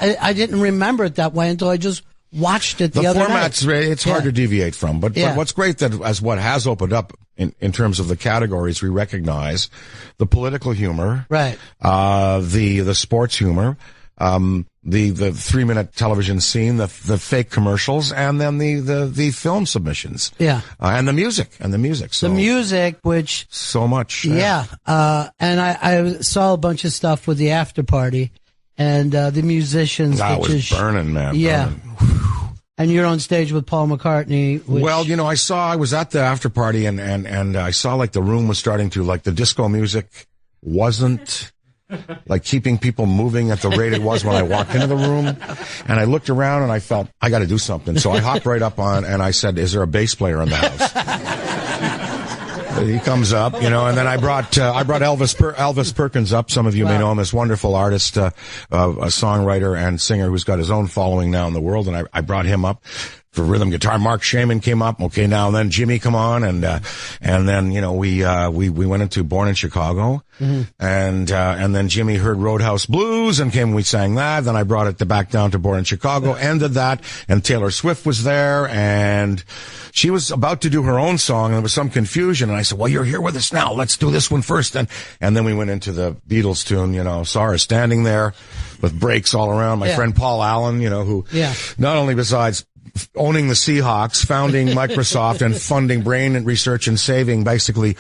S1: I didn't remember it that way until I just watched it the other night.
S11: The format's it's hard to deviate from, but what's great that as what has opened up in terms of the categories, we recognize the political humor,
S1: right?
S11: The sports humor, the 3-minute television scene, the fake commercials, and then the film submissions, and the music. So
S1: the music, which
S11: so much,
S1: and I saw a bunch of stuff with the after party. And the musicians,
S11: that was burning, man.
S1: Yeah.
S11: Burning.
S1: And you're on stage with Paul McCartney.
S11: Well, I was at the after party, and I saw like the room was starting to, like, the disco music wasn't like keeping people moving at the rate it was when I walked into the room. And I looked around and I felt I got to do something. So I hopped right up on and I said, "Is there a bass player in the house?" He comes up, and then I brought Elvis Perkins up. Some of you may know him, this wonderful artist, a songwriter and singer who's got his own following now in the world. And I brought him up for rhythm guitar. Mark Shaman came up. Okay, now and then Jimmy come on, and then we went into Born in Chicago, and then Jimmy heard Roadhouse Blues and we sang that. Then I brought it back down to Born in Chicago, ended that, and Taylor Swift was there, and she was about to do her own song, and there was some confusion, and I said, "Well, you're here with us now. Let's do this one first." And then we went into the Beatles tune, saw her standing there with breaks all around. My friend Paul Allen, who not only besides owning the Seahawks, founding Microsoft, and funding brain and research and saving basically,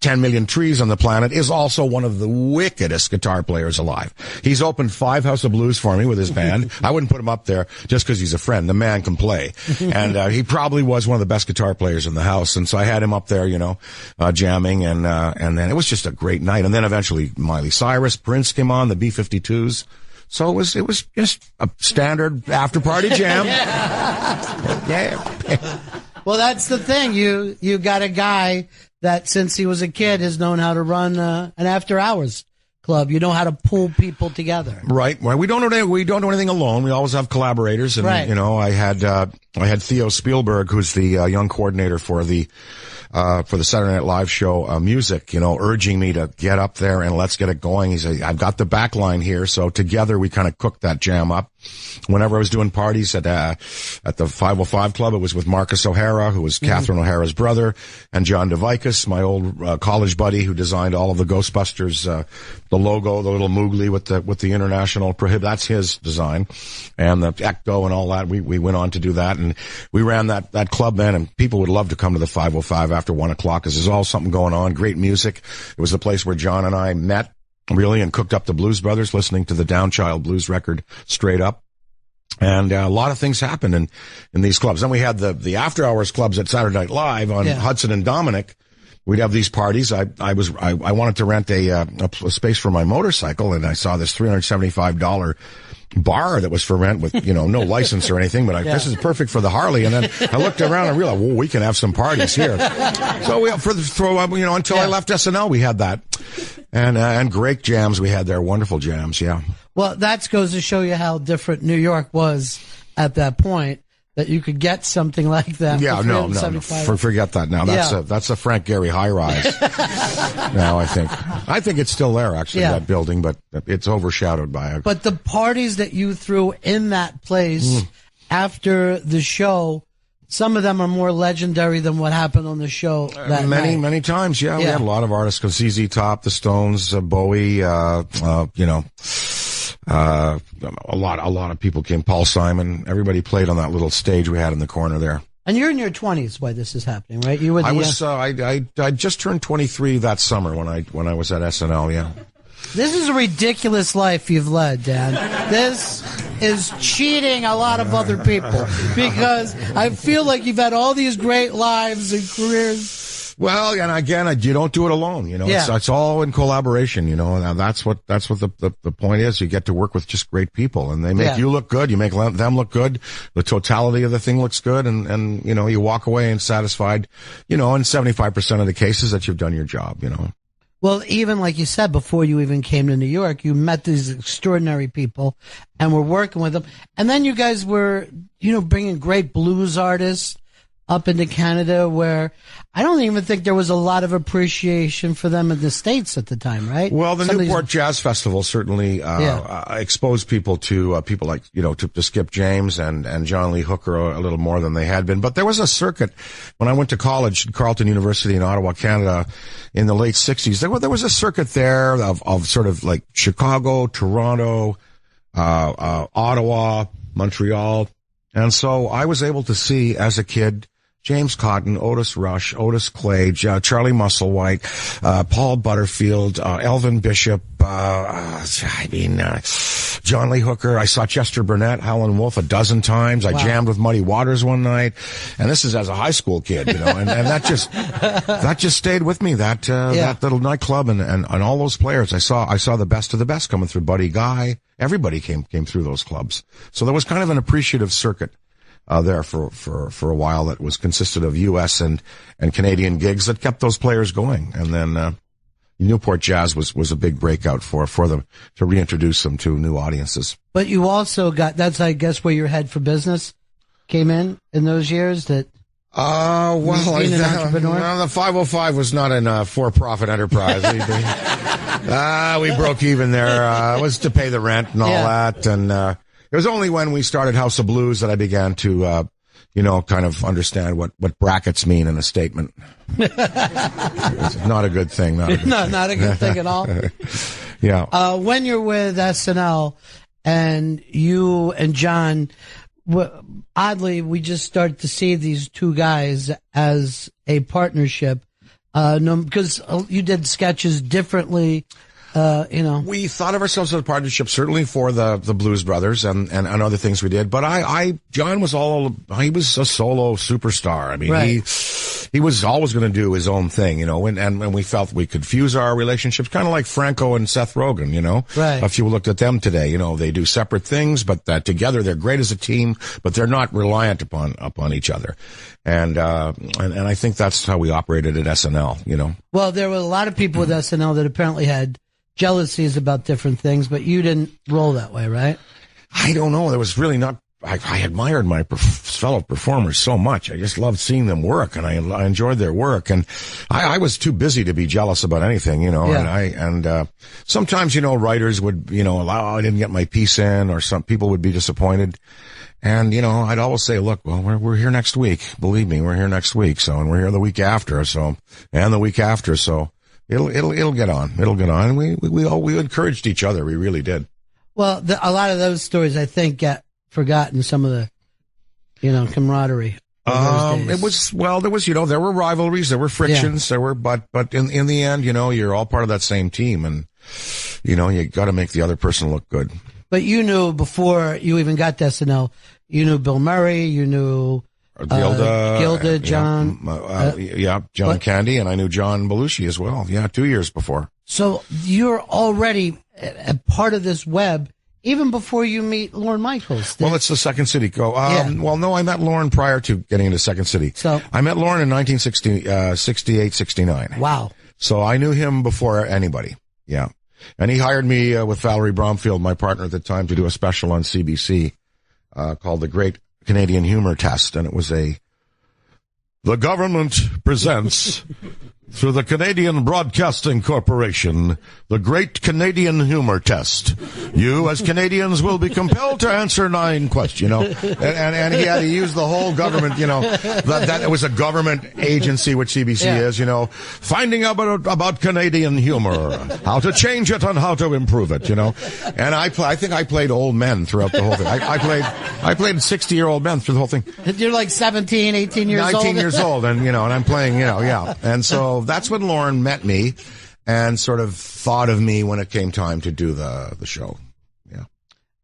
S11: 10 million trees on the planet, is also one of the wickedest guitar players alive. He's opened 5 House of Blues for me with his band. I wouldn't put him up there just because he's a friend. The man can play. And he probably was one of the best guitar players in the house. And so I had him up there, jamming, and then it was just a great night. And then eventually Miley Cyrus, Prince came on, the B-52s. So it was just a standard after party jam. Yeah.
S1: Well, that's the thing. You got a guy that since he was a kid has known how to run an after hours club. You know how to pull people together.
S11: Right. Well, we don't do anything alone. We always have collaborators. And,
S1: right.
S11: I had Theo Spielberg, who's the young coordinator for the Saturday Night Live show, music, urging me to get up there and let's get it going. He said, I've got the back line here. So together we kind of cooked that jam up. Whenever I was doing parties at the 505 Club, it was with Marcus O'Hara, who was Catherine O'Hara's brother, and John DeVicus, my old college buddy who designed all of the Ghostbusters, the logo, the little Moogly with the international prohibit. That's his design. And the Ecto and all that. We went on to do that. And we ran that club then, and people would love to come to the 505 after 1 o'clock because there's all something going on. Great music. It was the place where John and I met, really, and cooked up the Blues Brothers, listening to the Downchild Blues record straight up. And a lot of things happened in these clubs. Then we had the after hours clubs at Saturday Night Live on Hudson and Dominic. We'd have these parties. I wanted to rent a space for my motorcycle, and I saw this $375 bar that was for rent with, no license or anything, but this is perfect for the Harley. And then I looked around and realized, we can have some parties here. So until I left SNL, we had that. And great jams we had there. Wonderful jams. Yeah.
S1: Well, that goes to show you how different New York was at that point, that you could get something like that.
S11: Yeah, no. Forget that now. That's a Frank Gehry high rise. Now, I think it's still there, actually, that building, but it's overshadowed by it.
S1: But the parties that you threw in that place after the show, some of them are more legendary than what happened on the show that night.
S11: Many times, we had a lot of artists, ZZ Top, the Stones, Bowie, a lot of people came. Paul Simon, everybody played on that little stage we had in the corner there.
S1: And you're in your 20s while this is happening, right? You were.
S11: I just turned 23 that summer when I was at SNL. Yeah.
S1: This is a ridiculous life you've led, Dan. This is cheating a lot of other people because I feel like you've had all these great lives and careers.
S11: Well, and again, you don't do it alone, it's all in collaboration, and that's what the point is. You get to work with just great people, and they make you look good, you make them look good, the totality of the thing looks good, and you walk away and satisfied, in 75% of the cases that you've done your job,
S1: Well, even like you said, before you even came to New York, you met these extraordinary people and were working with them. And then you guys were, bringing great blues artists up into Canada, where I don't even think there was a lot of appreciation for them in the States at the time, right?
S11: Well, the Newport Jazz Festival certainly exposed people to people like, to Skip James and John Lee Hooker a little more than they had been. But there was a circuit when I went to college, Carleton University in Ottawa, Canada, in the late 60s. There was a circuit there of sort of like Chicago, Toronto, Ottawa, Montreal. And so I was able to see as a kid James Cotton, Otis Rush, Otis Clay, Charlie Musselwhite, Paul Butterfield, Elvin Bishop, John Lee Hooker. I saw Chester Burnett, Howlin' Wolf a dozen times. I jammed with Muddy Waters one night. And this is as a high school kid, and that just stayed with me, that little nightclub and all those players. I saw the best of the best coming through. Buddy Guy. Everybody came through those clubs. So there was kind of an appreciative circuit there for a while that consisted of U.S. and Canadian gigs that kept those players going. And then Newport Jazz was a big breakout for them to reintroduce them to new audiences.
S1: But you also that's, I guess, where your head for business came in those years, that being an entrepreneur?
S11: The 505 was not a for-profit enterprise. We broke even there. It was to pay the rent and all that. And it was only when we started House of Blues that I began to, kind of understand what brackets mean in a statement. It's not a good thing. Not
S1: a good thing at all.
S11: Yeah.
S1: When you're with SNL and you and John, oddly, we just start to see these two guys as a partnership. No, because you did sketches differently.
S11: We thought of ourselves as a partnership, certainly for the Blues Brothers and other things we did. But John was he was a solo superstar. I mean, he was always going to do his own thing, and we felt we could fuse our relationships, kind of like Franco and Seth Rogen,
S1: Right.
S11: If you looked at them today, they do separate things, but that together they're great as a team, but they're not reliant upon each other. And I think that's how we operated at SNL,
S1: Well, there were a lot of people with SNL that apparently had jealousies about different things, but you didn't roll that way, right?
S11: I don't know. There was really not. I admired my fellow performers so much. I just loved seeing them work, and I enjoyed their work. And I was too busy to be jealous about anything,
S1: Yeah.
S11: And sometimes, writers would, I didn't get my piece in, or some people would be disappointed. And, I'd always say, look, well, we're here next week. Believe me, we're here next week. So, and we're here the week after. So, and the week after. So it'll get on. It'll get on. And we encouraged each other. We really did.
S1: Well, a lot of those stories, I think, get forgotten, some of the, camaraderie.
S11: It was, there were rivalries, there were frictions, but in the end, you're all part of that same team, and, you gotta make the other person look good.
S1: But you knew before you even got to SNL, you knew Bill Murray, you knew Gilda, John.
S11: John Candy, and I knew John Belushi as well. Yeah, 2 years before.
S1: So you're already a part of this web even before you meet Lorne Michaels.
S11: Well, it's the Second City go. Well, no, I met Lorne prior to getting into Second City.
S1: So
S11: I met Lorne in 1968, 69.
S1: Wow.
S11: So I knew him before anybody. Yeah. And he hired me with Valerie Bromfield, my partner at the time, to do a special on CBC called The Great Canadian Humor Test. And it was the government presents through the Canadian Broadcasting Corporation, the Great Canadian Humor Test. You, as Canadians, will be compelled to answer 9 questions, and he had to use the whole government, that it was a government agency, which CBC is, finding out about Canadian humor, how to change it and how to improve it, And I think I played old men throughout the whole thing. I played 60-year-old men through the whole thing.
S1: You're like 17, 18 years old.
S11: 19 years old, and, and I'm playing, And so that's when Lorne met me and sort of thought of me when it came time to do the show. Yeah.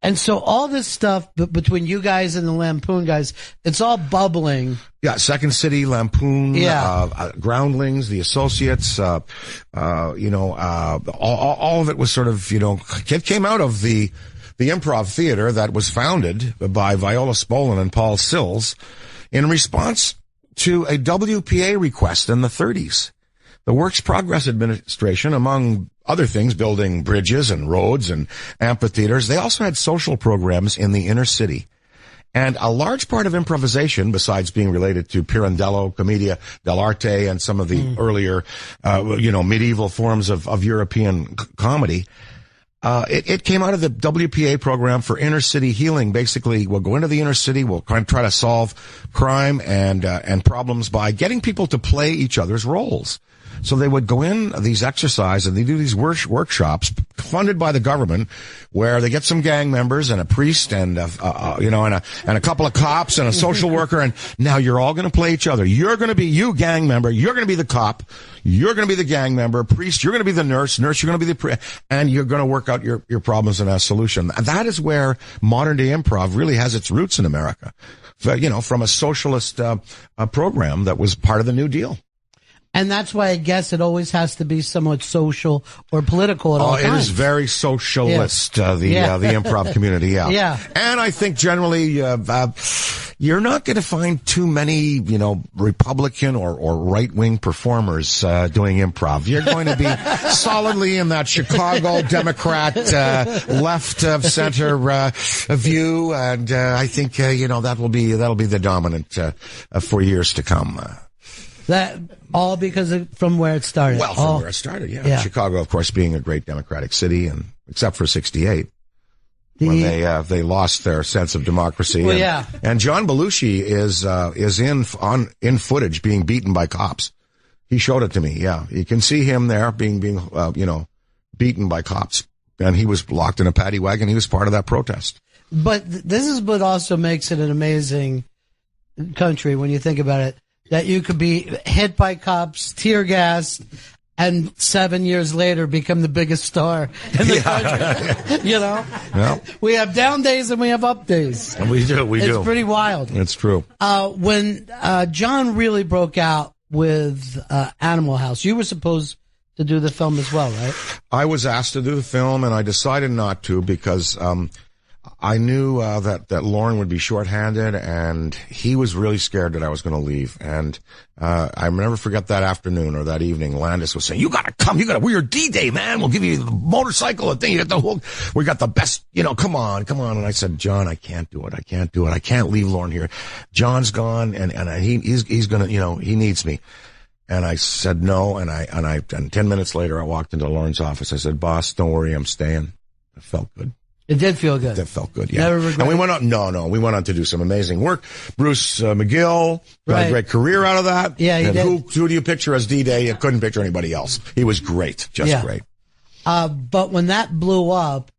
S1: And so all this stuff between you guys and the Lampoon guys, it's all bubbling.
S11: Yeah, Second City, Lampoon, Groundlings, The Associates, all of it was sort of, it came out of the improv theater that was founded by Viola Spolin and Paul Sills in response to a WPA request in the 30s. The Works Progress Administration, among other things, building bridges and roads and amphitheaters, they also had social programs in the inner city. And a large part of improvisation, besides being related to Pirandello, Commedia dell'arte, and some of the earlier, medieval forms of European comedy, it came out of the WPA program for inner city healing. Basically, we'll go into the inner city, we'll try to solve crime and problems by getting people to play each other's roles. So they would go in these exercises and they do these workshops funded by the government where they get some gang members and a priest and a couple of cops and a social worker, and now you're all going to play each other. You're going to be gang member, you're going to be the cop, you're going to be the gang member, priest, you're going to be the nurse, you're going to be the and you're going to work out your problems and a solution. And that is where modern day improv really has its roots in America. From a socialist program that was part of the New Deal.
S1: And that's why I guess it always has to be somewhat social or political at all times.
S11: It is very socialist, the improv community,
S1: Yeah.
S11: And I think generally, you're not going to find too many, Republican or right-wing performers, doing improv. You're going to be solidly in that Chicago Democrat, left of center, view. And, I think, that'll be the dominant, for years to come.
S1: That all because from where it started.
S11: Well, from where it started, yeah. Chicago, of course, being a great democratic city, and except for '68, when they lost their sense of democracy.
S1: Well,
S11: and John Belushi is in footage being beaten by cops. He showed it to me. Yeah, you can see him there being beaten by cops, and he was locked in a paddy wagon. He was part of that protest.
S1: But this is what also makes it an amazing country when you think about it. that you could be hit by cops, tear gassed, and 7 years later become the biggest star in the country. You know?
S11: Yeah.
S1: We have down days and we have up days.
S11: We do.
S1: It's pretty wild.
S11: It's true.
S1: When John really broke out with Animal House, you were supposed to do the film as well, right?
S11: I was asked to do the film, and I decided not to because I knew that Lauren would be shorthanded, and he was really scared that I was going to leave. And I never forget that afternoon or that evening. Landis was saying, "You got to come. We're your D-Day, man. We'll give you the motorcycle, the thing. You get the whole. We got the best. Come on." And I said, "John, I can't do it. I can't leave Lauren here. John's gone, and he's gonna. He needs me." And I said no, and 10 minutes later, I walked into Lauren's office. I said, "Boss, don't worry, I'm staying." It felt good.
S1: It did feel good.
S11: That felt good, yeah.
S1: Never regret.
S11: And we went on. No, we went on to do some amazing work. Bruce McGill got a great career out of that.
S1: Yeah, he did.
S11: Who do you picture as D-Day? You couldn't picture anybody else. He was great, great.
S1: But when that blew up,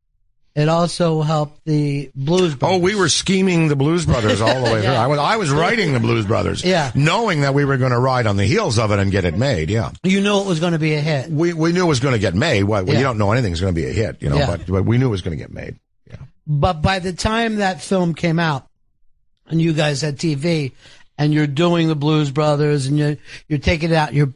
S1: it also helped the Blues Brothers.
S11: Oh, we were scheming the Blues Brothers all the way through. I was writing the Blues Brothers, knowing that we were going to ride on the heels of it and get it made. Yeah,
S1: you knew it was going to be a hit.
S11: We knew it was going to get made. Well, you don't know anything's going to be a hit, but we knew it was going to get made. Yeah.
S1: But by the time that film came out, and you guys had TV, and you're doing the Blues Brothers, and you're taking it out, you're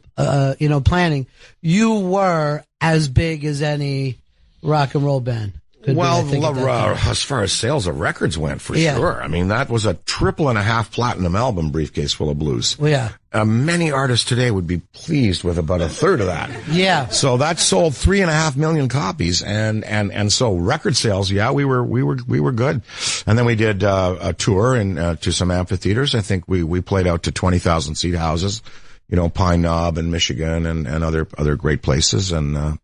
S1: planning, you were as big as any rock and roll band.
S11: As far as sales of records went, for sure. I mean, that was a 3.5 platinum album briefcase full of blues.
S1: Yeah.
S11: Many artists today would be pleased with about a third of that.
S1: Yeah.
S11: So that sold 3.5 million copies, and so record sales, we were good. And then we did a tour to some amphitheaters. I think we played out to 20,000 seat houses, Pine Knob and Michigan and other great places, and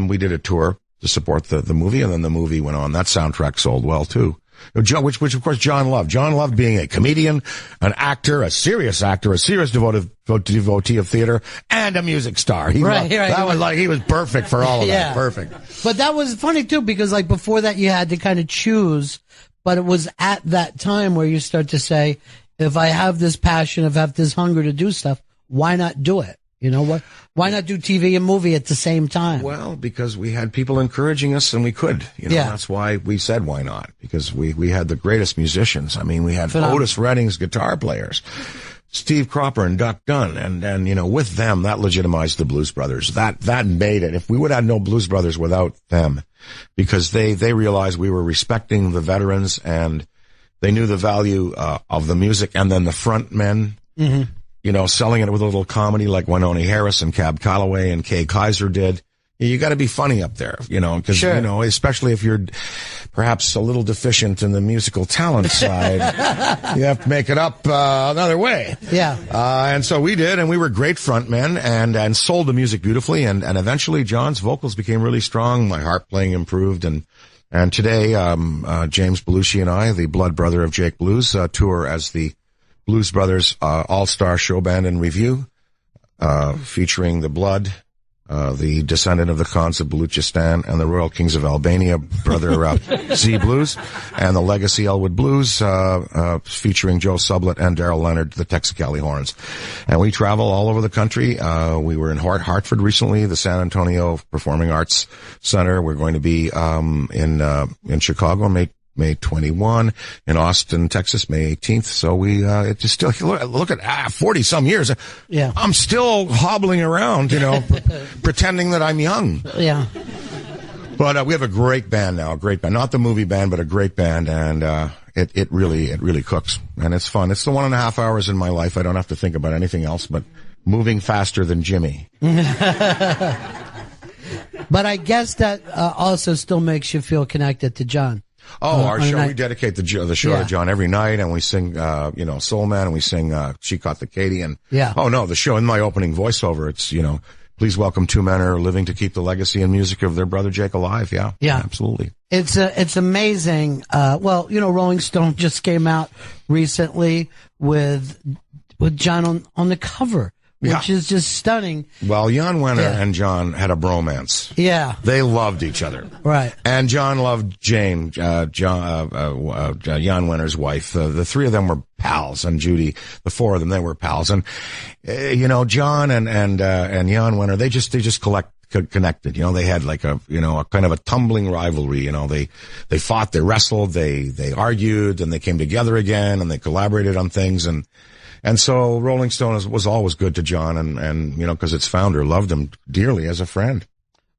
S11: we did a tour to support the movie, and then the movie went on. That soundtrack sold well too. Which of course John loved. John loved being a comedian, an actor, a serious devotee of theater, and a music star. He was perfect for all of that. Perfect.
S1: But that was funny too, because before that you had to kind of choose, but it was at that time where you start to say, if I have this passion, if I have this hunger to do stuff, why not do it? You know what? Why not do TV and movie at the same time?
S11: Well, because we had people encouraging us, and we could. That's why we said why not. Because we had the greatest musicians. I mean, we had Otis Redding's guitar players, Steve Cropper and Duck Dunn, and with them that legitimized the Blues Brothers. That made it. If we would have had no Blues Brothers without them, because they realized we were respecting the veterans, and they knew the value of the music, and then the front men. Mm-hmm. Selling it with a little comedy like Wynonie Harris and Cab Calloway and Kay Kaiser did. You got to be funny up there, because, especially if you're perhaps a little deficient in the musical talent side, you have to make it up another way.
S1: Yeah.
S11: And so we did, and we were great frontmen and sold the music beautifully. And eventually John's vocals became really strong. My harp playing improved. And today, James Belushi and I, the blood brother of Jake Blues, tour as the Blues Brothers All-Star Show Band in Review, featuring the Blood, the descendant of the Khans of Baluchistan, and the Royal Kings of Albania, brother Z Blues, and the Legacy Elwood Blues, featuring Joe Sublett and Daryl Leonard, the Texacali Horns. And we travel all over the country. We were in Hartford recently, the San Antonio Performing Arts Center. We're going to be in Chicago, May 21, in Austin, Texas, May 18th. So it just still, look at 40 some years.
S1: Yeah.
S11: I'm still hobbling around, pretending that I'm young.
S1: Yeah.
S11: But we have a great band now, not the movie band, but a great band. And it really cooks, and it's fun. It's the 1.5 hours in my life. I don't have to think about anything else but moving faster than Jimmy.
S1: But I guess that also still makes you feel connected to John.
S11: Oh, our show, we dedicate the show to John every night, and we sing, Soul Man, and we sing, She Caught the Katy, and, the show, in my opening voiceover, it's, please welcome two men who are living to keep the legacy and music of their brother Jake alive. Yeah. Yeah. Absolutely.
S1: It's amazing. Rolling Stone just came out recently with John on the cover which is just stunning.
S11: Well, Jan Wenner and John had a bromance.
S1: Yeah.
S11: They loved each other.
S1: Right.
S11: And John loved Jane, Jan Wenner's wife. The three of them were pals, and Judy, the four of them, they were pals. And, John and Jan Wenner, they just connected. They had like a kind of a tumbling rivalry. They fought, they wrestled, they argued, and they came together again, and they collaborated on things. And so Rolling Stone was always good to John, and because its founder loved him dearly as a friend.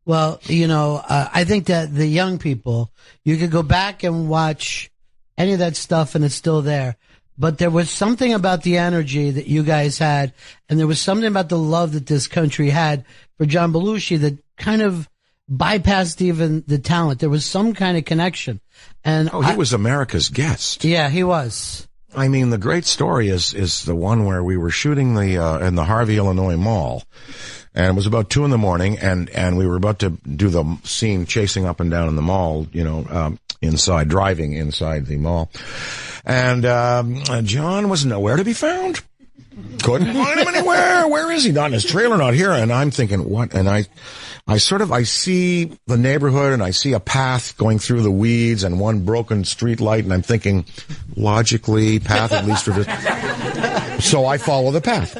S1: Well, I think that the young people, you could go back and watch any of that stuff and it's still there. But there was something about the energy that you guys had, and there was something about the love that this country had for John Belushi that kind of bypassed even the talent. There was some kind of connection. And
S11: he was America's guest.
S1: Yeah, he was.
S11: I mean, the great story is the one where we were shooting in the Harvey, Illinois mall, and it was about 2 a.m, and we were about to do the scene chasing up and down in the mall, driving inside the mall. And John was nowhere to be found. Couldn't find him anywhere. Where is he? Not in his trailer, not here. And I'm thinking, what? And I see the neighborhood, and I see a path going through the weeds and one broken street light, and I'm thinking, logically, path at least for this. So I follow the path.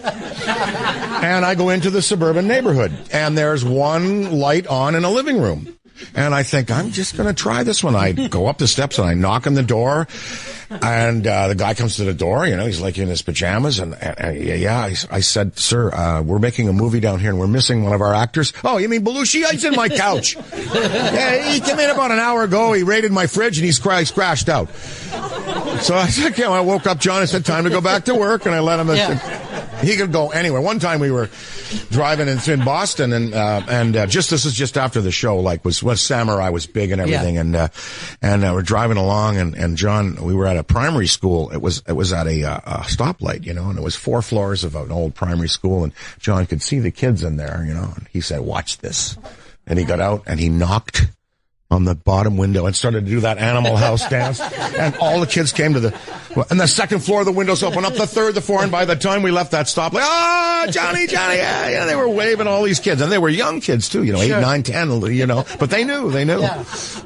S11: And I go into the suburban neighborhood, and there's one light on in a living room. And I think, I'm just going to try this one. I go up the steps and I knock on the door, and the guy comes to the door, he's like in his pajamas, and I said, sir, we're making a movie down here and we're missing one of our actors. Oh, you mean Belushi? He's in my couch. Yeah, he came in about an hour ago. He raided my fridge and he's crashed out. So I said, I woke up John and said, time to go back to work, and I let him. He could go anywhere. One time we were driving in Boston, and this is just after the show, was Samurai was big and everything, and we're driving along, and John, we were at a primary school. It was at a stoplight, and it was 4 floors of an old primary school, and John could see the kids in there, and he said, watch this. And he got out and he knocked on the bottom window and started to do that Animal House dance. And all the kids came and the second floor, the windows open up, the third, the fourth, and by the time we left that stoplight, Johnny, yeah, they were waving all these kids. And they were young kids too, 8, 9, 10, but they knew.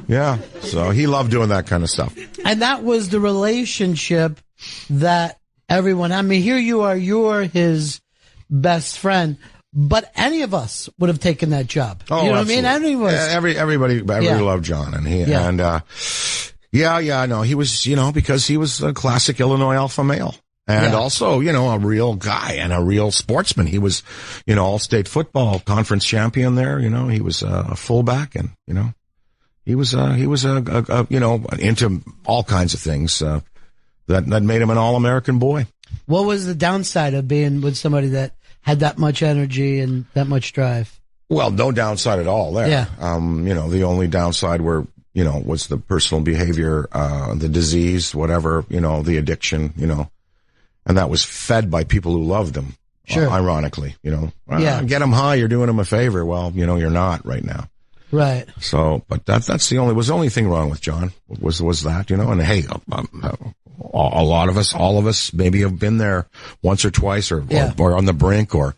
S11: Yeah. So he loved doing that kind of stuff.
S1: And that was the relationship that everyone, here you're his best friend. But any of us would have taken that job.
S11: Oh,
S1: you know
S11: absolutely.
S1: what I mean? Any of us.
S11: Everybody loved John, and he he was, because he was a classic Illinois alpha male, and also, a real guy and a real sportsman. He was, all-state football conference champion there. He was a fullback, and he was into all kinds of things that made him an all-American boy.
S1: What was the downside of being with somebody that had that much energy and that much drive?
S11: Well, no downside at all there.
S1: Yeah.
S11: The only downside was the personal behavior, the disease, whatever, the addiction, and that was fed by people who loved him.
S1: Sure.
S11: Ironically, get him high, you're doing him a favor. Well, you're not right now.
S1: Right.
S11: So, but was the only thing wrong with John was that, and hey, a lot of us, all of us, maybe have been there once or twice, or on the brink, so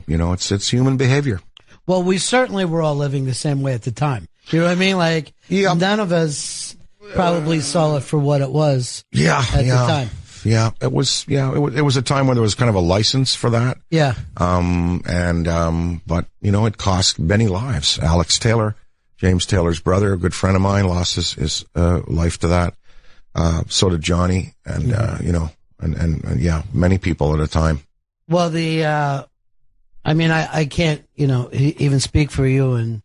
S11: it's human behavior.
S1: Well, we certainly were all living the same way at the time. You know what I mean? None of us probably saw it for what it was. At the time.
S11: Yeah, it was a time where there was kind of a license for that.
S1: Yeah.
S11: But it cost many lives. Alex Taylor, James Taylor's brother, a good friend of mine, lost his life to that. So did Johnny, and many people at a time.
S1: Well, I can't, even speak for you and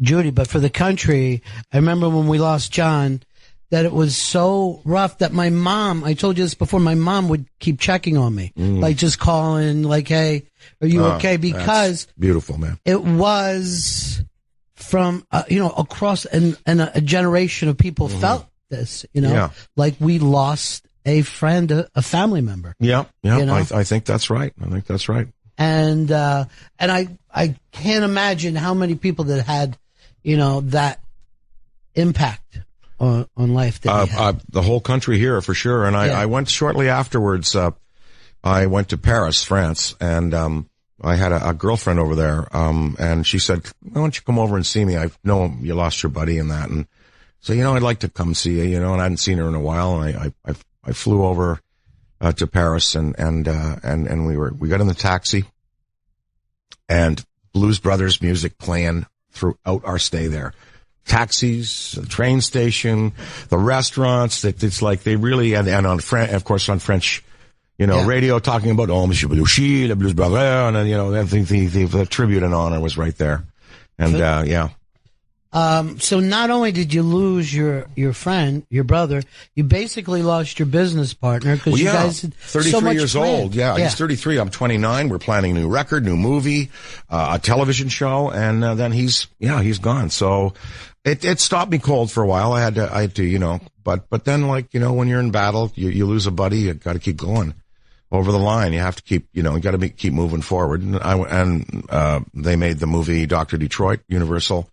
S1: Judy, but for the country, I remember when we lost John, that it was so rough that my mom, I told you this before, my mom would keep checking on me, like just calling, like, hey, are you okay? Because
S11: beautiful, man. It
S1: was from, across and a generation of people felt this, like we lost a friend, a family member.
S11: Yeah. I think that's right.
S1: And I can't imagine how many people that had, that impact on life.
S11: The whole country here for sure. And I went shortly afterwards, I went to Paris, France, and I had a girlfriend over there, and she said, why don't you come over and see me? I know you lost your buddy and that. And so, I'd like to come see you, and I hadn't seen her in a while. And I flew over, to Paris and we got in the taxi and Blues Brothers music playing throughout our stay there. Taxis, the train station, the restaurants, it's like they really, and on of course on French, radio talking about, Monsieur Belushi, le Blues Brothers, and then, the tribute and honor was right there. And, yeah.
S1: So not only did you lose your friend, your brother, you basically lost your business partner because you guys had
S11: 33
S1: so much
S11: years
S1: planned.
S11: old. Yeah, he's 33. I'm 29. We're planning a new record, new movie, a television show, and then he's gone. So it stopped me cold for a while. I had to, but then when you're in battle, you lose a buddy, you got to keep going over the line. You have to keep, you got to keep moving forward. And they made the movie Dr. Detroit, Universal.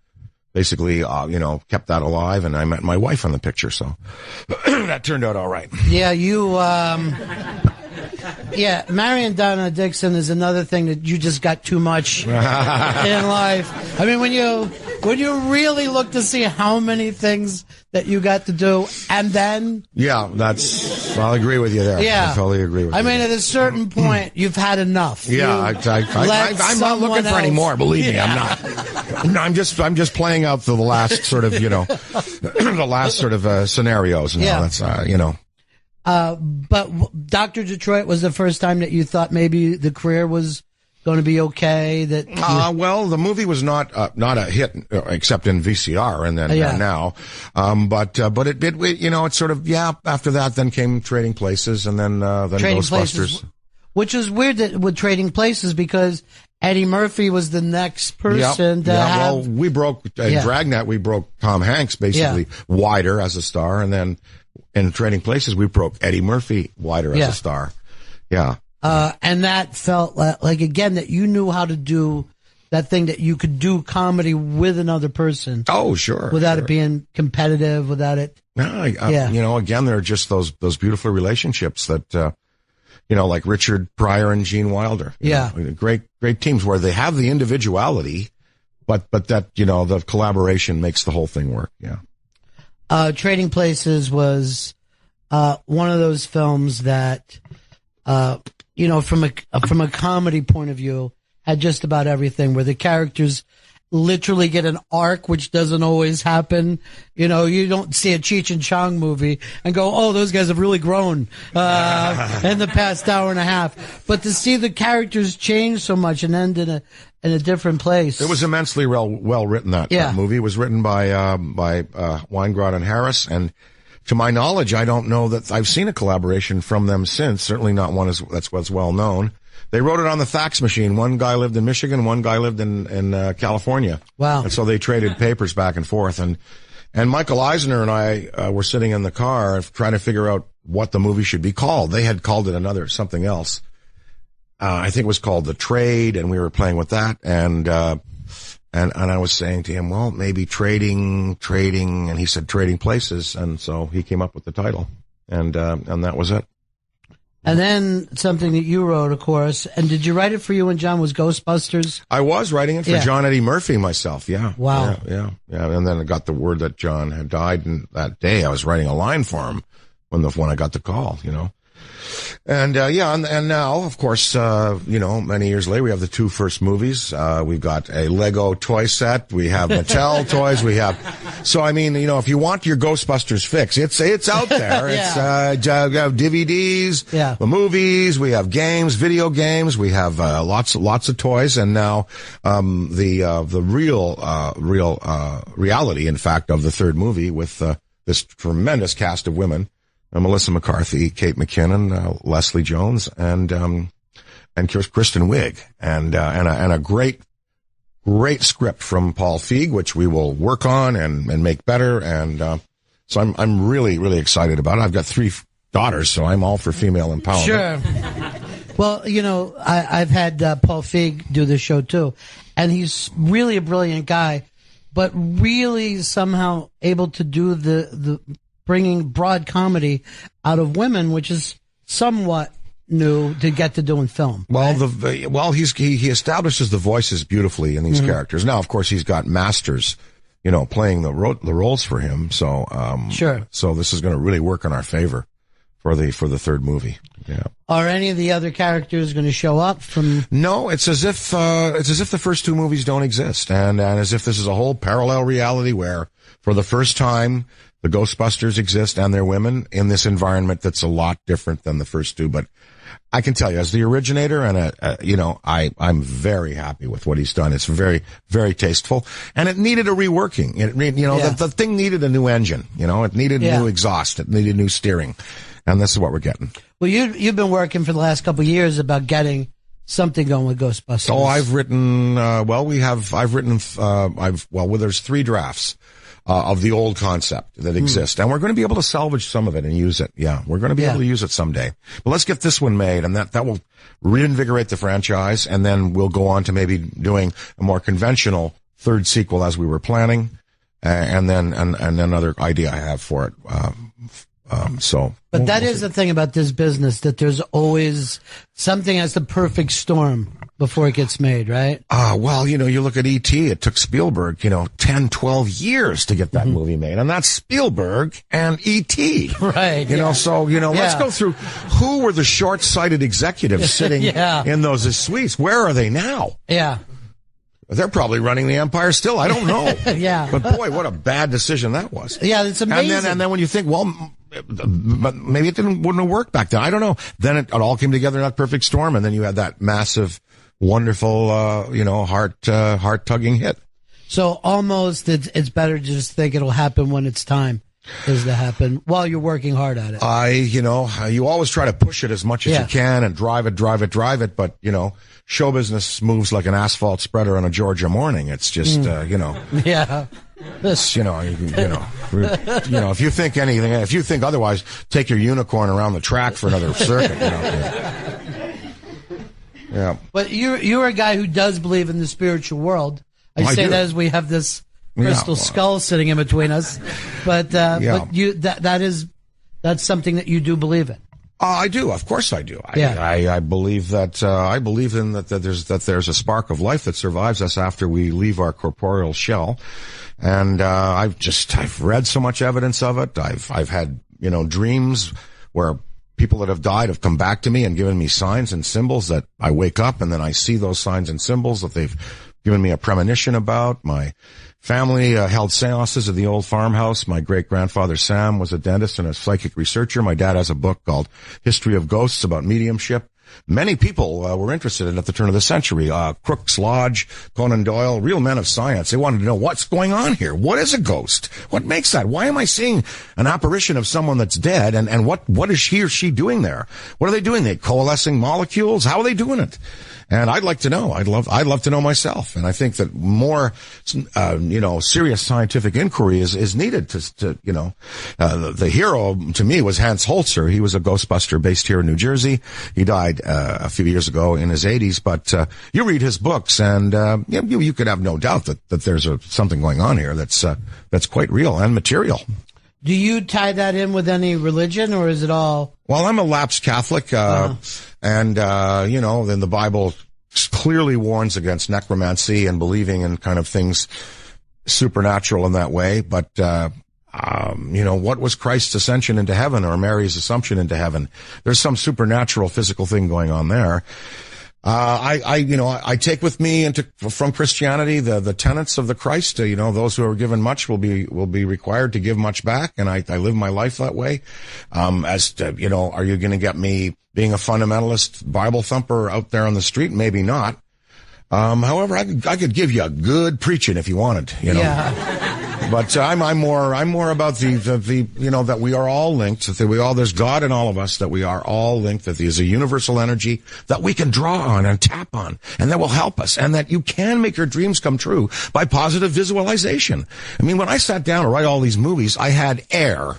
S11: Basically, kept that alive, and I met my wife on the picture, so that turned out all right.
S1: Yeah, Marion Donna Dixon is another thing that you just got too much in life. I mean, when you really look to see how many things that you got to do, and then...
S11: Yeah, I'll agree with you there.
S1: Yeah.
S11: I totally agree with you.
S1: I mean, at a certain point, you've had enough.
S11: Yeah, I'm not looking for any more, believe me, I'm not. No, I'm just playing out the last sort of, the last sort of scenarios. That's,
S1: But Dr. Detroit was the first time that you thought maybe the career was going to be okay.
S11: Well, the movie was not a hit except in VCR and then now. But it sort of, after that then came Trading Places and then
S1: Trading
S11: Ghostbusters.
S1: Places, which is weird that with Trading Places because Eddie Murphy was the next person to have...
S11: Well, we broke, Dragnet, we broke Tom Hanks basically wider as a star, and then in Trading Places, we broke Eddie Murphy wider as a star. Yeah.
S1: And that felt like, again, that you knew how to do that thing that you could do comedy with another person.
S11: Oh, sure.
S1: Without it being competitive, without it...
S11: again, there are just those beautiful relationships that... like Richard Pryor and Gene Wilder.
S1: Yeah.
S11: Great teams where they have the individuality, but that, the collaboration makes the whole thing work. Yeah.
S1: Trading Places was, one of those films that, from a comedy point of view had just about everything where the characters literally get an arc, which doesn't always happen. You don't see a Cheech and Chong movie and go, oh, those guys have really grown, in the past hour and a half. But to see the characters change so much and end in a different place.
S11: It was immensely well written, that movie. It was written by Weingrod and Harris. And to my knowledge, I don't know that I've seen a collaboration from them since. Certainly not one that's what's well known. They wrote it on the fax machine. One guy lived in Michigan, one guy lived in California.
S1: Wow.
S11: And so they traded papers back and forth. And Michael Eisner and I were sitting in the car trying to figure out what the movie should be called. They had called it something else. I think it was called The Trade, and we were playing with that. And I was saying to him, well, maybe trading, and he said Trading Places. And so he came up with the title. And that was it.
S1: And then something that you wrote, of course. And did you write it for you and John? Was Ghostbusters?
S11: I was writing it for John Eddie Murphy myself. Yeah.
S1: Wow.
S11: Yeah. And then I got the word that John had died, and that day I was writing a line for him when I got the call. And and now, of course, many years later, we have the two first movies. We've got a Lego toy set. We have Mattel toys. So I mean, if you want your Ghostbusters fix, it's out there. It's DVDs, the movies. We have games, video games. We have lots of toys, and now the real reality, in fact, of the third movie with this tremendous cast of women. Melissa McCarthy, Kate McKinnon, Leslie Jones, and Kristen Wiig, and a great script from Paul Feig, which we will work on and make better. And so I'm really, really excited about it. I've got 3 daughters, so I'm all for female empowerment.
S1: Sure. Well, I've had Paul Feig do the show too, and he's really a brilliant guy, but really somehow able to do the bringing broad comedy out of women, which is somewhat new to get to doing film.
S11: Well, he establishes the voices beautifully in these characters. Now, of course, he's got masters, playing the roles for him. So,
S1: sure.
S11: So this is going to really work in our favor for the third movie. Yeah.
S1: Are any of the other characters going to show up from?
S11: No, it's as if the first two movies don't exist, and as if this is a whole parallel reality where, for the first time, the Ghostbusters exist and they're women in this environment that's a lot different than the first two. But I can tell you, as the originator, and I'm very happy with what he's done. It's very, very tasteful, and it needed a reworking. The thing needed a new engine. It needed new exhaust. It needed new steering, and this is what we're getting.
S1: Well, you've been working for the last couple of years about getting something going with Ghostbusters.
S11: Oh, I've written. There's 3 drafts of the old concept that exist, and we're going to be able to salvage some of it and use it. Yeah, we're going to be able to use it someday. But let's get this one made, and that will reinvigorate the franchise, and then we'll go on to maybe doing a more conventional third sequel as we were planning, and then another idea I have for it. But
S1: that is the thing about this business, that there's always something as the perfect storm before it gets made, right?
S11: You look at E.T., it took Spielberg, 10, 12 years to get that movie made. And that's Spielberg and E.T.
S1: Right.
S11: Let's go through who were the short-sighted executives sitting in those suites. Where are they now?
S1: Yeah.
S11: They're probably running the empire still. I don't know.
S1: Yeah.
S11: But boy, what a bad decision that was.
S1: Yeah, it's amazing.
S11: And then when you think, but maybe it wouldn't have worked back then. I don't know. Then it all came together in that perfect storm, and then you had that massive, wonderful, heart-tugging hit.
S1: So almost it's better to just think it'll happen when it's time is to happen while you're working hard at it.
S11: You always try to push it as much as you can and drive it, but, show business moves like an asphalt spreader on a Georgia morning. It's just,
S1: Yeah.
S11: if you think otherwise, take your unicorn around the track for another circuit. Yeah.
S1: But you're a guy who does believe in the spiritual world. I say
S11: do.
S1: that as we have this crystal skull sitting in between us. But that's something that you do believe in.
S11: I do. Of course I do. I believe that, I believe in that there's a spark of life that survives us after we leave our corporeal shell. And, I've read so much evidence of it. I've had, dreams where people that have died have come back to me and given me signs and symbols that I wake up and then I see those signs and symbols that they've given me a premonition about. My family held seances at the old farmhouse. My great-grandfather Sam was a dentist and a psychic researcher. My dad has a book called History of Ghosts about mediumship. Many people were interested in it at the turn of the century. Crookes Lodge, Conan Doyle, real men of science. They wanted to know what's going on here. What is a ghost? What makes that? Why am I seeing an apparition of someone that's dead? And what is he or she doing there? What are they doing? They coalescing molecules? How are they doing it? And I'd like to know. I'd love to know myself. And I think that more, serious scientific inquiry is needed the hero to me was Hans Holzer. He was a Ghostbuster based here in New Jersey. He died, a few years ago in his 80s, but, you read his books and, you could have no doubt that there's something going on here that's quite real and material.
S1: Do you tie that in with any religion, or is it all?
S11: Well, I'm a lapsed Catholic, then the Bible clearly warns against necromancy and believing in kind of things supernatural in that way. But, what was Christ's ascension into heaven or Mary's assumption into heaven? There's some supernatural physical thing going on there. I take with me from Christianity the tenets of the Christ. Those who are given much will be required to give much back, and I live my life that way. As to, are you going to get me being a fundamentalist Bible thumper out there on the street? Maybe not. However, I could give you a good preaching if you wanted.
S1: Yeah.
S11: But I'm more about that we are all linked, that there's God in all of us, that we are all linked, that there's a universal energy that we can draw on and tap on, and that will help us, and that you can make your dreams come true by positive visualization. I mean, when I sat down to write all these movies, I had air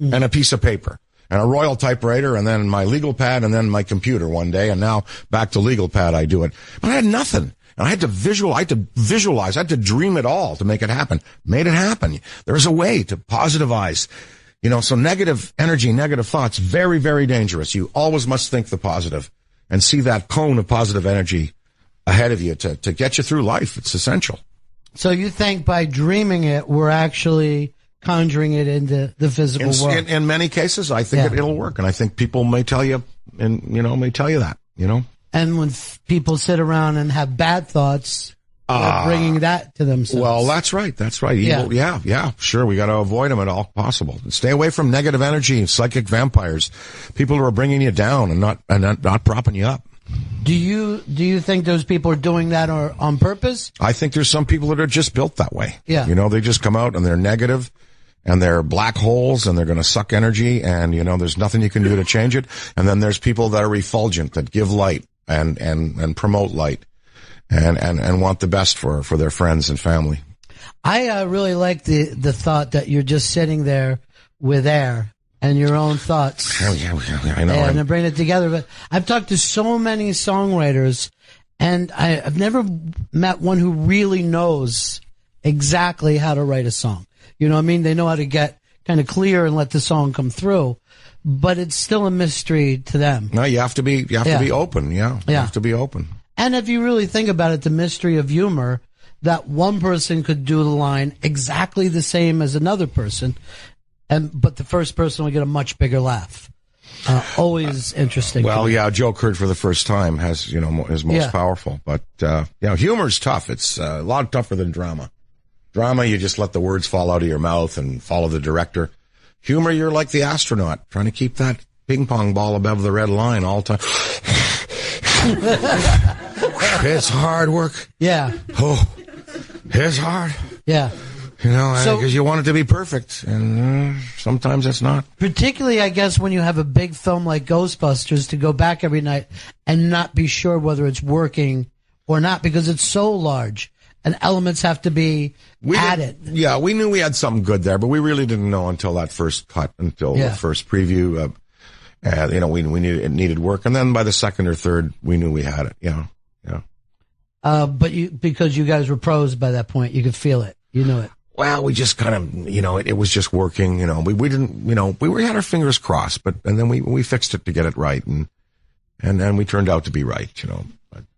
S11: and a piece of paper and a Royal typewriter and then my legal pad and then my computer one day, and now back to legal pad I do it. But I had nothing. And I had to visualize, I had to dream it all to make it happen. Made it happen. There's a way to positivize, You know, so negative energy, negative thoughts, very, very dangerous. You always must think the positive and see that cone of positive energy ahead of you to get you through life. It's essential.
S1: So you think by dreaming it, we're actually conjuring it into the physical world?
S11: In many cases, I think it'll work. And I think people may tell you, may tell you that, you know.
S1: And when people sit around and have bad thoughts, they're bringing that to themselves.
S11: Well, that's right. Evil, yeah, sure. We got to avoid them at all possible. Stay away from negative energy, psychic vampires, people who are bringing you down and not propping you up.
S1: Do you think those people are doing that on purpose?
S11: I think there's some people that are just built that way.
S1: Yeah.
S11: You know, they just come out and they're negative and they're black holes and they're going to suck energy and, you know, there's nothing you can do to change it. And then there's people that are refulgent, that give light and promote light and want the best for their friends and family.
S1: I really like the thought that you're just sitting there with air and your own thoughts.
S11: Oh, yeah, I know.
S1: And bring it together. But I've talked to so many songwriters, and I've never met one who really knows exactly how to write a song. You know what I mean? They know how to get kind of clear and let the song come through, but it's still a mystery to them.
S11: No, you have to be open. Yeah. You have to be open.
S1: And if you really think about it, the mystery of humor, that one person could do the line exactly the same as another person, but the first person will get a much bigger laugh. Always interesting.
S11: Well, yeah, a joke heard for the first time is most powerful. But humor's tough. It's a lot tougher than drama. Drama, you just let the words fall out of your mouth and follow the director. Humor, you're like the astronaut trying to keep that ping pong ball above the red line all the time. It's hard work.
S1: Yeah.
S11: Oh, it's hard.
S1: Yeah.
S11: You know, because you want it to be perfect, and sometimes it's not.
S1: Particularly, I guess, when you have a big film like Ghostbusters, to go back every night and not be sure whether it's working or not, because it's so large, and elements have to be added.
S11: Yeah, we knew we had something good there, but we really didn't know until that first cut, until the first preview. We knew it needed work, and then by the second or third, we knew we had it. Yeah.
S1: But because you guys were pros by that point, you could feel it. You knew it.
S11: Well, we just kind of, it was just working, we didn't, we had our fingers crossed, and then we fixed it to get it right. And then we turned out to be right,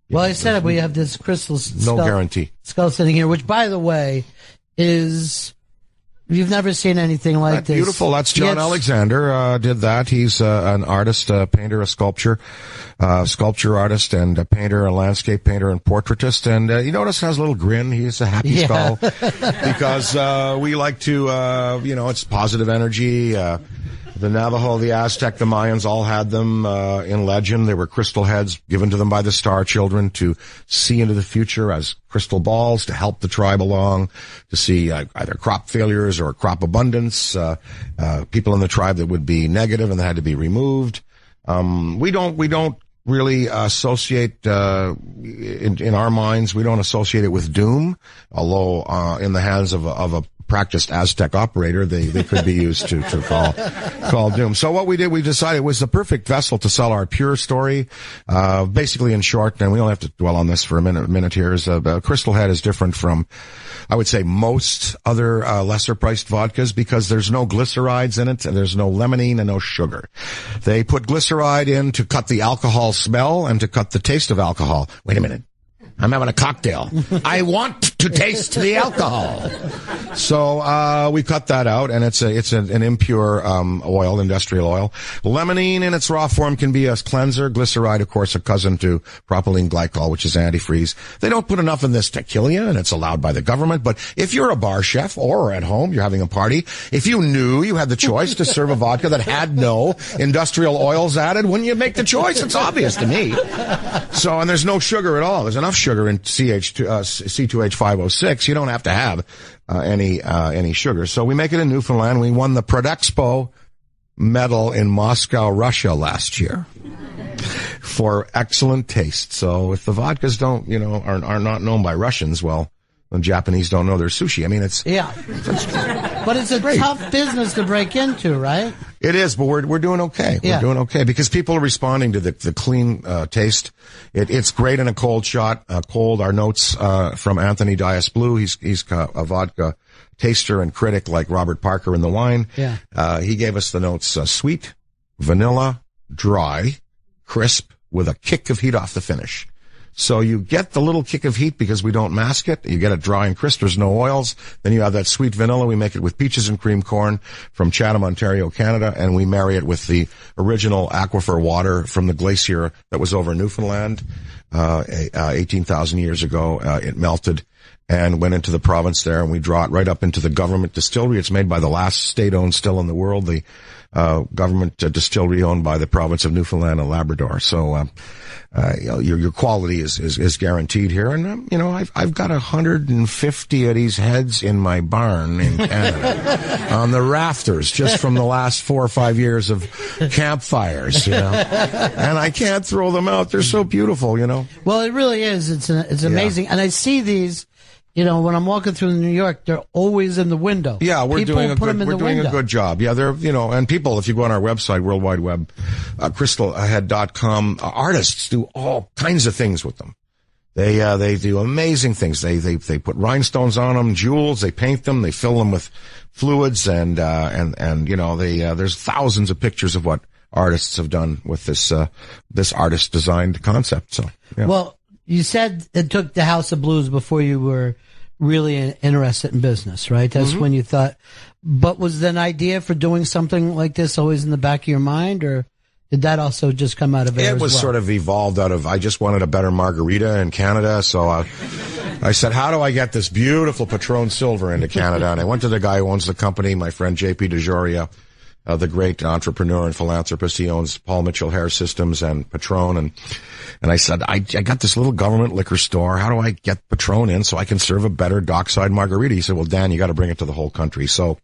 S11: But,
S1: I said we have this crystal skull.
S11: No guarantee.
S1: Skull sitting here, which, by the way, is, you've never seen anything like this.
S11: Beautiful. That's John Alexander, did that. He's an artist, a painter, a sculpture artist and a painter, a landscape painter and portraitist. And you notice has a little grin. He's a happy skull because we like to, it's positive energy. The Navajo, the Aztec, the Mayans all had them in legend. They were crystal heads given to them by the Star Children to see into the future as crystal balls to help the tribe along, to see either crop failures or crop abundance, people in the tribe that would be negative and that had to be removed. We don't really associate in our minds, we don't associate it with doom, although in the hands of a practiced Aztec operator, they could be used to call doom. So what we did, we decided it was the perfect vessel to sell our pure story. Basically, in short, and we only have to dwell on this for a minute here, is Crystal Head is different from, I would say, most other lesser priced vodkas because there's no glycerides in it, and there's no limonene and no sugar. They put glyceride in to cut the alcohol smell and to cut the taste of alcohol. Wait a minute. I'm having a cocktail. I want to taste the alcohol. So, we cut that out, and it's an impure, oil, industrial oil. Limonene in its raw form can be a cleanser. Glyceride, of course, a cousin to propylene glycol, which is antifreeze. They don't put enough in this to kill you, and it's allowed by the government. But if you're a bar chef or at home, you're having a party, if you knew you had the choice to serve a vodka that had no industrial oils added, wouldn't you make the choice? It's obvious to me. So, and there's no sugar at all. There's enough sugar in C2H506. You don't have to have any sugar. So we make it in Newfoundland. We won the Prodexpo medal in Moscow, Russia last year for excellent taste. So if the vodkas are not known by Russians, well, the Japanese don't know their sushi. I mean,
S1: but it's a tough business to break into, right?
S11: It is, but we're doing okay. We're doing okay because people are responding to the clean taste. It's great in a cold shot. Our notes from Anthony Dias Blue. He's a vodka taster and critic like Robert Parker in the wine.
S1: Yeah.
S11: He gave us the notes, sweet, vanilla, dry, crisp, with a kick of heat off the finish. So you get the little kick of heat because we don't mask it. You get it dry and crisp. There's no oils. Then you have that sweet vanilla. We make it with peaches and cream corn from Chatham, Ontario, Canada, and we marry it with the original aquifer water from the glacier that was over Newfoundland 18,000 years ago. It melted and went into the province there, and we draw it right up into the government distillery. It's made by the last state-owned still in the world, the government distillery owned by the province of Newfoundland and Labrador. So your quality is guaranteed here. And I've got 150 of these heads in my barn in Canada on the rafters just from the last 4 or 5 years of campfires. And I can't throw them out. They're so beautiful.
S1: Well, it really is. It's amazing, and I see these. When I'm walking through New York, they're always in the window.
S11: Yeah, we're
S1: People
S11: doing a
S1: put them in
S11: we're
S1: the
S11: doing
S1: window.
S11: a good job. Yeah, they're and people, if you go on our website, World Wide Web, crystalahead.com, artists do all kinds of things with them. They do amazing things. They put rhinestones on them, jewels. They paint them. They fill them with fluids, and there's thousands of pictures of what artists have done with this artist designed concept. So yeah.
S1: Well, you said it took the House of Blues before you were really interested in business, right? That's when you thought. But was an idea for doing something like this always in the back of your mind, or did that also just come out of it?
S11: It was sort of evolved out of, I just wanted a better margarita in Canada, so I said, how do I get this beautiful Patron Silver into Canada? And I went to the guy who owns the company, my friend J.P. DeJoria, the great entrepreneur and philanthropist. He owns Paul Mitchell Hair Systems and Patron, and I said, I got this little government liquor store. How do I get Patron in so I can serve a better dockside margarita? He said, well, Dan, you got to bring it to the whole country. So,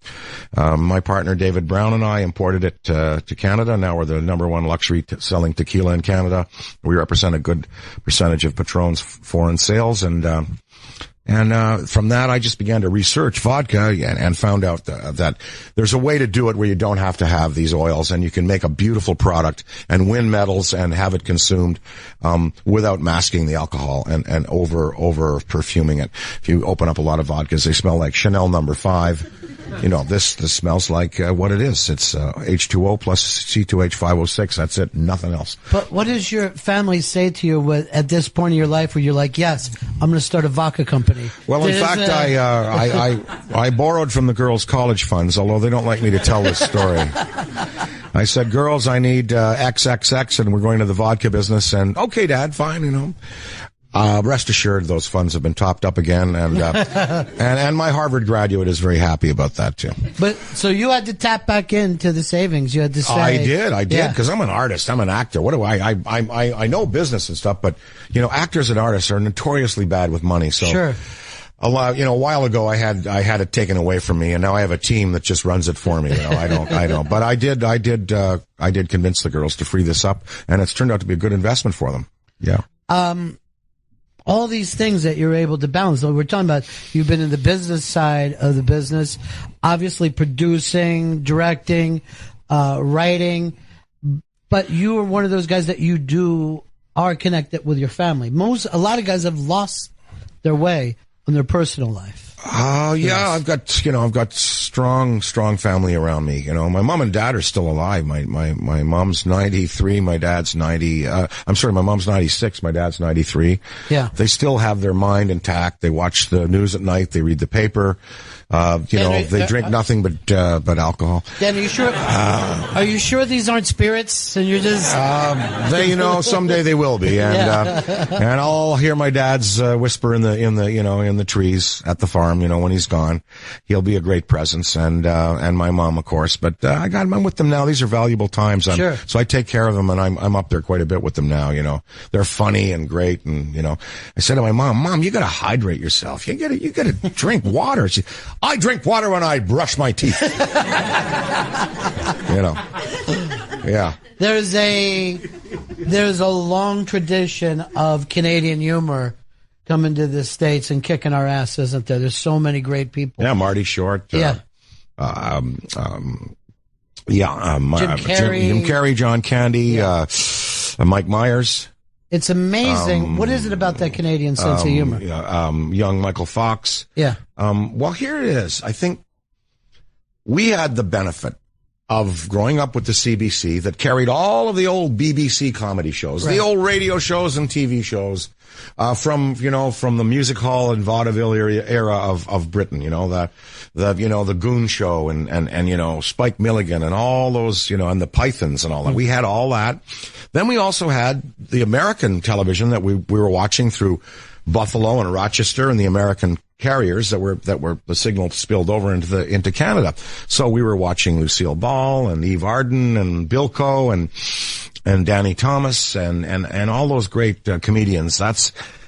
S11: my partner David Brown and I imported it to Canada. Now we're the #1 luxury selling tequila in Canada. We represent a good percentage of Patron's foreign sales, and from that, I just began to research vodka and found out that there's a way to do it where you don't have to have these oils, and you can make a beautiful product and win medals and have it consumed without masking the alcohol and over perfuming it. If you open up a lot of vodkas, they smell like Chanel No. 5. This smells like what it is. It's H2O plus C2H506. That's it. Nothing else.
S1: But what does your family say to you at this point in your life where you're like, yes, I'm going to start a vodka company?
S11: Well, in fact, I borrowed from the girls' college funds, although they don't like me to tell this story. I said, girls, I need XXX, and we're going to the vodka business. And okay, Dad, fine, rest assured, those funds have been topped up again, and my Harvard graduate is very happy about that too.
S1: But so you had to tap back into the savings. You had to say,
S11: I did, because I'm an artist, I'm an actor. What do I know business and stuff, but actors and artists are notoriously bad with money. So
S1: sure.
S11: A while ago, I had it taken away from me, and now I have a team that just runs it for me. I don't. But I did convince the girls to free this up, and it's turned out to be a good investment for them. Yeah.
S1: All these things that you're able to balance. We're talking about, you've been in the business side of the business, obviously producing, directing, writing, but you are one of those guys that are connected with your family. A lot of guys have lost their way in their personal life.
S11: Oh, yeah, I've got strong family around me. My mom and dad are still alive. My mom's 93, my dad's 90, my mom's 96, my dad's 93.
S1: Yeah.
S11: They still have their mind intact. They watch the news at night, they read the paper. They drink nothing but alcohol.
S1: Dan, are you sure these aren't spirits? And you're just
S11: someday they will be, and I'll hear my dad's whisper in the trees at the farm. When he's gone, he'll be a great presence, and my mom, of course. But I'm with them now. These are valuable times.
S1: Sure.
S11: So I take care of them, and I'm up there quite a bit with them now. They're funny and great, and I said to my mom, you got to hydrate yourself. You got to drink water. I drink water when I brush my teeth. Yeah.
S1: There's a long tradition of Canadian humor coming to the States and kicking our ass, isn't there? There's so many great people.
S11: Yeah, Marty Short.
S1: Yeah.
S11: Jim
S1: Carrey.
S11: Jim Carrey, John Candy, Mike Myers.
S1: It's amazing. What is it about that Canadian sense of humor?
S11: Young Michael Fox.
S1: Yeah.
S11: Well, here it is. I think we had the benefit of growing up with the CBC that carried all of the old BBC comedy shows, the old radio shows and TV shows, from the music hall and vaudeville era of Britain, the Goon Show and Spike Milligan and all those, and the Pythons and all that. We had all that. Then we also had the American television that we were watching through Buffalo and Rochester and the American carriers that were the signal spilled over into Canada. So we were watching Lucille Ball and Eve Arden and Bilko and Danny Thomas and all those great comedians.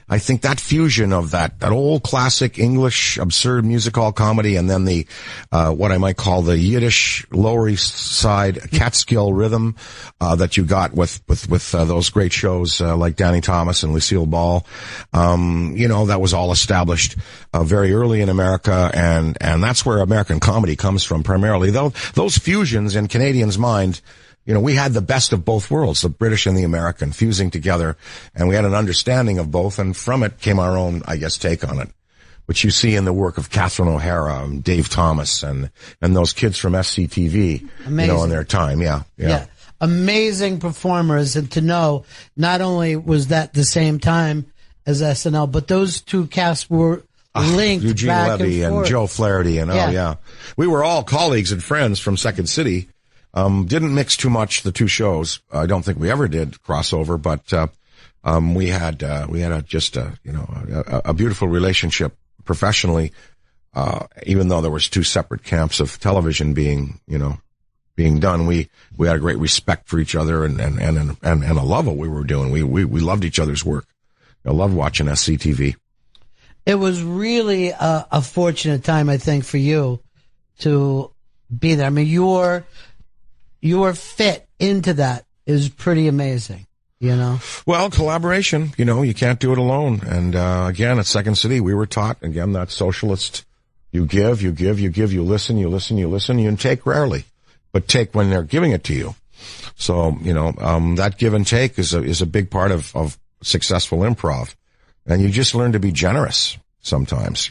S11: I think that fusion of that old classic English absurd music hall comedy and then the what I might call the Yiddish Lower East Side Catskill rhythm that you got with those great shows like Danny Thomas and Lucille Ball, that was all established very early in America, and that's where American comedy comes from primarily. Though those fusions in Canadians' mind, we had the best of both worlds, the British and the American, fusing together, and we had an understanding of both, and from it came our own, I guess, take on it, which you see in the work of Catherine O'Hara and Dave Thomas and those kids from SCTV, in their time. Yeah.
S1: Amazing performers, and to know not only was that the same time as SNL, but those two casts were linked
S11: Eugene
S1: back
S11: Levy and Joe Flaherty and we were all colleagues and friends from Second City. Didn't mix too much the two shows. I don't think we ever did crossover, but we had a beautiful relationship professionally. Even though there was two separate camps of television being done, we had a great respect for each other and a love of what we were doing. We loved each other's work. I loved watching SCTV.
S1: It was really a fortunate time, I think, for you to be there. I mean, your fit into that is pretty amazing,
S11: Well, collaboration, you can't do it alone. And, again, at Second City, we were taught, again, that socialist, you give, you listen, you take rarely, but take when they're giving it to you. So, that give and take is a big part of successful improv. And you just learn to be generous sometimes,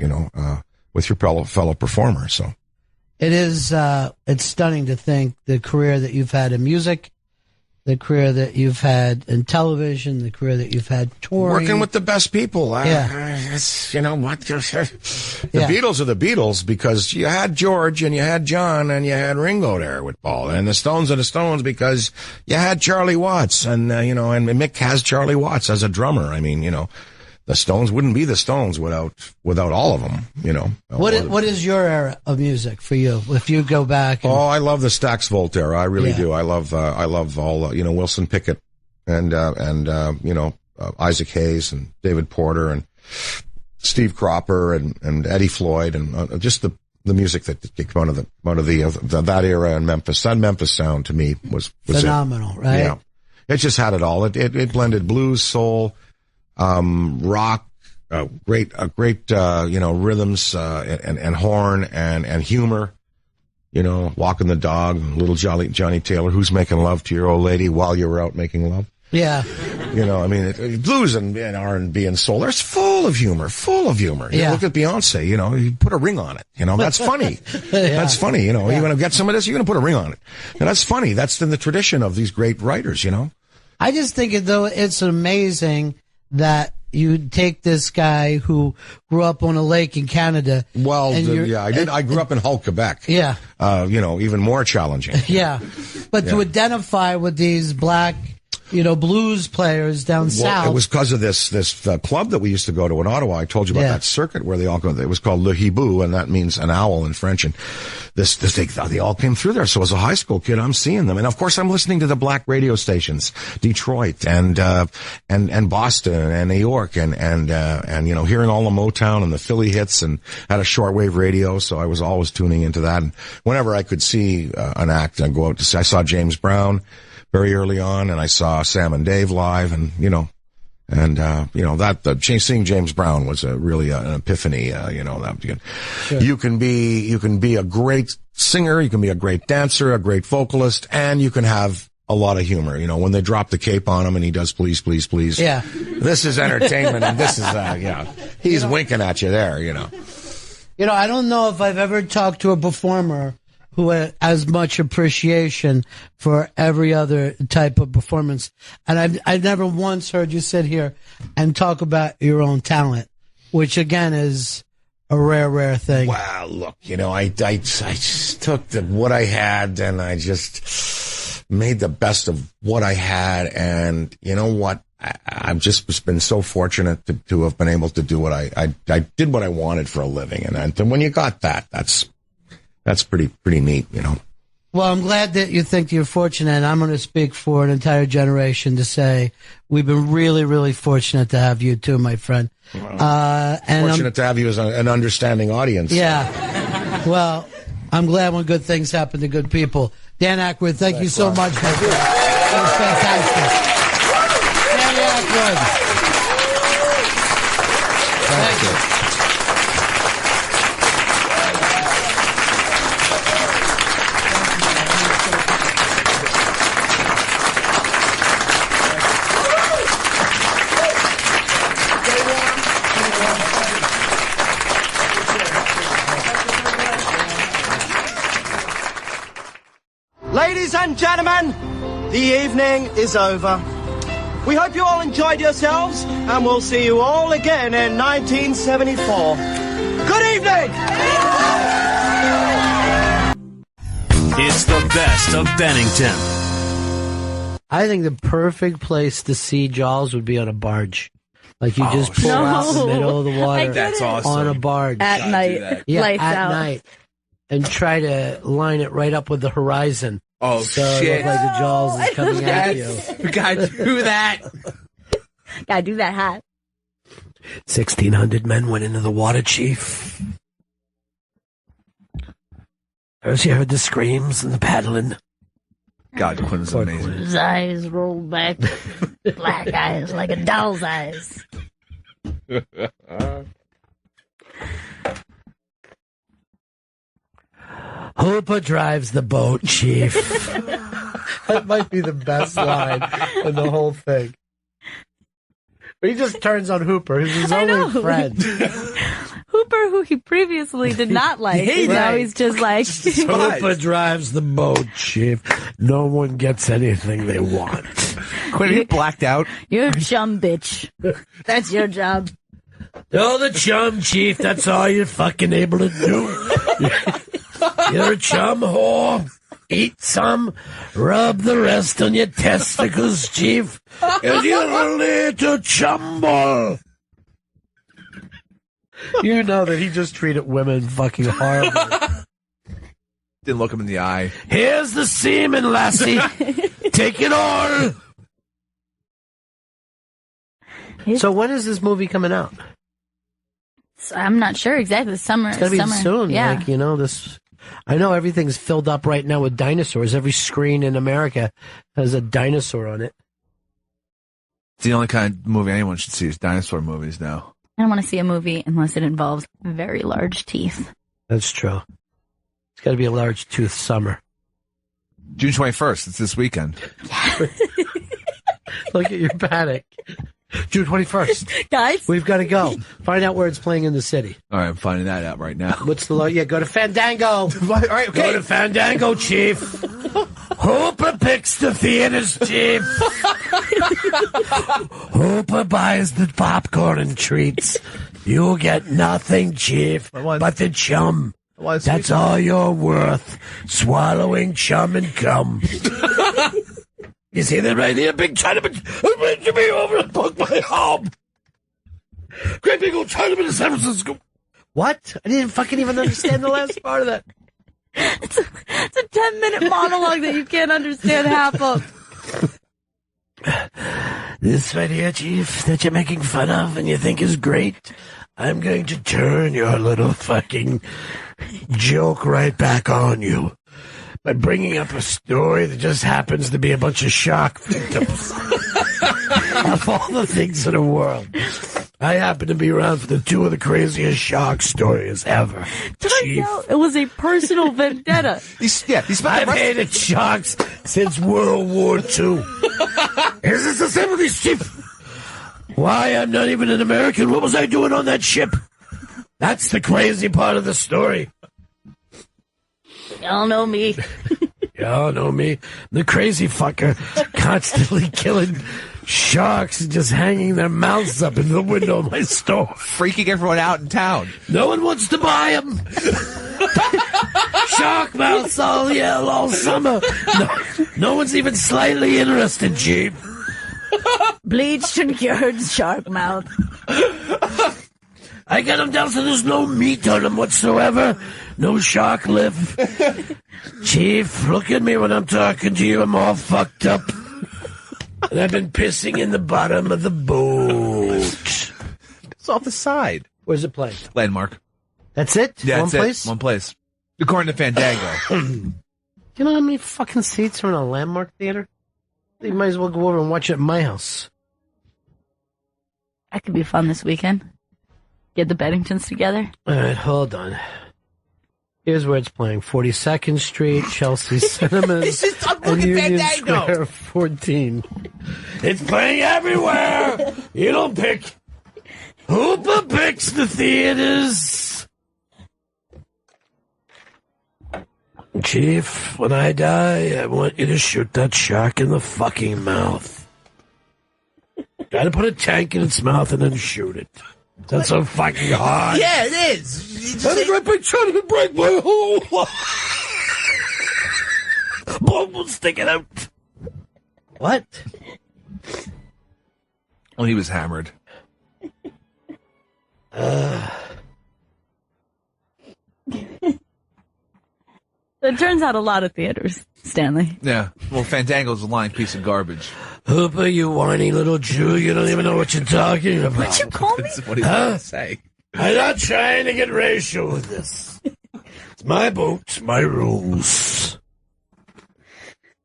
S11: with your fellow performer. So.
S1: It is, it's stunning to think the career that you've had in music, the career that you've had in television, the career that you've had touring.
S11: Working with the best people. The Beatles are the Beatles because you had George and you had John and you had Ringo there with Paul. And the Stones are the Stones because you had Charlie Watts and, and Mick has Charlie Watts as a drummer. I mean, the Stones wouldn't be the Stones without all of them,
S1: What is your era of music for you? If you go back.
S11: I love the Stax Volt era. I really do. I love all, Wilson Pickett and Isaac Hayes and David Porter and Steve Cropper and Eddie Floyd and just the music that came out of that era in Memphis. That Memphis sound to me was
S1: phenomenal, right?
S11: Yeah. It just had it all. It blended blues, soul, rock, great, rhythms, and horn and humor, walking the dog, little Johnny Taylor, who's making love to your old lady while you were out making love.
S1: Yeah.
S11: Blues and R&B and soul, they're full of humor. Look at Beyonce, you put a ring on it, that's funny. That's funny, you want to get some of this, you're going to put a ring on it. And that's funny. That's in the tradition of these great writers,
S1: I just think it's amazing that you take this guy who grew up on a lake in Canada.
S11: Well, I did. I grew up in Hull, Quebec.
S1: Yeah.
S11: Even more challenging.
S1: Yeah. But to identify with these black, blues players down south.
S11: It was because of this club that we used to go to in Ottawa. I told you about that circuit where they all go. It was called Le Hibou, and that means an owl in French. And they all came through there. So as a high school kid, I'm seeing them. And of course, I'm listening to the black radio stations, Detroit and Boston and New York and hearing all the Motown and the Philly hits, and had a shortwave radio. So I was always tuning into that. And whenever I could see an act, I'd go out to see. I saw James Brown very early on, and I saw Sam and Dave live, and seeing James Brown was really an epiphany. Sure. You can be a great singer, you can be a great dancer, a great vocalist, and you can have a lot of humor. You know, when they drop the cape on him and he does please, please, please.
S1: Yeah.
S11: This is entertainment and this is, he's winking at you there, you know.
S1: You know, I don't know if I've ever talked to a performer who had as much appreciation for every other type of performance. And I've never once heard you sit here and talk about your own talent, which again is a rare thing.
S11: Wow, look, you know, I just took what I had and I just made the best of what I had. And you know what? I've just been so fortunate to have been able to do what I did what I wanted for a living. And when you got that, that's pretty neat, you know.
S1: Well, I'm glad that you think you're fortunate. And I'm going to speak for an entire generation to say we've been really, really fortunate to have you too, my friend. And
S11: fortunate to have you as an understanding audience.
S1: Yeah. Well, I'm glad when good things happen to good people. Dan Aykroyd, thank you so much. That was fantastic. Dan Aykroyd. Thank you.
S12: Ladies and gentlemen, the evening is over. We hope you all enjoyed yourselves, and we'll see you all again in 1974. Good evening!
S6: It's the best of Bennington.
S1: I think the perfect place to see Jaws would be on a barge. Like you just pull out in the middle of the water.
S2: That's awesome.
S1: On a barge.
S3: At night.
S1: Yeah,
S3: Lights
S1: at
S3: out.
S1: night. And try to line it right up with the horizon.
S2: Oh,
S1: so it
S2: shit.
S1: looks like the Jaws is coming at you.
S2: We gotta do that.
S3: Gotta do that hat.
S5: 1,600 men went into the water, Chief. First you heard the screams and the paddling.
S2: God, Quinn is amazing.
S3: His eyes rolled back. Black eyes like a doll's eyes.
S5: Hooper drives the boat, Chief.
S1: That might be the best line in the whole thing. He just turns on Hooper. He's his only friend.
S3: Hooper, who he previously did not like, now he's just like...
S5: Hooper drives the boat, Chief. No one gets anything they want.
S2: Quinn, you blacked out.
S3: You're a chum, bitch. That's your job.
S5: You're the chum, Chief. That's all you're fucking able to do. You're a chum whore. Eat some, rub the rest on your testicles, Chief. And you're a little chumble.
S1: You know that he just treated women fucking horribly.
S2: Didn't look him in the eye.
S5: Here's the semen, lassie. Take it all.
S1: So when is this movie coming out?
S3: I'm not sure exactly. Summer.
S1: It's gotta be soon.
S3: Yeah.
S1: Like, you know, this. I know everything's filled up right now with dinosaurs. Every screen in America has a dinosaur on it.
S2: It's the only kind of movie anyone should see is dinosaur movies now.
S3: I don't want to see a movie unless it involves very large teeth.
S1: That's true. It's got to be a large tooth summer.
S2: June 21st. It's this weekend.
S1: Look at your panic. June 21st.
S3: Guys?
S1: We've got to go. Find out where it's playing in the city.
S2: All right, I'm finding that out right now.
S1: What's the Yeah, go to Fandango.
S2: All right, okay.
S5: Go to Fandango, Chief. Hooper picks the theaters, Chief. Hooper buys the popcorn and treats. You get nothing, Chief, but the chum. That's all you're worth. Swallowing chum and cum. You see that right here? Big Chinaman. To me over and broke my arm. Great big old Chinaman in San Francisco.
S1: What? I didn't fucking even understand the last part of that.
S3: It's a 10-minute monologue that you can't understand half of.
S5: This right here, Chief, that you're making fun of and you think is great, I'm going to turn your little fucking joke right back on you by bringing up a story that just happens to be a bunch of shark victims. Of all the things in the world. I happen to be around for two of the craziest shark stories ever.
S3: Turns out it was a personal vendetta.
S5: I've hated sharks since World War II. Is this the same with these Chief? Why, I'm not even an American. What was I doing on that ship? That's the crazy part of the story.
S3: Y'all know me.
S5: Y'all know me. The crazy fucker constantly killing sharks and just hanging their mouths up in the window of my store.
S2: Freaking everyone out in town.
S5: No one wants to buy them. Shark mouths all summer. No one's even slightly interested, Chief.
S3: Bleached and cured shark mouth.
S5: I get them down so there's no meat on them whatsoever. No shark liver. Chief, look at me when I'm talking to you. I'm all fucked up. And I've been pissing in the bottom of the boat.
S2: It's off the side.
S1: Where's it playing?
S2: Landmark.
S1: That's it?
S2: Yeah,
S1: One place?
S2: One place. According to Fandango.
S1: Do you know how many fucking seats are in a Landmark theater? You might as well go over and watch it at my house.
S3: That could be fun this weekend. Get the Benningtons together.
S1: All right, hold on. Here's where it's playing: 42nd Street, Chelsea Cinemas, and Union Square 14.
S5: It's playing everywhere. You don't pick. Hooper picks the theaters. Chief, when I die, I want you to shoot that shark in the fucking mouth. Gotta put a tank in its mouth and then shoot it. That's so fucking hard.
S2: Yeah, it is.
S5: That's right, big trying to break my hole. Blood will stick it out.
S1: What?
S2: Oh, he was hammered.
S3: It turns out a lot of theaters, Stanley.
S2: Yeah. Well, Fandango's a lying piece of garbage.
S5: Hooper, you whiny little Jew. You don't even know what you're talking about.
S3: What'd you call me?
S2: That's what he's going to say.
S5: I'm not trying to get racial with this. It's my boat, my rules.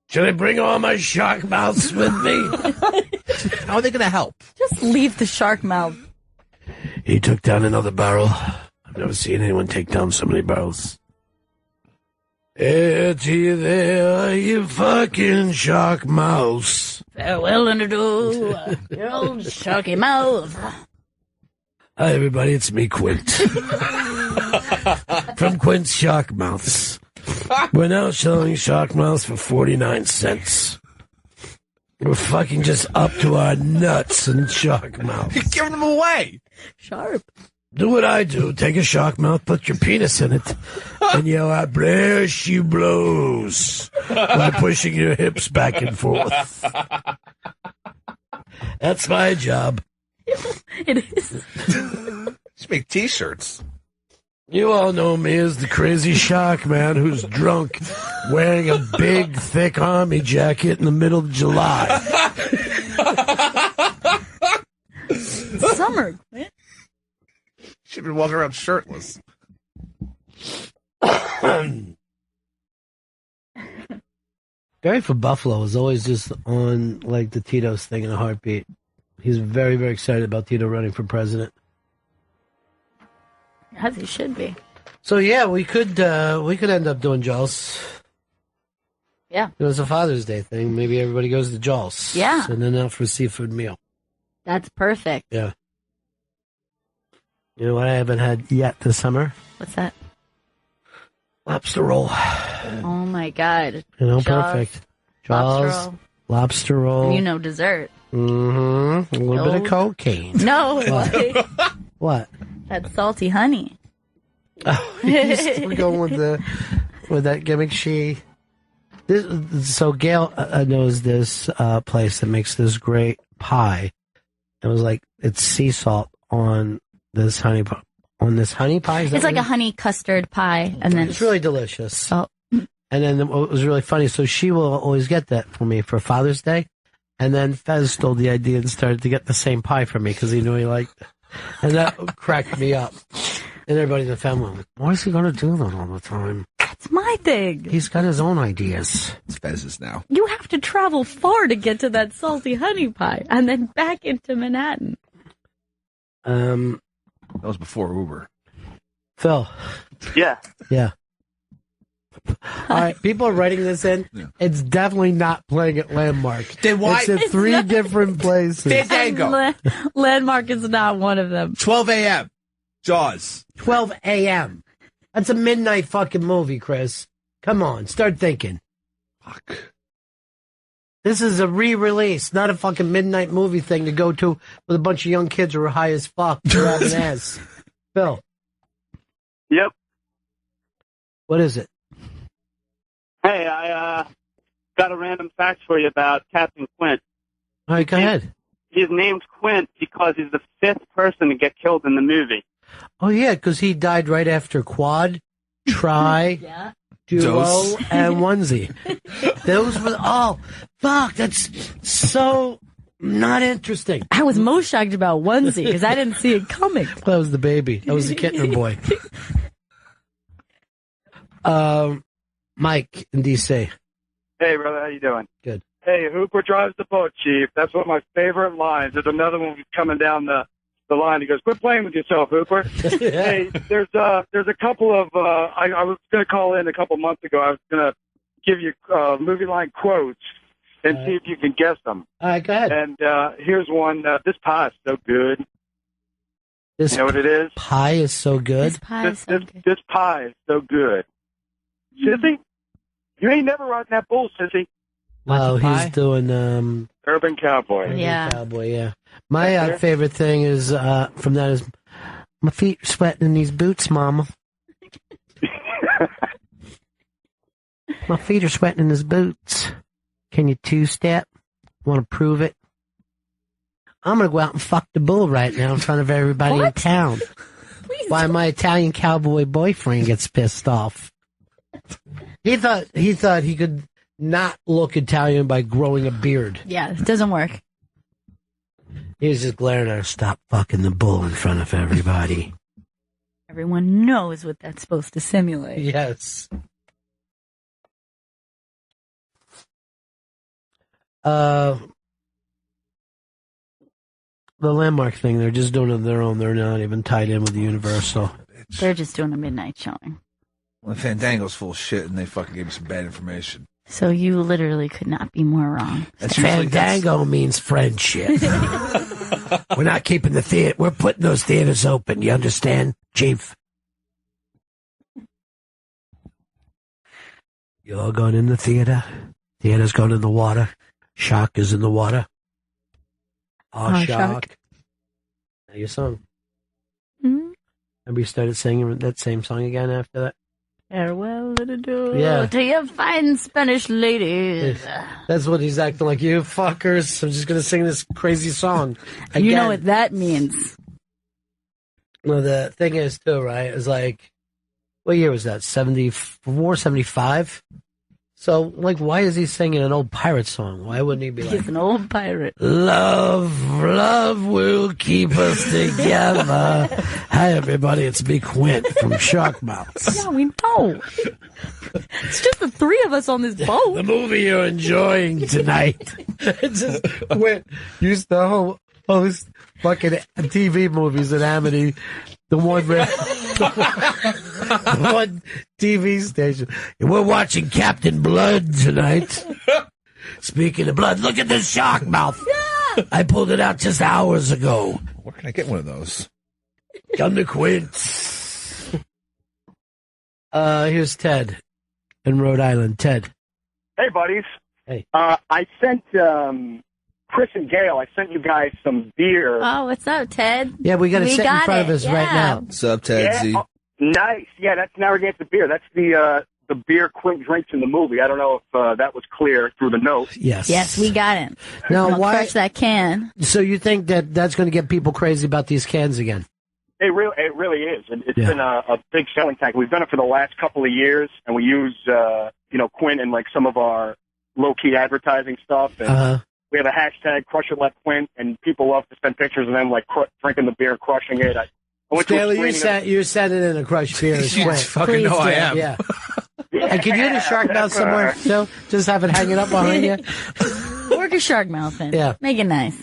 S5: Should I bring all my shark mouths with me?
S2: How are they going to help?
S3: Just leave the shark mouth.
S5: He took down another barrel. I've never seen anyone take down so many barrels. Edgy there, you fucking shark mouse.
S3: Farewell and adieu, your old sharky mouth.
S5: Hi, everybody, it's me, Quint. From Quint's Shark Mouths. We're now selling shark mouths for 49 cents. We're fucking just up to our nuts in shark mouths.
S2: You're giving them away.
S3: Sharp.
S5: Do what I do. Take a shark mouth, put your penis in it, and yell out, "Bless you blows," while pushing your hips back and forth. That's my job.
S3: It is.
S2: Just make t-shirts.
S5: You all know me as the crazy shark man who's drunk, wearing a big, thick army jacket in the middle of July.
S3: Summer.
S2: She'd been walking around shirtless.
S1: Gary for Buffalo is always just on like the Tito's thing in a heartbeat. He's very, very excited about Tito running for president.
S3: As he should be.
S1: So yeah, we could end up doing Jaws.
S3: Yeah.
S1: It was a Father's Day thing. Maybe everybody goes to Jaws.
S3: Yeah.
S1: And then out for a seafood meal.
S3: That's perfect.
S1: Yeah. You know what I haven't had yet this summer?
S3: What's that?
S1: Lobster roll.
S3: Oh my God.
S1: You know,
S3: Jaws,
S1: perfect. Jaws, lobster roll.
S3: And you know dessert.
S1: Mm-hmm. A little bit of cocaine.
S3: No.
S1: What? What?
S3: That salty honey.
S1: Oh, we're going with that gimmick. So Gail knows this place that makes this great pie. It was like it's sea salt on this honey pie.
S3: It's like a honey custard pie, and then
S1: it's really delicious.
S3: Oh.
S1: And then it was really funny. So she will always get that for me for Father's Day. And then Fez stole the idea and started to get the same pie for me because he knew he liked it. And that cracked me up. And everybody in the family was like, why is he going to do that all the time?
S3: That's my thing.
S1: He's got his own ideas.
S2: It's Fez's now.
S3: You have to travel far to get to that salty honey pie and then back into Manhattan.
S2: That was before Uber.
S1: Phil.
S13: Yeah.
S1: Yeah. All right, people are writing this in. Yeah. It's definitely not playing at Landmark.
S2: Then why?
S1: It's in 3 different places.
S2: Fandango.
S3: Landmark is not one of them.
S2: 12 a.m. Jaws.
S1: 12 a.m. That's a midnight fucking movie, Chris. Come on, start thinking.
S2: Fuck.
S1: This is a re-release, not a fucking midnight movie thing to go to with a bunch of young kids who are high as fuck, grabbing ass. Phil.
S13: Yep.
S1: What is it?
S13: Hey, I got a random fact for you about Captain Quint.
S1: All right, go ahead.
S13: He's named Quint because he's the 5th person to get killed in the movie.
S1: Oh, yeah, because he died right after Quad, Try,
S3: Yeah.
S1: Duo,
S2: Dose.
S1: and Onesie. Those were, oh, fuck, that's so not interesting.
S3: I was most shocked about Onesie because I didn't see it coming.
S1: That was the baby. That was the Kittner boy. Mike in D.C.
S14: Hey, brother, how you doing?
S1: Good.
S14: Hey, Hooper drives the boat, Chief. That's one of my favorite lines. There's another one coming down the line. He goes, "Quit playing with yourself, Hooper." Hey, there's a couple of I was going to call in a couple months ago. I was going to give you movie line quotes and see if you can guess them.
S1: All right, go ahead.
S14: And here's one. This pie is so good.
S1: This
S14: you know what it is?
S1: pie is so good.
S3: This pie is so good.
S14: This pie is so good. Sissy, you ain't never riding that bull, Sissy.
S1: Oh, he's doing
S14: Urban Cowboy.
S3: Yeah.
S1: Cowboy, yeah. My favorite thing is from that is my feet are sweating in these boots, Mama. My feet are sweating in these boots. Can you two-step? Want to prove it? I'm going to go out and fuck the bull right now in front of everybody in town. Why my Italian cowboy boyfriend gets pissed off. He thought he could not look Italian by growing a beard.
S3: Yeah, it doesn't work.
S1: He was just glaring at her, "Stop fucking the bull in front of everybody."
S3: Everyone knows what that's supposed to simulate.
S1: Yes. The Landmark thing, they're just doing it on their own. They're not even tied in with the Universal.
S3: They're just doing a midnight showing.
S2: Well, Fandango's full of shit, and they fucking gave me some bad information.
S3: So you literally could not be more wrong.
S5: Fandango means friendship. We're not keeping the theater. We're putting those theaters open. You understand, Chief? You're going in the theater. Theater's going in the water. Shark is in the water.
S1: Oh,
S3: Shark.
S1: Now your song.
S3: Mm-hmm.
S1: Remember you started singing that same song again after that?
S3: Farewell, little door,
S1: Yeah.
S3: to your fine Spanish ladies.
S1: That's what he's acting like. You fuckers. I'm just going to sing this crazy song. Again.
S3: You know what that means.
S1: Well, the thing is, too, right, is like, what year was that? 74, 75? So, like, why is he singing an old pirate song? Why wouldn't he be like...
S3: He's an old pirate.
S5: Love will keep us together. Hi, everybody. It's me, Quint from Sharkmouth.
S3: Yeah, we know. It's just the 3 of us on this boat.
S5: The movie you're enjoying tonight.
S1: It's just, Quint used to host fucking TV movies at Amity. The one TV station.
S5: We're watching Captain Blood tonight. Speaking of blood, look at this shark mouth. Yeah. I pulled it out just hours ago.
S2: Where can I get one of those?
S5: Come to Quint.
S1: Here's Ted in Rhode Island. Ted.
S14: Hey, buddies.
S1: Hey.
S14: I sent Chris and Gail, I sent you guys some beer.
S3: Oh, what's up, Ted?
S1: Yeah, we got it set in front of us right now.
S2: What's up, Ted Z?
S14: Oh, nice. Yeah, that's Narragansett beer. That's the beer Quint drinks in the movie. I don't know if that was clear through the note.
S1: Yes.
S3: Yes, we got it.
S1: Now, why?
S3: Crush that can.
S1: So you think that that's going to get people crazy about these cans again?
S14: It really is. It's been a big selling tank. We've done it for the last couple of years, and we use Quint in like some of our low key advertising stuff. And we have a hashtag Crush It Like Quint, and people love to send pictures of them like drinking the beer, crushing it.
S1: Stanley, you're sending in a crushed beer as Quint.
S2: Fucking know I am.
S1: Yeah. And can you get a shark mouth somewhere, Phil? Just have it hanging up behind you?
S3: Work a shark mouth in.
S1: Yeah.
S3: Make it nice.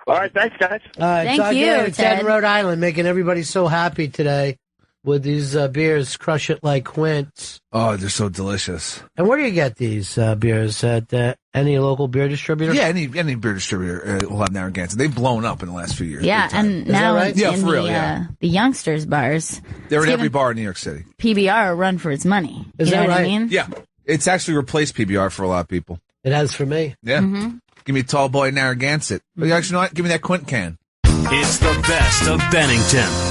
S13: All right, thanks, guys.
S1: All right,
S3: Thank
S1: Todd
S3: you,
S1: Gannett,
S3: Ted.
S1: in Rhode Island, making everybody so happy today with these beers. Crush It Like Quince.
S2: Oh, they're so delicious.
S1: And where do you get these beers? At any local beer distributor?
S2: Yeah, any beer distributor will have Narragansett. They've blown up in the last few years.
S3: Yeah,
S2: big time.
S3: and now
S1: right?
S2: Yeah,
S3: in
S2: for real,
S3: the,
S2: yeah.
S3: The youngsters bars,
S2: They're in
S3: it's
S2: every
S3: given
S2: bar in New York City.
S3: PBR a run for its money.
S1: Is
S3: you know
S1: that
S3: what I
S1: right?
S3: mean?
S2: Yeah, it's actually replaced PBR for a lot of people.
S1: It has for me.
S2: Yeah.
S3: Mm-hmm.
S2: Give me a tall boy Narragansett. Well, you actually know what? Give me that Quint can.
S6: It's the best of Bennington.